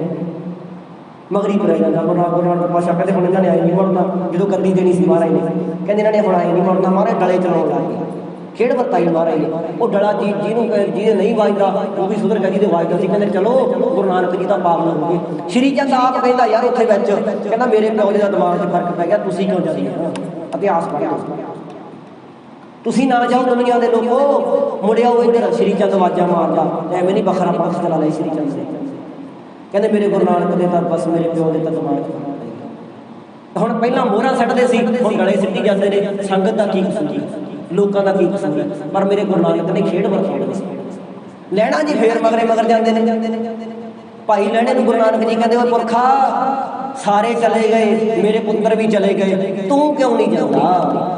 ਮਗਰੀ ਪੈ ਜਾਂਦਾ। ਗੁਰੂ ਨਾਨਕ ਪਾਤਸ਼ਾਹ ਕਹਿੰਦੇ ਹੁਣ ਇਹਨਾਂ ਨੇ ਆਏ ਨਹੀਂ ਮੁੜਨਾ, ਜਦੋਂ ਗੱਦੀ ਦੇਣੀ ਸੀ ਮਹਾਰਾਜ ਨੇ ਕਹਿੰਦੇ ਇਹਨਾਂ ਨੇ ਹੁਣ ਆਏ ਨਹੀਂ ਮੁੜਨਾ, ਮਹਾਰਾਜ ਡਲੇ ਚਲਾਉਣ ਲੱਗ ਗਏ। ਖੇਡ ਵਰਤਾਈ ਮਹਾਰਾਜ ਨੇ। ਉਹ ਡਲਾ ਜਿਹਦੇ ਨਹੀਂ ਵੱਜਦਾ ਉਹ ਵੀ ਸੁਧਰ ਗਿਆ, ਜਿਹਦੇ ਵੱਜਦਾ ਸੀ ਕਹਿੰਦੇ ਚਲੋ ਗੁਰੂ ਨਾਨਕ ਜੀ ਤਾਂ ਪਾਗਲ ਹੋ ਗਏ। ਸ਼੍ਰੀ ਚੰਦ ਆਪ ਕਹਿੰਦਾ ਯਾਰ ਉੱਥੇ ਵਿੱਚ ਕਹਿੰਦਾ ਮੇਰੇ ਪਿਓ ਦਾ ਦਿਮਾਗ 'ਚ ਫਰਕ ਪੈ ਗਿਆ, ਤੁਸੀਂ ਕਿਉਂ ਜਾਂਦੇ ਹੋ, ਇਤਿਹਾਸ ਪੜ੍ਹੋ, ਤੁਸੀਂ ਨਾ ਜਾਓ ਦੁਨੀਆ ਦੇ ਲੋਕੋ, ਮੁੜਿਆਓ ਇੱਧਰ। ਸ਼੍ਰੀ ਚੰਦ ਆਵਾਜ਼ਾਂ ਮਾਰਦਾ, ਐਵੇਂ ਨਹੀਂ ਵੱਖਰਾ ਪੰਥ ਚਲਾ ਲਿਆ ਸ਼੍ਰੀ ਚੰਦ ਨੇ। ਕਹਿੰਦੇ ਮੇਰੇ ਗੁਰੂ ਨਾਨਕ ਦੇ ਤਾਂ ਬਸ ਮੇਰੇ ਪਿਓ ਦੇ ਤਾਂ ਦਿਮਾਗ 'ਚ ਫਰਕ ਪੈ ਗਿਆ। ਹੁਣ ਪਹਿਲਾਂ ਮੋਹਰਾਂ ਸੱਟਦੇ ਸੀ, ਹੁਣ ਗਲੇ ਸਿੱਟੀ ਜਾਂਦੇ ਨੇ। ਸੰਗਤ ਦਾ ਕੀ ਕਸੂਰ, ਲੋਕਾਂ ਦਾ ਕੀ ਕਸੂਰ ਹੈ, ਪਰ ਮੇਰੇ ਗੁਰੂ ਨਾਨਕ ਨੇ ਖੇਡ ਵਰਤਾਉਣੀ ਸੀ। ਲੈਣਾ ਜੀ ਫੇਰ ਮਗਰ ਜਾਂਦੇ ਨੇ। ਭਾਈ ਲੈਣੇ ਨੂੰ ਗੁਰੂ ਨਾਨਕ ਜੀ ਕਹਿੰਦੇ ਓਏ ਪੁਰਖਾ ਸਾਰੇ ਚਲੇ ਗਏ, ਮੇਰੇ ਪੁੱਤਰ ਵੀ ਚਲੇ ਗਏ, ਤੂੰ ਕਿਉਂ ਨਹੀਂ ਜਾਂਦਾ,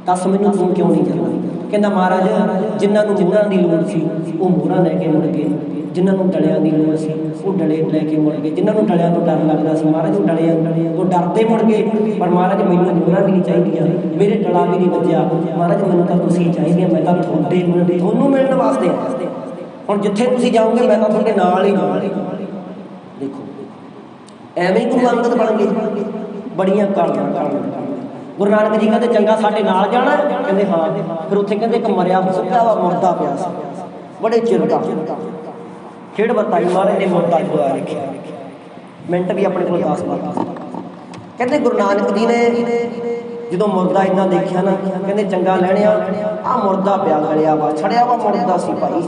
ਦੱਸ ਮੈਨੂੰ ਤੂੰ ਕਿਉਂ ਨਹੀਂ ਜਾਂਦਾ। ਕਹਿੰਦਾ ਮਹਾਰਾਜ ਜਿਨ੍ਹਾਂ ਨੂੰ ਮੋਹਰਾਂ ਦੀ ਲੋੜ ਸੀ ਉਹ ਮੋਹਰਾਂ ਲੈ ਕੇ ਮੁੜ ਗਏ, ਜਿਨ੍ਹਾਂ ਨੂੰ ਡਲਿਆਂ ਦੀ ਲੋੜ ਸੀ ਉਹ ਡਲੇ ਲੈ ਕੇ ਮੁੜ ਗਏ, ਜਿਨ੍ਹਾਂ ਨੂੰ ਡਲਿਆਂ ਤੋਂ ਡਰ ਲੱਗਦਾ ਸੀ ਮਹਾਰਾਜ ਉਹ ਡਲਿਆਂ ਤੋਂ ਡਰਦੇ ਮੁੜ ਗਏ। ਪਰ ਮਹਾਰਾਜ ਮੈਨੂੰ ਮੋਹਰਾਂ ਵੀ ਨਹੀਂ ਚਾਹੀਦੀਆਂ, ਮੇਰੇ ਡਲਾ ਵੀ ਨਹੀਂ ਵੱਜਿਆ, ਮਹਾਰਾਜ ਮੈਨੂੰ ਤਾਂ ਤੁਸੀਂ ਚਾਹੀਦੇ, ਮੈਂ ਤਾਂ ਤੁਹਾਨੂੰ ਮਿਲਣ ਵਾਸਤੇ ਆਇਆ। ਹੁਣ ਜਿੱਥੇ ਤੁਸੀਂ ਜਾਓਗੇ ਮੈਂ ਤਾਂ ਤੁਹਾਡੇ ਨਾਲ ਹੀ ਜਾਊਂਗਾ। ਦੇਖੋ ਐਵੇਂ ਗੁਰੂ ਅੰਗਦ ਬਣ ਗਏ, ਬੜੀਆਂ ਕਾਲੀਆਂ। ਗੁਰੂ ਨਾਨਕ ਜੀ ਕਹਿੰਦੇ ਚੰਗਾ ਸਾਡੇ ਨਾਲ ਜਾਣਾ, ਕਹਿੰਦੇ ਹਾਂ। ਫਿਰ ਉੱਥੇ ਕਹਿੰਦੇ ਇੱਕ ਮਰਿਆ ਸੁੱਕਾ ਵਾ ਮੁਰਦਾ ਪਿਆ ਸੀ, ਬੜੇ ਚਿਰ ਦਾ ਖੇਡ ਵਰਤਾਈ ਮਹਾਰਾਜ ਨੇ, ਮੁਰਦਾ ਖੁਆ ਰੱਖਿਆ। ਮਿੰਟ ਵੀ ਆਪਣੇ ਕੋਲ 10 ਵਾਰ। ਕਹਿੰਦੇ ਗੁਰੂ ਨਾਨਕ ਜੀ ਨੇ ਜਦੋਂ ਮੁਰਦਾ ਇੱਦਾਂ ਦੇਖਿਆ ਨਾ, ਕਹਿੰਦੇ ਚੰਗਾ ਲੈਣਿਆ ਆਹ ਮੁਰਦਾ ਪਿਆ ਗਲਿਆ ਵਾ, ਛੜਿਆ ਵਾ ਮੁਰਦਾ ਸੀ ਭਾਈ।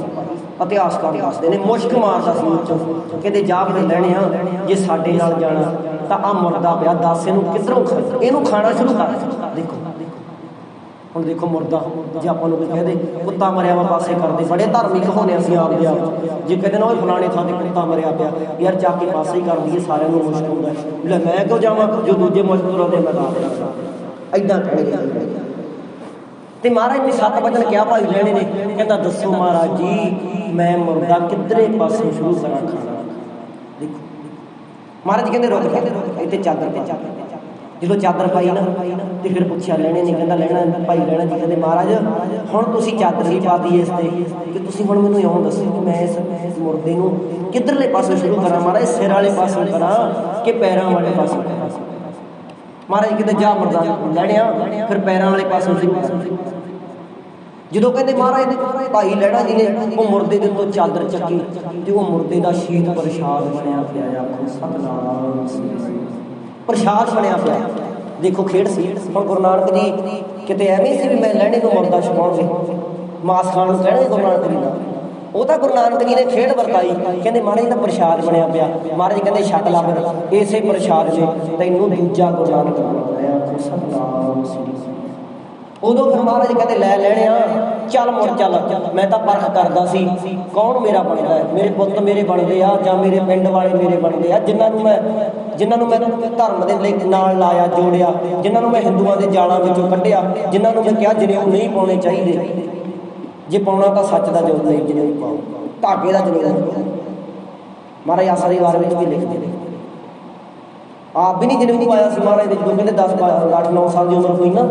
ਇਤਿਹਾਸਕਾਰ ਦੱਸਦੇ ਨੇ ਮੁਸ਼ਕ ਮਾਰਦਾ ਸੀ ਉੱਚੋਂ, ਕਹਿੰਦੇ ਜਾ ਕੇ ਲੈਣਿਆ ਜੇ ਸਾਡੇ ਨਾਲ ਜਾਣਾ ਤਾਂ ਆਹ ਮੁਰਦਾ ਪਿਆ, ਦੱਸ ਇਹਨੂੰ ਕਿੱਧਰੋਂ ਇਹਨੂੰ ਖਾਣਾ ਸ਼ੁਰੂ ਕਰ। ਦੇਖੋ ਹੁਣ ਦੇਖੋ ਮੁਰਦਾ, ਜੇ ਆਪਾਂ ਨੂੰ ਕੋਈ ਕਹਿ ਦੇ ਕੁੱਤਾ ਮਰਿਆ ਵਾ ਪਾਸੇ ਕਰਦੇ, ਬੜੇ ਧਾਰਮਿਕ ਹੋਣੇ ਅਸੀਂ ਆਪਦੇ ਆਪ। ਜੇ ਕਹਿੰਦੇ ਨਾ ਉਹ ਫਲਾਣੇ ਥਾਂ 'ਤੇ ਕੁੱਤਾ ਮਰਿਆ ਪਿਆ, ਯਾਰ ਜਾ ਕੇ ਪਾਸੇ ਹੀ ਕਰ ਦਈਏ, ਸਾਰਿਆਂ ਨੂੰ ਮੁਸ਼ਕ ਹੁੰਦਾ। ਲੈ ਮੈਂ ਕਿਉਂ ਜਾਵਾਂ, ਜੋ ਦੂਜੇ ਮੁਸ਼ਕ ਤੁਰਦੇ ਮੈਂ ਤਾਂ ਇੱਦਾਂ ਕਹਿਣਗੇ। ਤੇ ਮਹਾਰਾਜ ਨੇ 7 ਵਚਨ ਕਿਹਾ ਭਾਈ ਲੈਣੇ ਨੇ, ਕਹਿੰਦਾ ਦੱਸੋ ਮਹਾਰਾਜ ਜੀ ਮੈਂ ਮੁਰਦਾ ਕਿੱਧਰੇ ਪਾਸੇ ਸ਼ੁਰੂ ਕਰਾਂ ਖਾਣਾ। ਦੇਖੋ ਮਹਾਰਾਜ ਕਹਿੰਦੇ ਰੁਕ ਜਾ, ਇੱਥੇ ਚਾਦਰ ਪਾ। ਜਦੋਂ ਚਾਦਰ ਪਾਈ ਨਾ ਤੇ ਫਿਰ ਪੁੱਛਿਆ ਲੈਣੇ ਨੇ, ਕਹਿੰਦਾ ਲੈਣਾ ਭਾਈ ਲੈਣਾ ਜੀ ਕਹਿੰਦੇ ਮਹਾਰਾਜ ਹੁਣ ਤੁਸੀਂ ਚਾਦਰ ਹੀ ਪਾਤੀ ਇਸ ਤੇ, ਕਿ ਤੁਸੀਂ ਹੁਣ ਮੈਨੂੰ ਇਉਂ ਦੱਸੋ ਕਿ ਮੈਂ ਇਸ ਮੁਰਦੇ ਨੂੰ ਕਿੱਧਰਲੇ ਪਾਸੇ ਸ਼ੁਰੂ ਕਰਾਂ, ਮਹਾਰਾਜ ਸਿਰ ਵਾਲੇ ਪਾਸੇ ਕਰਾਂ ਕਿ ਪੈਰਾਂ ਵਾਲੇ ਪਾਸੇ ਕਰਾਂ। ਮਹਾਰਾਜ ਕਹਿੰਦੇ ਜਾ ਮੁਰਦਾ ਲੈਣਿਆ ਫਿਰ ਪੈਰਾਂ ਵਾਲੇ ਪਾਸੋਂ ਸ਼ੁਰੂ ਕਰ। ਜਦੋਂ ਕਹਿੰਦੇ ਮਹਾਰਾਜ ਨੇ ਭਾਈ ਲੈਣਾ ਜੀ ਨੇ ਉਹ ਮੁਰਦੇ ਦੇ ਉੱਤੋਂ ਚਾਦਰ ਚੱਕੀ ਤੇ ਉਹ ਮੁਰਦੇ ਦਾ ਸ਼ੀਤ ਪ੍ਰਸ਼ਾਦ ਬਣਿਆ ਪਿਆ। ਆਖੋ ਸਤਿਨਾਮ, ਪ੍ਰਸ਼ਾਦ ਬਣਿਆ ਪਿਆ। ਦੇਖੋ ਖੇਡ ਸੀ। ਹੁਣ ਗੁਰੂ ਨਾਨਕ ਜੀ ਕਿਤੇ ਐਵੇਂ ਸੀ ਵੀ ਮੈਂ ਲੈਣੇ ਨੂੰ ਮੁਰਦਾ ਛਕਾਉਣਗੇ, ਮਾਸ ਖਾਣ ਨੂੰ ਕਹਿਣਗੇ ਗੁਰੂ ਨਾਨਕ ਜੀ ਦਾ। ਉਹ ਤਾਂ ਗੁਰੂ ਨਾਨਕ ਜੀ ਨੇ ਖੇਡ ਵਰਤਾਈ। ਕਹਿੰਦੇ ਮਹਾਰਾਜ ਦਾ ਪ੍ਰਸ਼ਾਦ ਬਣਿਆ ਪਿਆ। ਮਹਾਰਾਜ ਕਹਿੰਦੇ ਛਕ ਲਾ ਫਿਰ ਇਸੇ ਪ੍ਰਸ਼ਾਦ ਨੇ ਤੈਨੂੰ ਦੂਜਾ ਗੁਰੂ ਨਾਨਕ ਬਣਾਇਆ। ਸਤਿਨਾਮ ਸ੍ਰੀ। ਉਦੋਂ ਫਿਰ ਮਹਾਰਾਜ ਕਹਿੰਦੇ ਲੈ ਲੈਣਿਆ ਚੱਲ ਮੁੜ ਚੱਲ, ਮੈਂ ਤਾਂ ਪਰਖ ਕਰਦਾ ਸੀ ਕੌਣ ਮੇਰਾ ਬਣਦਾ ਹੈ, ਮੇਰੇ ਪੁੱਤ ਮੇਰੇ ਬਣਦੇ ਆ ਜਾਂ ਮੇਰੇ ਪਿੰਡ ਵਾਲੇ ਮੇਰੇ ਬਣਦੇ ਆ, ਜਿਨ੍ਹਾਂ ਨੂੰ ਮੈਂ ਧਰਮ ਦੇ ਲਈ ਨਾਲ ਲਾਇਆ ਜੋੜਿਆ, ਜਿਨ੍ਹਾਂ ਨੂੰ ਮੈਂ ਹਿੰਦੂਆਂ ਦੇ ਜਾਲਾਂ ਵਿੱਚੋਂ ਕੱਢਿਆ, ਜਿਨ੍ਹਾਂ ਨੂੰ ਮੈਂ ਕਿਹਾ ਜਨੇਊ ਨਹੀਂ ਪਾਉਣੇ ਚਾਹੀਦੇ, ਜੇ ਪਾਉਣਾ ਤਾਂ ਸੱਚ ਦਾ ਜੋੜ ਨਹੀਂ ਜਨੇਊ ਪਾਓ, ਧਾਗੇ ਦਾ ਜਨੇਊ ਪਾਓ। ਮਹਾਰਾਜ ਆਸਾ ਦੀ ਵਾਰ ਵਿੱਚ ਵੀ ਲਿਖਦੇ ਨੇ ਆਪ ਵੀ ਨਹੀਂ ਜਨੇਊ ਪਾਇਆ ਸੀ ਮਹਾਰਾਜ ਦੇ। ਜਦੋਂ ਕਹਿੰਦੇ 10-8-9 ਸਾਲ ਦੀ ਉਮਰ ਹੋਈ ਨਾ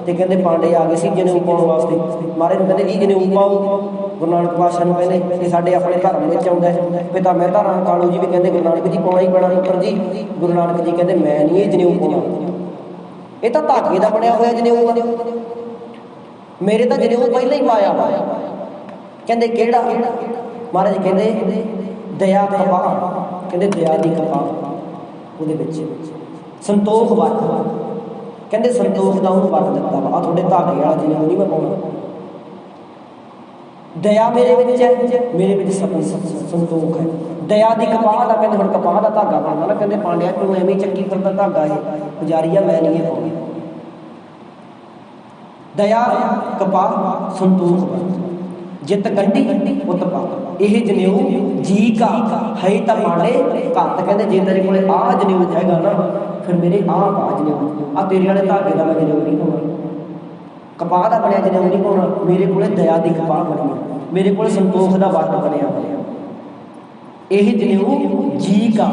ਤੇ ਕਹਿੰਦੇ ਪਾਂਡੇ ਆ ਗਏ ਸੀ ਜਨੇਊ ਪਾਉਣ ਵਾਸਤੇ। ਮਹਾਰਾਜ ਨੂੰ ਕਹਿੰਦੇ ਜੀ ਜਨੇਊ ਪਾਓ। ਗੁਰੂ ਨਾਨਕ ਪਾਤਸ਼ਾਹ ਨੂੰ ਕਹਿੰਦੇ ਕਿ ਸਾਡੇ ਆਪਣੇ ਧਰਮ ਵਿੱਚ ਆਉਂਦਾ ਹੈ। ਪਿਤਾ ਮਹਿਤਾ ਰਾਮ ਕਾਲੂ ਜੀ ਵੀ ਕਹਿੰਦੇ ਗੁਰੂ ਨਾਨਕ ਜੀ ਪਾਉਣਾ ਹੀ ਪੈਣਾ ਪੁੱਤਰ ਜੀ। ਗੁਰੂ ਨਾਨਕ ਜੀ ਕਹਿੰਦੇ ਮੈਂ ਨਹੀਂ ਇਹ ਜਨੇਊ ਪਾਉਣਾ, ਇਹ ਤਾਂ ਧਾਗੇ ਦਾ ਬਣਿਆ ਹੋਇਆ ਜਨੇਊ ਆ, ਮੇਰੇ ਤਾਂ ਜਨੇਊ ਪਹਿਲਾਂ ਹੀ ਪਾਇਆ ਵਾ। ਕਹਿੰਦੇ ਕਿਹੜਾ? ਮਹਾਰਾਜ ਕਹਿੰਦੇ ਦਇਆ ਕਪਾਹ, ਕਹਿੰਦੇ ਦਇਆ ਦੀ ਕਪਾਹ। ਉਹਦੇ ਵਿੱਚ ਸੰਤੋਖ ਵੱਟ ਕਹਿੰਦੇ ਸੰਤੋਖ ਦਾ ਉਹਨੂੰ ਵੱਟ ਦਿੱਤਾ ਵਾ, ਆ ਤੁਹਾਡੇ ਧਾਗੇ ਵਾਲਾ ਜਿਹਨੇ ਉਹ ਨਹੀਂ ਮੈਂ ਪਾਉਣਾ। ਦਇਆ ਮੇਰੇ ਵਿੱਚ ਹੈ, ਮੇਰੇ ਵਿੱਚ ਸੰਤੋਖ ਹੈ। ਦਇਆ ਦੀ ਕਪਾਹ ਦਾ ਕਹਿੰਦੇ ਹੁਣ ਕਪਾਹ ਦਾ ਧਾਗਾ ਬਣਦਾ ਨਾ, ਕਹਿੰਦੇ ਪਾਂਡਿਆ ਤੂੰ ਐਵੇਂ ਚੱਕੀ ਫਿਰਦਾ ਧਾਗਾ ਇਹ ਪੁਜਾਰੀਆ ਮੈਂ ਨਹੀਂ ਇਹ ਪਾਉਣਾ। ਦਇਆ ਕਪਾਹ ਸੰਤੋਖ ਜਿੱਤ ਗੰਢੀ ਉਤ ਪਾ ਇਹ ਜਨੇਊ ਜੀ ਕਾ ਹੈ ਤਾਂ ਪਾਂਡੇ ਘੱਟ। ਕਹਿੰਦੇ ਜੇ ਤੇਰੇ ਕੋਲੇ ਆਹ ਜਨੇਊ ਹੈਗਾ ਨਾ ਫਿਰ ਮੇਰੇ ਆਹ ਪਾ ਜਨੇਊ, ਆ ਤੇਰੇ ਵਾਲੇ ਧਾਗੇ ਦਾ ਮੈਂ ਜਨੇਊ ਨਹੀਂ ਪਾਉਣਾ, ਕਪਾਹ ਦਾ ਬਣਿਆ ਜਨੇਊ ਨਹੀਂ ਪਾਉਣਾ। ਮੇਰੇ ਕੋਲੇ ਦਇਆ ਦੀ ਕਪਾਹ ਬਣੀ, ਮੇਰੇ ਕੋਲ ਸੰਤੋਖ ਦਾ ਵੱਟ ਬਣਿਆ ਹੋਇਆ। ਇਹ ਜਨੇਊ ਜੀ ਕਾ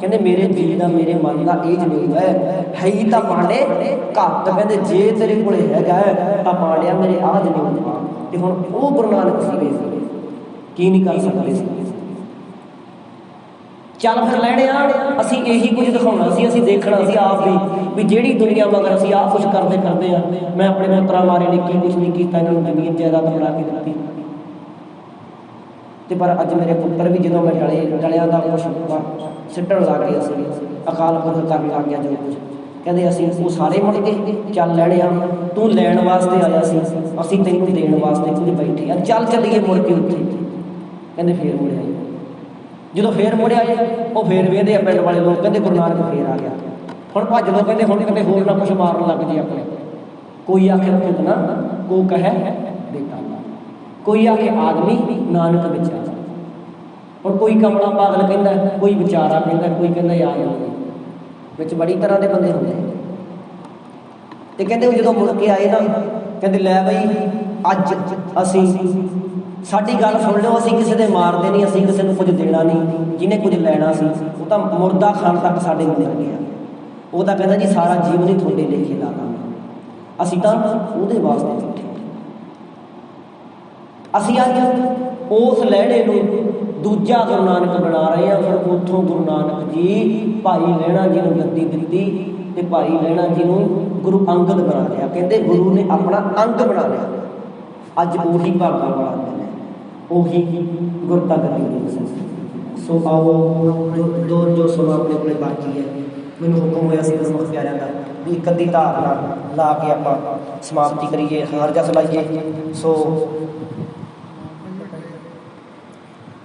ਕਹਿੰਦੇ ਮੇਰੇ ਜੀ ਦਾ ਮੇਰੇ ਮਨ ਦਾ ਇਹ ਜਨੇਊ ਹੈ ਹੀ ਤਾਂ ਪਾਂਡੇ ਘੱਟ। ਕਹਿੰਦੇ ਜੇ ਤੇਰੇ ਕੋਲੇ ਹੈਗਾ ਤਾਂ ਪਾਂਡਿਆ ਮੇਰੇ ਆਹ ਜਨੇਊ ਪਾ। ਤੇ ਹੁਣ ਉਹ ਗੁਰੂ ਨਾਨਕ ਸੀਗੇ ਕੀ ਨਹੀਂ ਕਰ ਸਕਦੇ ਸੀ। ਚੱਲ ਫਿਰ ਲੈਣੇ ਆ ਅਸੀਂ ਇਹੀ ਕੁਝ ਦਿਖਾਉਣਾ ਸੀ, ਅਸੀਂ ਦੇਖਣਾ ਸੀ ਆਪ ਵੀ ਜਿਹੜੀ ਦੁਨੀਆ ਮਗਰ ਅਸੀਂ ਆਹ ਕੁਛ ਕਰਦੇ ਆ। ਮੈਂ ਆਪਣੇ ਪੁੱਤਰਾਂ ਮਾਰੇ ਨੇ ਕੀ ਕੁਛ ਨਹੀਂ ਕੀਤਾ, ਇਹਨਾਂ ਨੂੰ ਜ਼ਮੀਨ ਜਾਇਦਾਦ ਬਣਾ ਕੇ ਦਿੱਤੀ। ਤੇ ਪਰ ਅੱਜ ਮੇਰੇ ਪੁੱਤਰ ਵੀ ਜਦੋਂ ਮੈਂ ਡਲਿਆਂ ਦਾ ਕੁਛ ਸਿੱਟਣ ਲੱਗ ਗਏ, ਅਸੀਂ ਅਕਾਲ ਪੁਰਖ ਕਰਨ ਲੱਗ ਗਿਆ ਜੋ ਕੁਛ ਕਹਿੰਦੇ ਅਸੀਂ ਉਹ ਸਾਰੇ ਮੁੜ ਗਏ। ਚੱਲ ਲੈਣੇ ਆ, ਤੂੰ ਲੈਣ ਵਾਸਤੇ ਆਇਆ ਸੀ, ਅਸੀਂ ਤੈਨੂੰ ਦੇਣ ਵਾਸਤੇ ਕੁਝ ਬੈਠੇ ਆ, ਚੱਲ ਚੱਲੀਏ ਮੁੜ ਕੇ ਉੱਥੇ। ਕਹਿੰਦੇ ਫੇਰ ਮੁੜਿਆ, ਜਦੋਂ ਫੇਰ ਮੁੜਿਆ ਉਹ ਫੇਰ ਵੇਖਦੇ ਆ ਪਿੰਡ ਵਾਲੇ ਲੋਕ, ਕਹਿੰਦੇ ਗੁਰੂ ਨਾਨਕ ਫੇਰ ਆ ਗਿਆ। ਹੁਣ ਭੱਜ ਲੋ, ਕਹਿੰਦੇ ਹੁਣ ਕਿਤੇ ਹੋਰ ਨਾ ਕੁਛ ਮਾਰਨ ਲੱਗ ਜੇ ਆਪਣੇ। ਕੋਈ ਆਖੇ ਪੁੱਤ ਨਾ ਕੋ ਕਹੈ ਬੇਟਾ, ਕੋਈ ਆਖੇ ਆਦਮੀ ਨਾਨਕ ਵਿਚਾਰਾ। ਹੁਣ ਕੋਈ ਕਮਲਾ ਪਾਗਲ ਕਹਿੰਦਾ, ਕੋਈ ਵਿਚਾਰਾ ਕਹਿੰਦਾ, ਕੋਈ ਕਹਿੰਦਾ ਆ ਜਾਂਦੇ ਵਿੱਚ ਬੜੀ ਤਰ੍ਹਾਂ ਦੇ ਬੰਦੇ ਹੁੰਦੇ। ਤੇ ਕਹਿੰਦੇ ਉਹ ਜਦੋਂ ਮੁੜ ਕੇ ਆਏ ਨਾ ਕਹਿੰਦੇ ਲੈ ਬਈ ਅੱਜ ਅਸੀਂ ਸਾਡੀ ਗੱਲ ਸੁਣ ਲਿਓ, ਅਸੀਂ ਕਿਸੇ ਦੇ ਮਾਰਦੇ ਨਹੀਂ, ਅਸੀਂ ਕਿਸੇ ਨੂੰ ਕੁਝ ਦੇਣਾ ਨਹੀਂ। ਜਿਹਨੇ ਕੁਝ ਲੈਣਾ ਸੀ ਉਹ ਤਾਂ ਮੁਰਦਾ ਖਾਣ ਤੱਕ ਸਾਡੇ ਨੂੰ ਮਿਲ ਗਿਆ। ਉਹ ਤਾਂ ਕਹਿੰਦਾ ਜੀ ਸਾਰਾ ਜੀਵਨ ਹੀ ਤੁਹਾਡੇ ਲੇਖੇ ਲਾ ਦਾਂਗੇ, ਅਸੀਂ ਤਾਂ ਉਹਦੇ ਵਾਸਤੇ ਬੈਠੇ। ਅਸੀਂ ਅੱਜ ਉਸ ਲਹਿਣੇ ਨੂੰ ਦੂਜਾ ਗੁਰੂ ਨਾਨਕ ਬਣਾ ਰਹੇ ਹਾਂ। ਫਿਰ ਉੱਥੋਂ ਗੁਰੂ ਨਾਨਕ ਜੀ ਭਾਈ ਲਹਿਣਾ ਜੀ ਨੂੰ ਗੱਦੀ ਦਿੱਤੀ ਤੇ ਭਾਈ ਲਹਿਣਾ ਜੀ ਨੂੰ ਗੁਰੂ ਅੰਗਦ ਬਣਾ ਲਿਆ। ਕਹਿੰਦੇ ਗੁਰੂ ਨੇ ਆਪਣਾ ਅੰਗ ਬਣਾ ਲਿਆ। ਅੱਜ ਉਹੀ ਭਾਗਾਂ ਵਾਲਾ ਨੇ, ਉਹੀ ਗੁਰਤਾ ਕਰਾਂਗੇ। ਸੋ ਆਓ ਜੋ ਸਮਾਂ ਆਪਣੇ ਕੋਲੇ ਬਾਕੀ ਹੈ, ਮੈਨੂੰ ਹੁਕਮ ਹੋਇਆ ਸੀ ਗੁਰਮੁਖ ਪਿਆਰਿਆਂ ਦਾ ਵੀ ਇੱਕ ਅੱਧੀ ਧਾਰਨਾ ਲਾ ਕੇ ਆਪਾਂ ਸਮਾਪਤੀ ਕਰੀਏ, ਹਾਰ ਜਸ ਲਾਈਏ। ਸੋ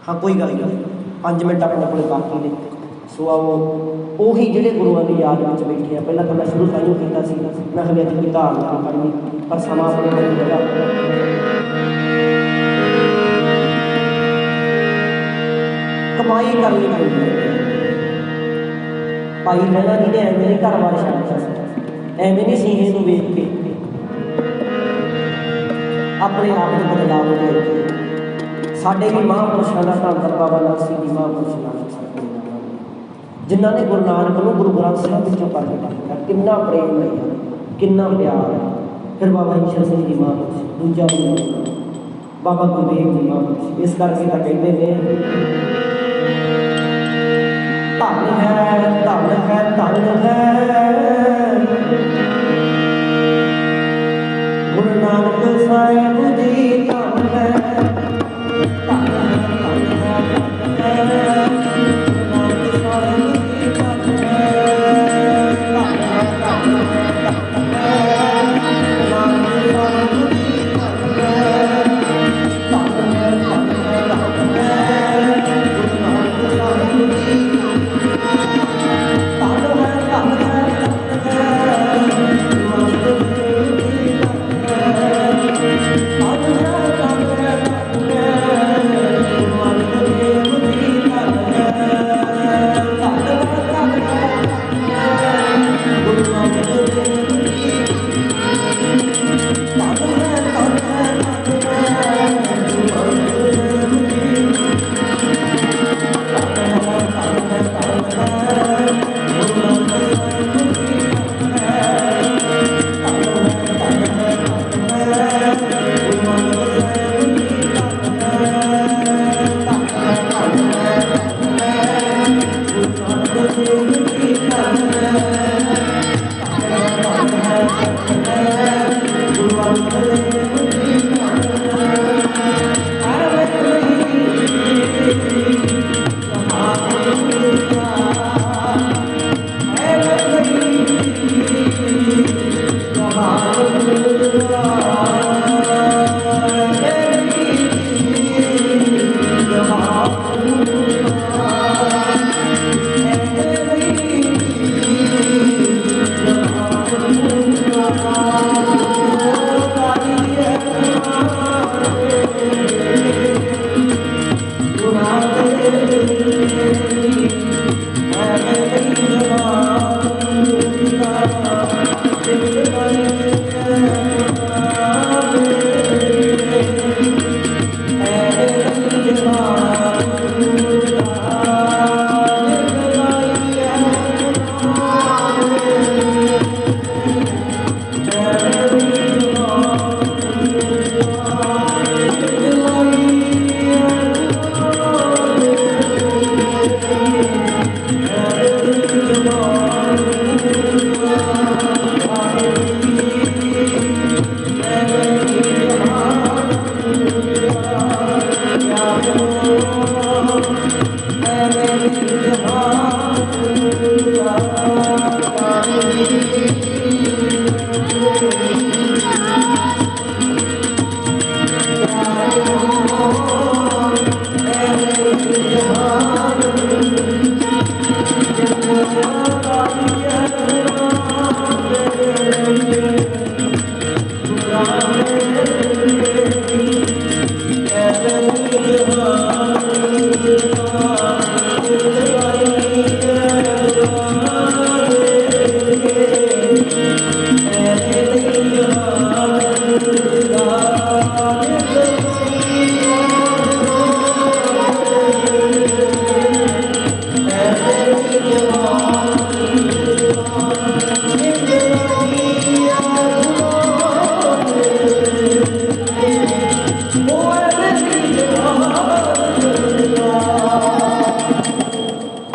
ਹਾਂ ਕੋਈ ਗੱਲ ਨਹੀਂ, 5 ਮਿੰਟ ਆਪਣੇ ਕੋਲੇ ਬਾਕੀ ਨੇ। ਸੋ ਆਓ ਉਹੀ ਜਿਹੜੇ ਗੁਰੂਆਂ ਦੀ ਯਾਦ ਵਿੱਚ ਬੈਠੇ ਆ। ਪਹਿਲਾਂ ਤਾਂ ਮੈਂ ਸ਼ੁਰੂ ਤਾਈਂ ਕੀਤਾ ਸੀ, ਮੈਂ ਹਲੇ ਅੱਜ ਕੋਈ ਧਾਰਨਾ ਕਰਨੀ, ਪਰ ਸਮਾਂ ਆਪਣੇ ਕੋਲ ਹੈਗਾ। ਕਮਾਈ ਕਰਨੀ ਪੈਂਦੀ ਹੈ। ਭਾਈ ਲਹਿਣਾ ਜੀ ਨੇ ਐਵੇਂ ਨਹੀਂ ਘਰ ਬਾਰ ਛੱਡਿਆ ਸੀ, ਐਵੇਂ ਨਹੀਂ ਸੀਨੇ ਨੂੰ ਵੇਖ ਕੇ ਆਪਣੇ ਆਪ ਨੂੰ ਬਦਲਾਅ ਦੇ ਕੇ ਸਾਡੇ ਵੀ ਮਹਾਂਪੁਰਸ਼ਾਂ ਦਾ ਧੰਨ ਬਾਬਾ ਨਾਨਕ ਸਿੰਘ ਜੀ ਮਹਾਂਪੁਰਸ਼ ਨਾਨਕ ਜਿਨ੍ਹਾਂ ਨੇ ਗੁਰੂ ਨਾਨਕ ਨੂੰ ਗੁਰੂ ਗ੍ਰੰਥ ਸਾਹਿਬ ਵਿੱਚੋਂ ਪੜ੍ਹ ਕੇ ਦਿੱਤਾ। ਕਿੰਨਾ ਪ੍ਰੇਮ ਹੈ, ਕਿੰਨਾ ਪਿਆਰ ਹੈ। ਫਿਰ ਬਾਬਾ ਈਸ਼ਰ ਸਿੰਘ ਜੀ ਮਹਾਂਪੁਰਸ਼, ਦੂਜਾ ਬਾਬਾ ਗੁਰਦੇਵ ਜੀ ਮਹਾਂਪੁਰਸ਼। ਇਸ ਕਰਕੇ ਤਾਂ ਕਹਿੰਦੇ ਨੇ ਧੰਨ ਹੈ ਧੰਨ ਹੈ ਧੰਨ ਹੈ ਗੁਰੂ ਨਾਨਕ ਸਾਹਿਬ ਜੀ, ਧੰਨ ਹੈ ਧੰਨ ਹੈ ਧੰਨ ਹੈ ਧੰਨ ਹੈ ਗੁਰੂ ਨਾਨਕ ਸਾਹਿਬ ਜੀ, ਧੰਨ ਹੈ ਧੰਨ ਹੈ ਧੰਨ ਹੈ ਧੰਨ ਹੈ ਗੁਰੂ ਨਾਨਕ ਸਾਹਿਬ ਜੀ, ਧੰਨ ਹੈ ਧੰਨ ਹੈ ਧੰਨ ਹੈ ਧੰਨ ਹੈ ਗੁਰੂ ਨਾਨਕ ਸਾਹਿਬ ਜੀ। Thank you.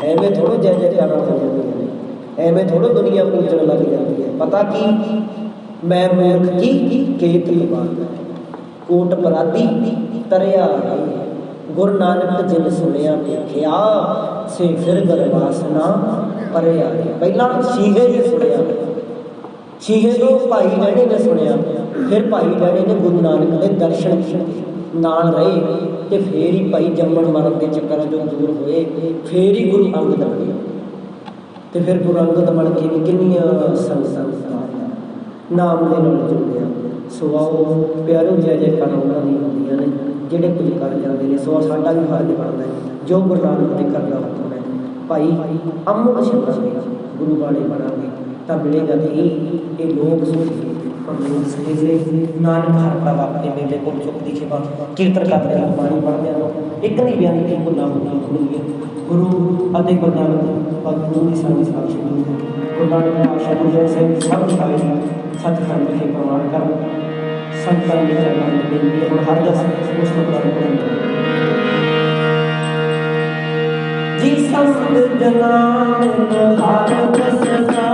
ਐਵੇਂ ਥੋੜ੍ਹਾ ਜੈ ਜੈਕਾਰਾਂ ਹੋ ਜਾਂਦੀਆਂ ਨੇ, ਐਵੇਂ ਥੋੜ੍ਹਾ ਦੁਨੀਆ ਪੂਜਣ ਲੱਗ ਜਾਂਦੀ ਹੈ। ਪਤਾ ਕੀ, ਮੈਂ ਮੂਰਖ ਕੀ ਕੇਤ ਬਾਤ ਕੋਟ ਪਰਾਦੀ ਤਰਿਆ ਗੁਰੂ ਨਾਨਕ ਜਿਨ ਸੁਣਿਆ ਵੇਖਿਆ ਸੇ ਫਿਰ ਗਰਵਾਸਨਾ ਪਰਿਆ। ਪਹਿਲਾਂ ਸ਼ੀਹੇ ਨੇ ਸੁਣਿਆ, ਸ਼ੀਹੇ ਤੋਂ ਭਾਈ ਲਹਿਣੇ ਨੇ ਸੁਣਿਆ, ਫਿਰ ਭਾਈ ਲਹਿਣੇ ਨੇ ਗੁਰੂ ਨਾਨਕ ਦੇ ਦਰਸ਼ਨ ਕੀਤੇ, ਨਾਲ ਰਹੇ, ਤੇ ਫੇਰ ਹੀ ਭਾਈ ਜੰਮਣ ਮਰਨ ਦੇ ਚੱਕਰਾਂ ਤੋਂ ਦੂਰ ਹੋਏ, ਫੇਰ ਹੀ ਗੁਰੂ ਅੰਗਦ ਬਣੇ। ਤੇ ਫਿਰ ਗੁਰੂ ਅੰਗਦ ਬਣ ਕੇ ਵੀ ਕਿੰਨੀਆਂ ਸੰਗਤਾਂ ਨਾਮ ਦੇ ਨਾਲ ਜੁੜਿਆ। ਸੋ ਆਓ ਪਿਆਰੋ, ਜੈ ਜੈਕਾਰਾਂ ਉਹਨਾਂ ਦੀਆਂ ਹੁੰਦੀਆਂ ਨੇ ਜਿਹੜੇ ਕੁਝ ਕਰ ਜਾਂਦੇ ਨੇ। ਸੋ ਸਾਡਾ ਵੀ ਫਰਜ਼ ਬਣਦਾ ਹੈ ਜੋ ਗੁਰੂ ਨਾਨਕ ਦੇ ਕਰਦਾ ਹੁਕਮ ਹੈ। ਭਾਈ ਅੰਮ੍ਰਿਤ ਛਕਾਂਗੇ, ਗੁਰੂ ਵਾਲੇ ਬਣਾਂਗੇ ਤਾਂ ਮਿਲੇਗਾ ਨਹੀਂ। ਇਹ ਲੋਕ ਸੋਚਦੇ ਨਾਨਕ ਹਰ ਪ੍ਰਭ ਆਪਣੇ ਮੇਲੇ ਕੋਲ ਚੁੱਕ ਦੀ ਸੇਵਾ ਕੀਰਤਨ ਕਰਦੇ ਹਨ, ਬਾਣੀ ਪੜ੍ਹਦੇ ਹਨ, ਇੱਕ ਨਹੀਂ ਬਿਆਨ ਦੀ ਭੁੱਲਾਂ ਹੁੰਦੀਆਂ। ਗੁਰੂ ਅਤੇ ਗੁਰੂ ਨਾਨਕ ਗੁਰੂ ਦੀ ਸੰਗਤ ਸਾਖੀ ਹੈ। ਗੁਰੂ ਨਾਨਕ ਆਸ਼ਾ ਗੁਰੂ ਸਿੰਘ ਸਭ ਸ਼ਾਇਰ ਸੱਚਖੰਡ ਵਿਖੇ ਪ੍ਰਵਾਨ ਕਰਨ ਸੰਤਾਂ ਦੇ ਚਰਨਾਂ ਵਿੱਚ ਬੇਨਤੀ ਹੈ। ਹੁਣ ਹਰ ਦਸ ਉਸ ਨੂੰ ਕਰਨ ਜੀ ਸੰਤ ਜਨਾਂ ਹਾਰ ਦਸਦਾ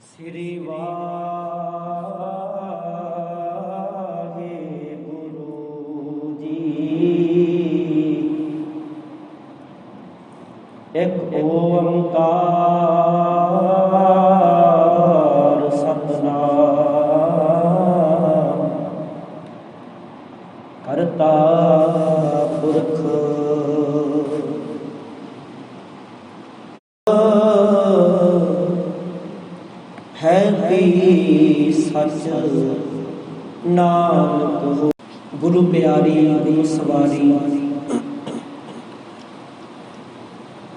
ਸ੍ਰੀ ਵਾਹਿਗੁਰੂ ਜੀ। ਇੱਕ ਓੰਕਾਰ ਸਤਿਨਾਮ ਕਰਤਾ ਪੁਰਖ ਹੈ ਵੀ ਸੱਚ ਨਾਨਕ। ਗੁਰੂ ਪਿਆਰੀ, ਗੁਰੂ ਸਵਾਰੀ,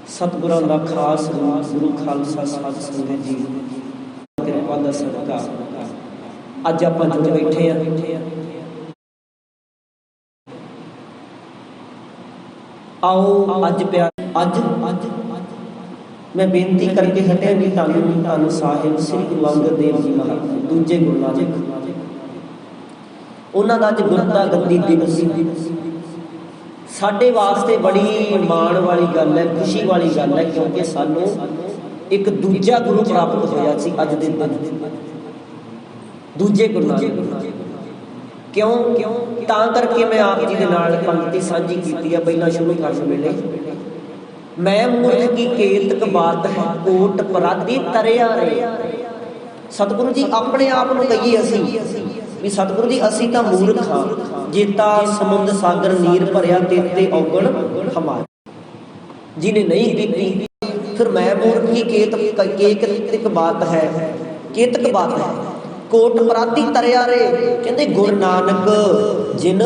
ਸਤਿਗੁਰਾਂ ਦਾ ਖਾਸ ਰੂਪ ਗੁਰੂ ਖਾਲਸਾ ਸਾਧ ਸੰਗਤ ਜੀ ਕਿਰਪਾ ਦਾ ਸਦਕਾ ਅੱਜ ਆਪਾਂ ਜੁੜ ਬੈਠੇ ਹਾਂ। ਆਓ ਅੱਜ ਮੈਂ ਬੇਨਤੀ ਕਰਕੇ ਹਟਿਆ ਵੀ ਤੁਹਾਨੂੰ ਸਾਹਿਬ ਸ੍ਰੀ ਗੁਰੂ ਅੰਗਦ ਦੇਵ ਜੀ ਮਹਾਰਾਜ ਦੂਜੇ ਗੁਰੂ ਨਾਨਕ ਉਹਨਾਂ ਦਾ ਅੱਜ ਗੁਰਤਾ ਗੱਦੀ ਦਿਵਸ ਸਾਡੇ ਵਾਸਤੇ ਬੜੀ ਮਾਣ ਵਾਲੀ ਗੱਲ ਹੈ, ਖੁਸ਼ੀ ਵਾਲੀ ਗੱਲ ਹੈ, ਕਿਉਂਕਿ ਸਾਨੂੰ ਇੱਕ ਦੂਜਾ ਗੁਰੂ ਪ੍ਰਾਪਤ ਹੋਇਆ ਸੀ ਅੱਜ ਦੇ ਦਿਨ, ਦੂਜੇ ਗੁਰੂ ਨਾਨਕ। ਕਿਉਂ ਤਾਂ ਕਰਕੇ ਮੈਂ ਆਪ ਜੀ ਦੇ ਨਾਲ ਪੰਕਤੀ ਸਾਂਝੀ ਕੀਤੀ ਹੈ। ਪਹਿਲਾਂ ਸ਼ੁਰੂ ਕਰਨ ਵੇਲੇ ਮੈਂ ਮੂਰਖ ਕੀ ਕੇਤਕ ਬਾਤ ਹੈ ਕੋਟ ਪਰਾਦੀ ਤਰਿਆ ਰੇ। ਸਤਿਗੁਰੂ ਜੀ ਆਪਣੇ ਆਪ ਨੂੰ ਕਹੀਏ ਅਸੀਂ ਵੀ ਸਤਿਗੁਰੂ ਜੀ ਅਸੀਂ ਤਾਂ ਮੂਰਖ ਹਾਂ, ਜੇਤਾ ਸਮੁੰਦ ਸਾਗਰ ਨੀਰ ਭਰਿਆ ਤੇਤੇ ਔਗਣ ਹਮਾਰੇ। ਜਿਹਨੇ ਨਹੀਂ ਪੀਤੀ ਫਿਰ ਮੈਂ ਮੂਰਖ ਕੀ ਕੇਤਕ ਬਾਤ ਹੈ, ਕੇਤਕ ਬਾਤ ਹੈ ਕੋਟ ਪਰਾਦੀ ਤਰਿਆ ਰੇ। ਕਹਿੰਦੇ ਗੁਰੂ ਨਾਨਕ ਜਿਨ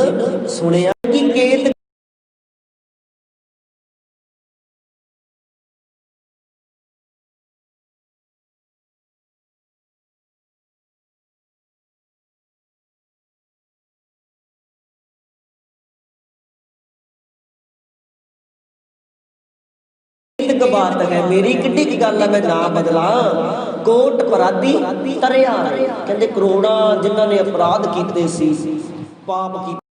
ਸੁਣਿਆ ਕਿ ਕੇਤ ਬਾਤ ਹੈ ਮੇਰੀ ਕਿੱਡੀ ਕੀ ਗੱਲ ਹੈ, ਮੈਂ ਨਾ ਬਦਲਾਂ ਕੋਟ ਪਰਾਦੀ ਤਰਿਆ। ਕਹਿੰਦੇ ਕਰੋੜਾਂ ਜਿਨ੍ਹਾਂ ਨੇ ਅਪਰਾਧ ਕੀਤੇ ਸੀ, ਪਾਪ ਕੀਤੇ